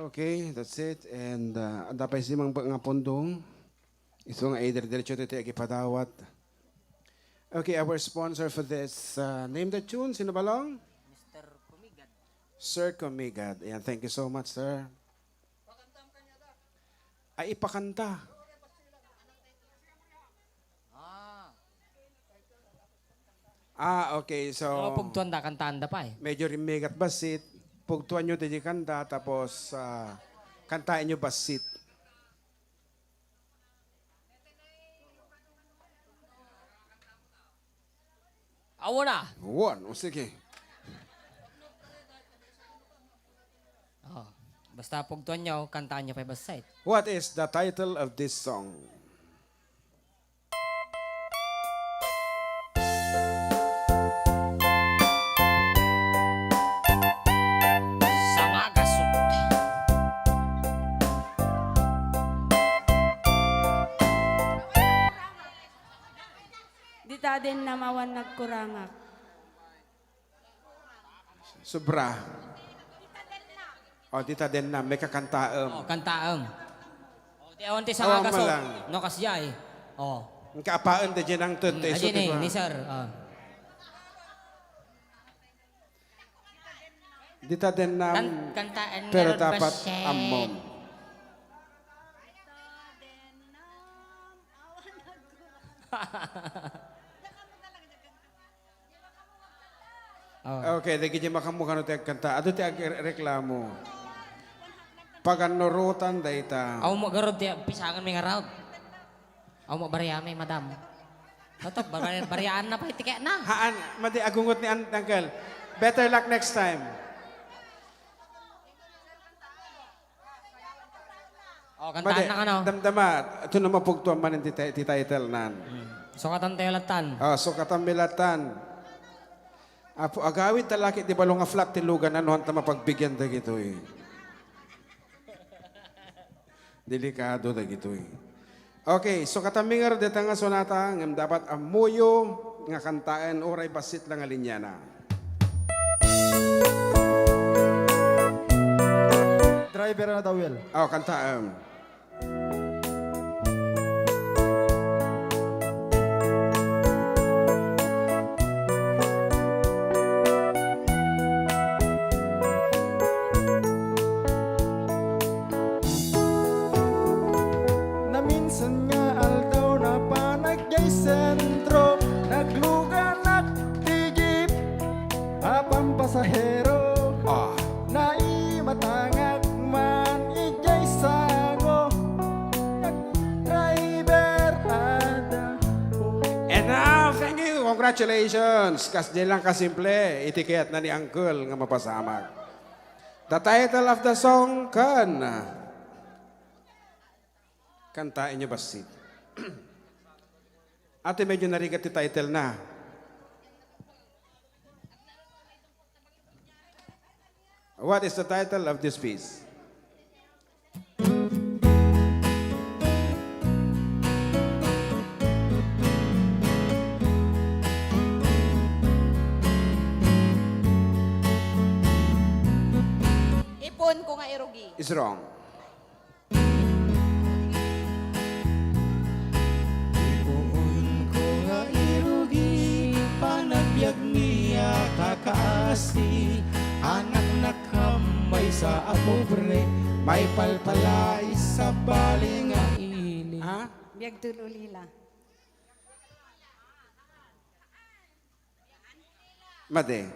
Speaker 1: Okay, that's it. And anda pa simang nga pondong. Ito nga either diretso ito ipadawat. Okay, our sponsor for this, name the tune, sino ba lang?
Speaker 6: Mr. Kumigad.
Speaker 1: Sir Comigad. Ayan, thank you so much, sir. Ay, ipakanta. Okay, so
Speaker 6: Oh, pugtuan da kantanda pa eh.
Speaker 1: medyo rimigat basit. Pugtuan nyo din kanta, tapos kantain nyo basit.
Speaker 6: Awo na.
Speaker 1: One, o sige.
Speaker 6: Oh, basta pugtuan nyo, kantaan nyo pa basta eh.
Speaker 1: What is the title of this song?
Speaker 6: Sangagasot.
Speaker 7: Dita din namawan nagkurangak.
Speaker 1: Sobra. O, tita din na, may kakantaam.
Speaker 6: Oh, kantaang. Oh, di awan ti
Speaker 1: Awan mo
Speaker 6: sangagasot.
Speaker 1: lang.
Speaker 6: No kasya eh. Oh.
Speaker 1: Ang kaapaan din dyan ang tunte.
Speaker 6: Ajin eh, ni sir. Oh.
Speaker 1: Dita din na,
Speaker 6: Kantaan
Speaker 1: pero
Speaker 6: meron ba
Speaker 1: dapat
Speaker 6: siya?
Speaker 1: amom.
Speaker 6: Oh.
Speaker 1: Okay, dagi dyan makamukha no tayo kanta. Ato tayo reklamo. Paganurutan da ita.
Speaker 6: Aw mo garod ti pisangan mi nga raud. Aw mo bariyamay madam. Totok bariyaan na pa itike na.
Speaker 1: Haan, madi agungot ni Uncle. Better luck next time.
Speaker 6: Oh,
Speaker 1: Madi,
Speaker 6: kantaan na ka no.
Speaker 1: damdama. Ito na mapugtuan man ti title nan.
Speaker 6: Sukatan tayo latan.
Speaker 1: So katamilatan. Apo agawid talaki di balong nga flak ti lugan anuhan ta mapagbigyan da gito eh. Delikado da gito eh. Okay, so katamingar deta nga sonata ngem dapat amuyo nga kantaan oray basit lang nga linyana.
Speaker 10: Driver na tawel.
Speaker 1: Oh, kantaan.
Speaker 4: Na minsan nga aldaw na panagyay sentro, nagluganak tigip apang pasahero.
Speaker 1: Ah.
Speaker 4: Naimatangak man ijay sango, driver ada.
Speaker 1: And now, thank you. Congratulations. Kasi lang kasimple. Itiket na ni Uncle nga mapasamak. The title of the song, kan. Kantain niyo basit. Ate, medyo narigat yung title na. What is the title of this piece?
Speaker 3: Ipon ko nga irugi.
Speaker 1: Is wrong.
Speaker 4: Ipuon ko nga irugi, panagbiag niya kakaasi, anak na kamay sa apobre, may palpalay sa baling nga ili.
Speaker 1: Ha?
Speaker 8: Biyag tululila.
Speaker 1: Made.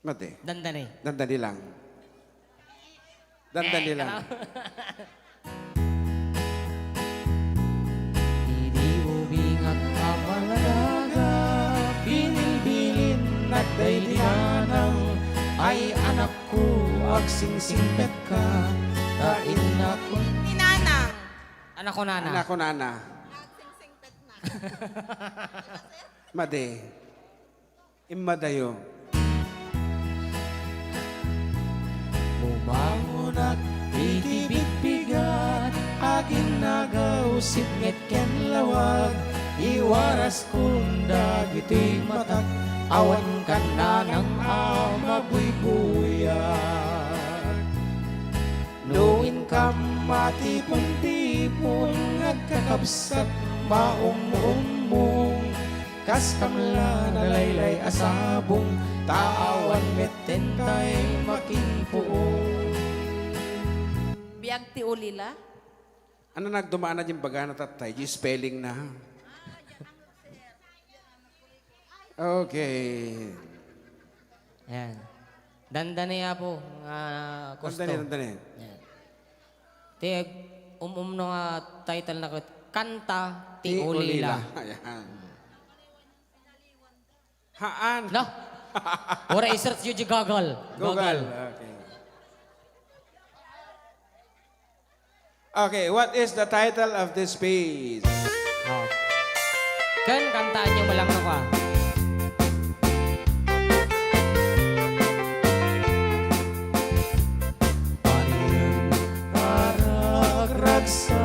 Speaker 1: Made.
Speaker 6: Dandani.
Speaker 1: Dandali lang. Dandali lang.
Speaker 6: Idiubing at kamalalaga,
Speaker 4: Binilbilin at daydihanang, ay anak ko, agsingsingpet ka, tain ako.
Speaker 3: Ninanang.
Speaker 6: anak ko nana.
Speaker 1: Anak ko nana. Made. Imadayo.
Speaker 4: Bumangon at itibigbigat, aking nagausip nget ken lawag, iwaras kung dagito'y matak, awan ka na ng ama buybuyan. Nuin ka matipon-tipon, nagkakabsat maumumong, kas kamla na laylay asabong, tawan metten tay makinpuong.
Speaker 5: Biyag ti ulila.
Speaker 1: Ano nagdumaan na yung baga na tatay? Yung spelling na. Okay.
Speaker 6: Ayan. Dandani po. Kusto.
Speaker 1: Dandali.
Speaker 6: Ayan. Tiyag, no nga title na ko, Kanta ti Ulila.
Speaker 1: Ayan. Haan.
Speaker 6: No? Ora i-search yun yung Google.
Speaker 1: Google. Okay. Okay, what is the title of this piece?
Speaker 6: Oh. Kan, kantaan nyo malang na ka.
Speaker 4: Ragsa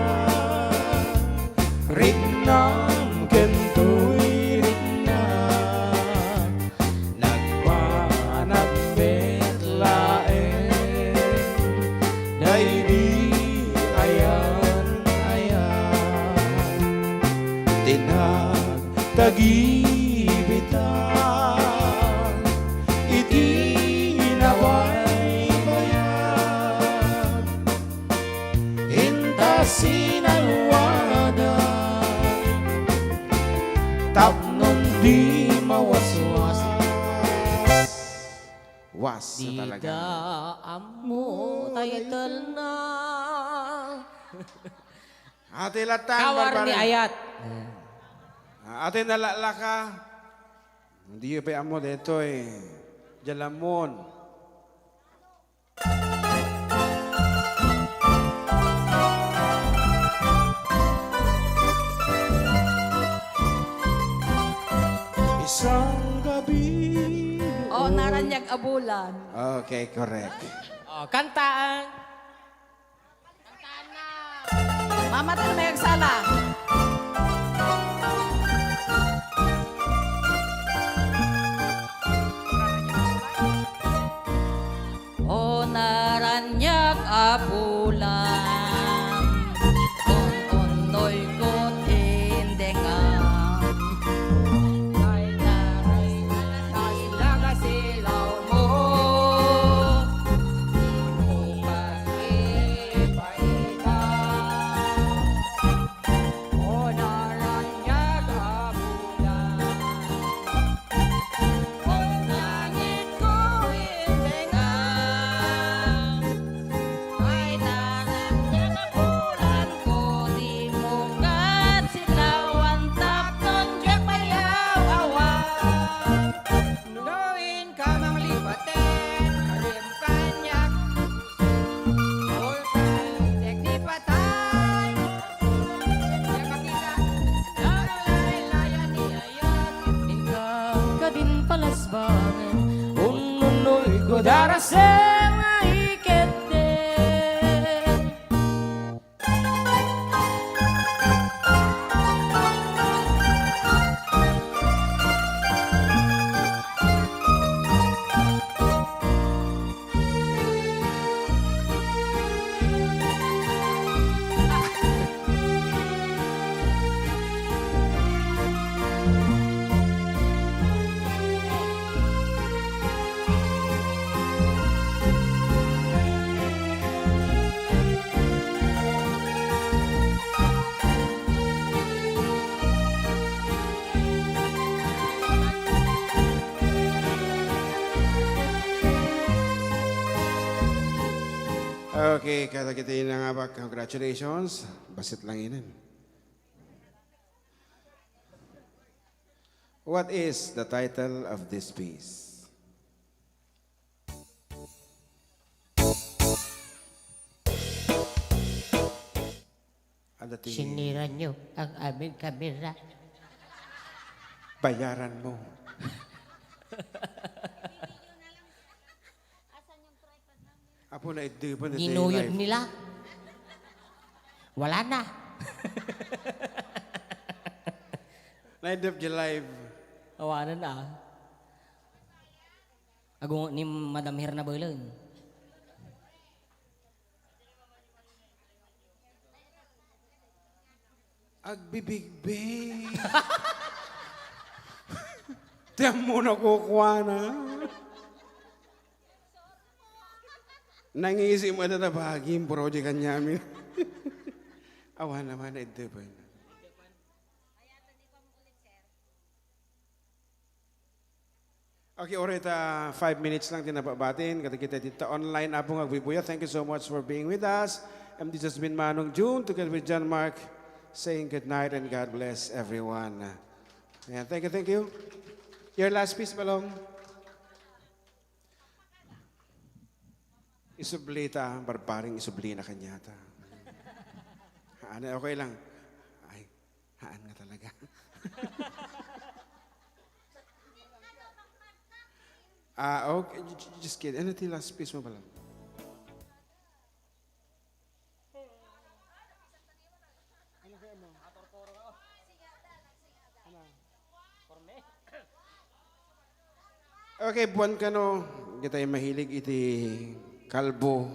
Speaker 4: Rignam kentuy rigna Nagpanag betlaen Daydi ayan Tinag tagibitan Itinaway bayan Sinalwada tapnon di mawaswas
Speaker 1: Was na
Speaker 6: Di
Speaker 1: talaga.
Speaker 6: amo title na.
Speaker 1: Ate Latang,
Speaker 6: Kawar ni
Speaker 1: Barbara.
Speaker 6: Ayat.
Speaker 1: Ate nalala ka. Hindi pa amo dito eh. Jalamon.
Speaker 4: Isang gabi
Speaker 5: O, naranyag abulan.
Speaker 1: Okay, correct.
Speaker 6: Oh, kantaan.
Speaker 5: Mama, tayo may agsala. O, naranyag abulan. Unoy ko tindengan. Ay, naray, ay, lagasilaw mo. Palasbangan
Speaker 4: Ununoy ko
Speaker 6: Daraseng ikete.
Speaker 1: Okay, kata kita yun na nga ba, congratulations. Basit lang yun. What is the title of this piece? Ano tingin?
Speaker 6: Sinira nyo ang aming kamera.
Speaker 1: Bayaran mo. Apo na ito pa na
Speaker 6: Ginuyod nila. Wala na.
Speaker 1: Night of the live.
Speaker 6: Awanan na. Agung ni Madam Hirna Boylan.
Speaker 1: Agbibigbig. Tiyan mo na kukuha na. Nangiisip mo na bahaging project kanyamin. Awa naman na ito pa yun. Okay, alright, 5 minutes lang tinababatin. Kata kita dito online apong agbibuya. Thank you so much for being with us. This has been Manong June together with John Mark saying good night and God bless everyone. Ayan, thank you, thank you. Your last piece, Balong. Isublita, barbaring isubli na kanyata. Haan, okay lang. Ay, haan nga talaga. Okay, just kidding. Ano ti last piece mo ba lang? Okay, buwan ka no. Kita yung mahilig iti kalbo.